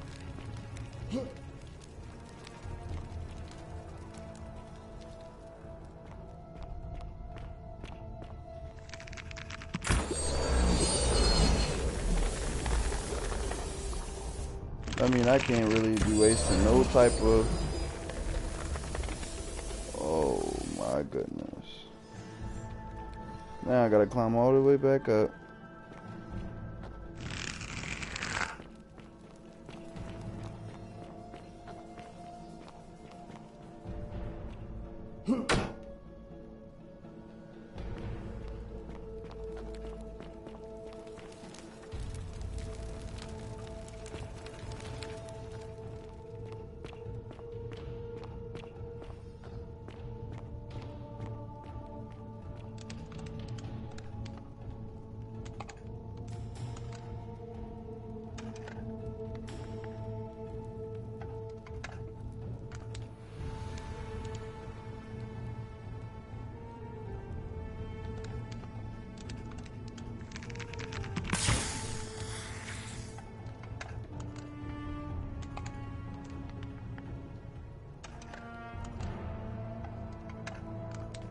I mean, I can't really be wasting no type of... Oh my goodness. Now I gotta climb all the way back up.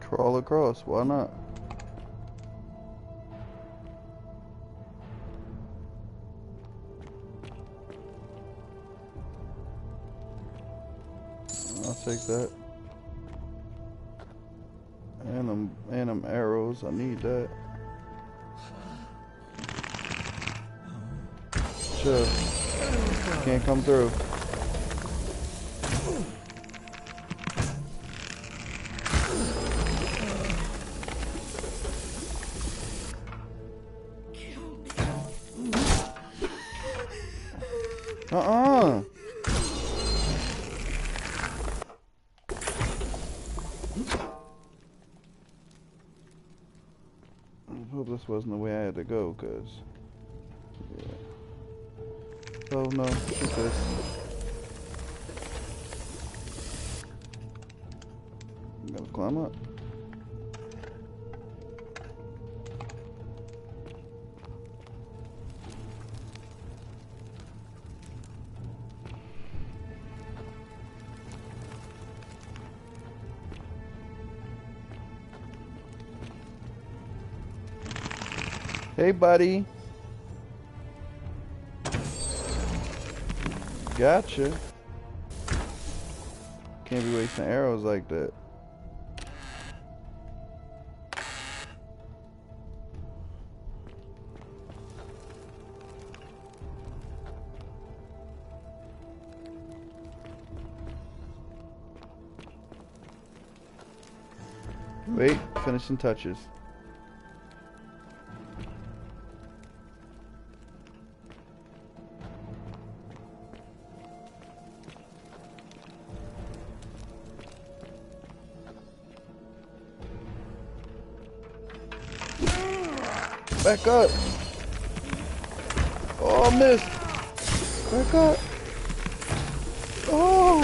Crawl across, why not? I'll take that. And them arrows, I need that. Sure. Can't come through. I hope this wasn't the way I had to go, cause yeah. Oh no, shoot this. Gotta climb up. Hey, buddy. Gotcha. Can't be wasting arrows like that. Wait, finishing touches. Back up. Oh, I missed. Back up. Oh.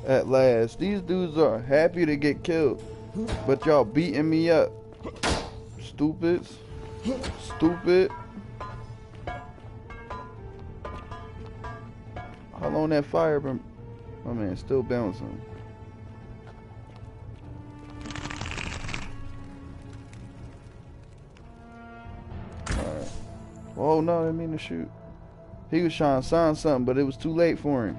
At last. These dudes are happy to get killed. But y'all beating me up. Stupids. Stupid. How long that fire been? My man's still bouncing. Alright. Oh no, I didn't mean to shoot. He was trying to sign something, but it was too late for him.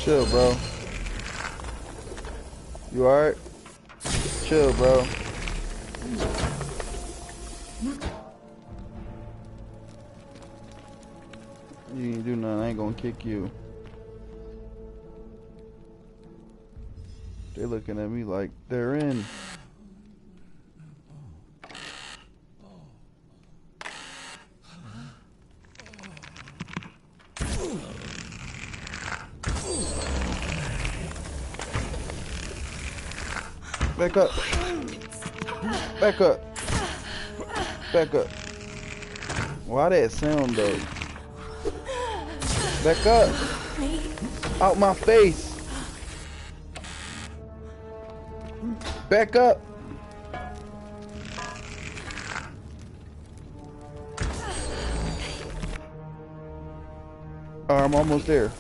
Chill, bro. You alright? Chill, bro. You ain't do nothing. I ain't gonna kick you. They looking at me like they're in. Back up. Back up. Back up. Why that sound though? Back up. Out my face. Back up. I'm almost there.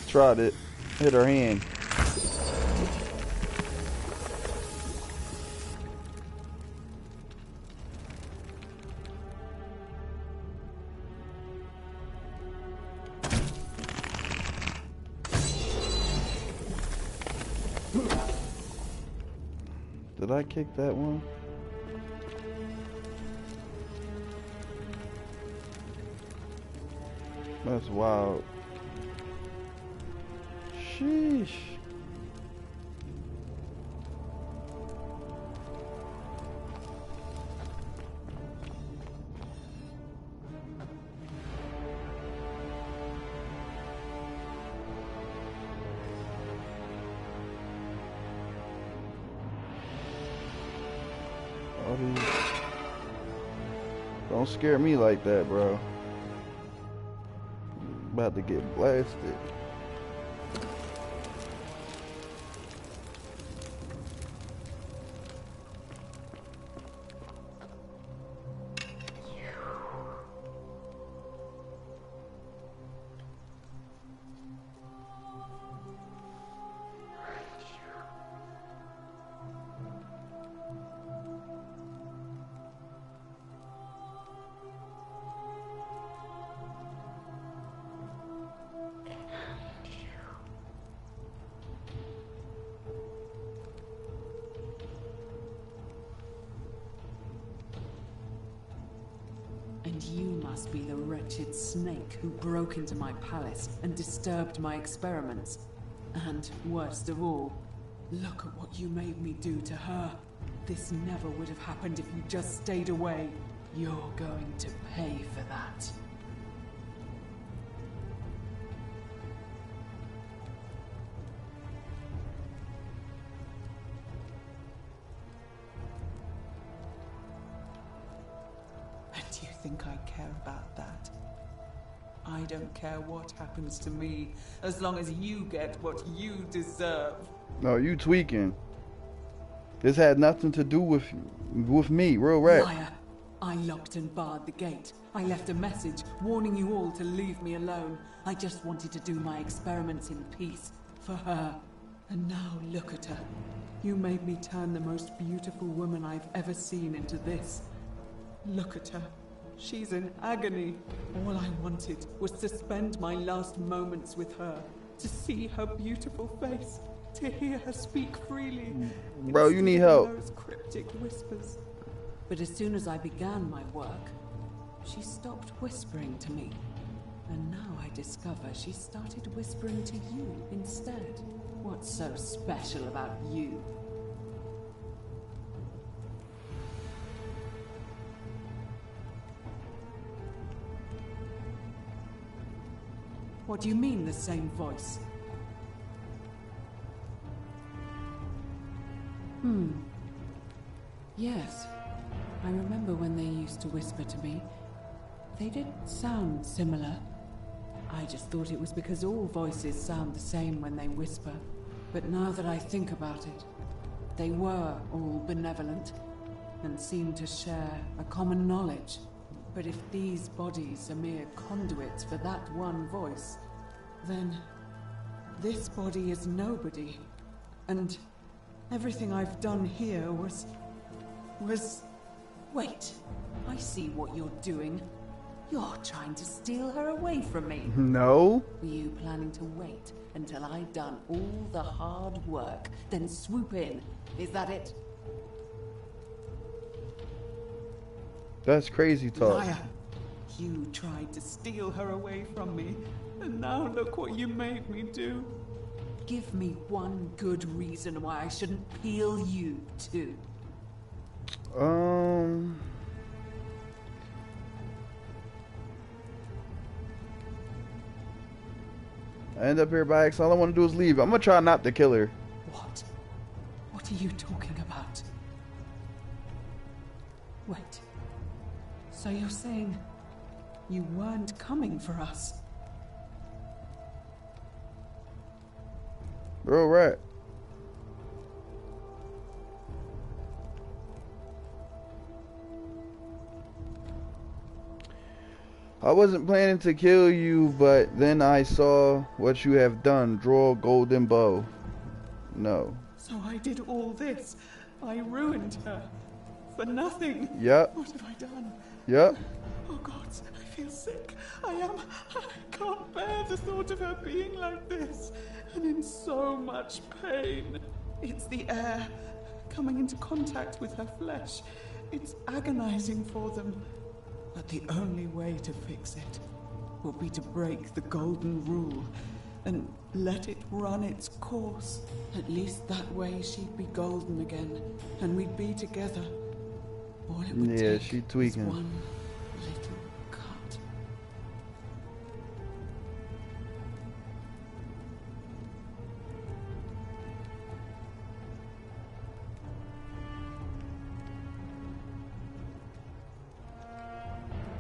Tried it. Hit her hand. Did I kick that one? That's wild. Sheesh. All these... Don't scare me like that, bro. I'm about to get blasted. And you must be the wretched snake who broke into my palace and disturbed my experiments. And, worst of all, look at what you made me do to her. This never would have happened if you just stayed away. You're going to pay for that. Do you think I care about that? I don't care what happens to me, as long as you get what you deserve. No, you tweaking. This had nothing to do with me, real rap. Liar. I locked and barred the gate. I left a message warning you all to leave me alone. I just wanted to do my experiments in peace, for her. And now look at her. You made me turn the most beautiful woman I've ever seen into this. Look at her. She's in agony. All I wanted was to spend my last moments with her, to see her beautiful face, to hear her speak freely. Bro, you need help. Those cryptic whispers. But as soon as I began my work, she stopped whispering to me. And now I discover she started whispering to you instead. What's so special about you? What do you mean, the same voice? Yes. I remember when they used to whisper to me. They did sound similar. I just thought it was because all voices sound the same when they whisper. But now that I think about it, they were all benevolent and seemed to share a common knowledge. But if these bodies are mere conduits for that one voice, then this body is nobody. And everything I've done here was... Wait, I see what you're doing. You're trying to steal her away from me. No. Were you planning to wait until I'd done all the hard work, then swoop in? Is that it? That's crazy talk. Liar. You tried to steal her away from me, and now look what you made me do. Give me one good reason why I shouldn't peel you too. I end up here by accident. All I want to do is leave. I'm gonna try not to kill her. What? What are you talking about? Wait. So you're saying you weren't coming for us? Bro, right. I wasn't planning to kill you, but then I saw what you have done. Draw a golden bow. No. So I did all this. I ruined her. For nothing. Yep. What have I done? Yep. Oh God, I feel sick. I can't bear the thought of her being like this. And in so much pain. It's the air coming into contact with her flesh. It's agonizing for them. But the only way to fix it will be to break the golden rule and let it run its course. At least that way she'd be golden again, and we'd be together. All it would take she tweaking. is one little cut.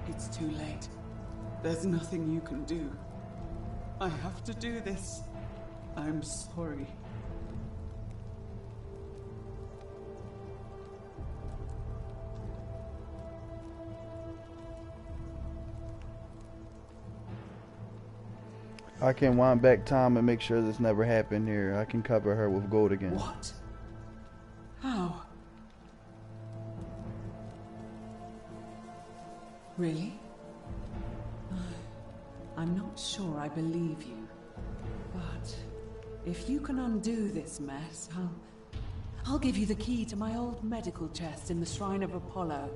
It's too late. There's nothing you can do. I have to do this. I'm sorry. I can wind back time and make sure this never happened here. I can cover her with gold again. What? How? Really? I'm not sure I believe you. But if you can undo this mess, I'll give you the key to my old medical chest in the Shrine of Apollo.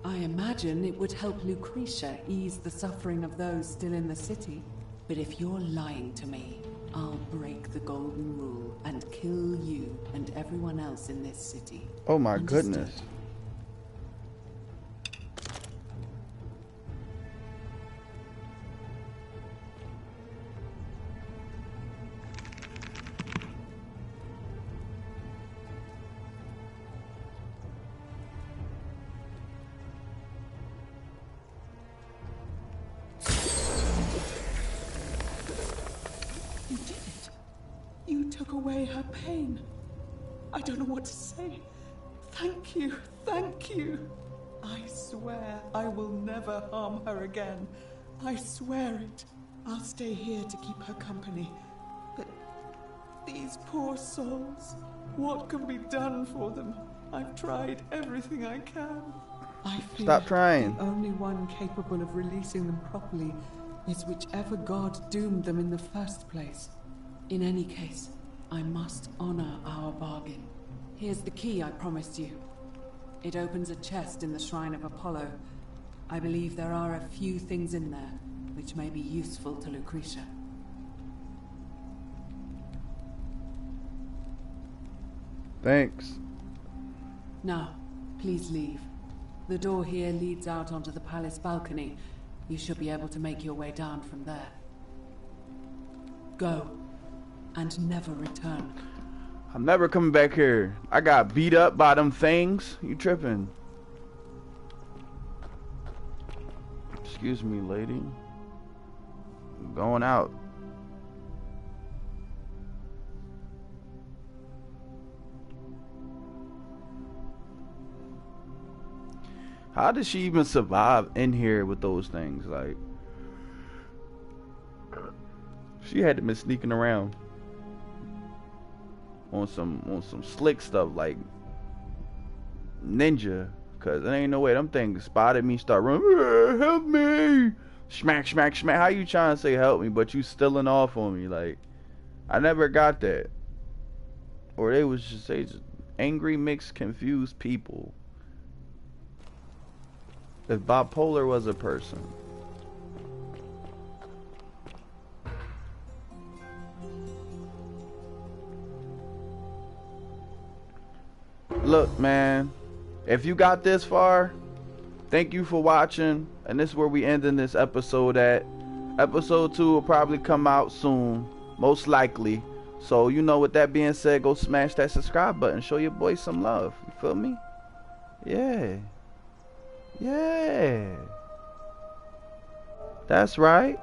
I imagine it would help Lucretia ease the suffering of those still in the city. But if you're lying to me, I'll break the golden rule and kill you and everyone else in this city. Oh my Understood? goodness. You did it. You took away her pain. I don't know what to say. Thank you. Thank you. I swear I will never harm her again. I swear it. I'll stay here to keep her company. But these poor souls, what can be done for them? I've tried everything I can. I fear Stop trying. the only one capable of releasing them properly is whichever god doomed them in the first place. In any case, I must honor our bargain. Here's the key I promised you. It opens a chest in the Shrine of Apollo. I believe there are a few things in there which may be useful to Lucretia. Thanks. Now, please leave. The door here leads out onto the palace balcony. You should be able to make your way down from there. Go, and never return. I'm never coming back here. I got beat up by them things. You tripping? Excuse me, lady. I'm going out. How did she even survive in here with those things? Like, she had to be sneaking around on some slick stuff like ninja, cause there ain't no way them things spotted me, start running, help me, smack smack smack. How you trying to say help me but you stealing off on me? Like, I never got that. Or they was just angry, mixed, confused people. If bipolar was a person. Look, man, if you got this far, thank you for watching, and this is where we ending this episode at. Episode 2 will probably come out soon, most likely. So, you know, with that being said, go smash that subscribe button, show your boy some love. You feel me? Yeah. Yeah. That's right.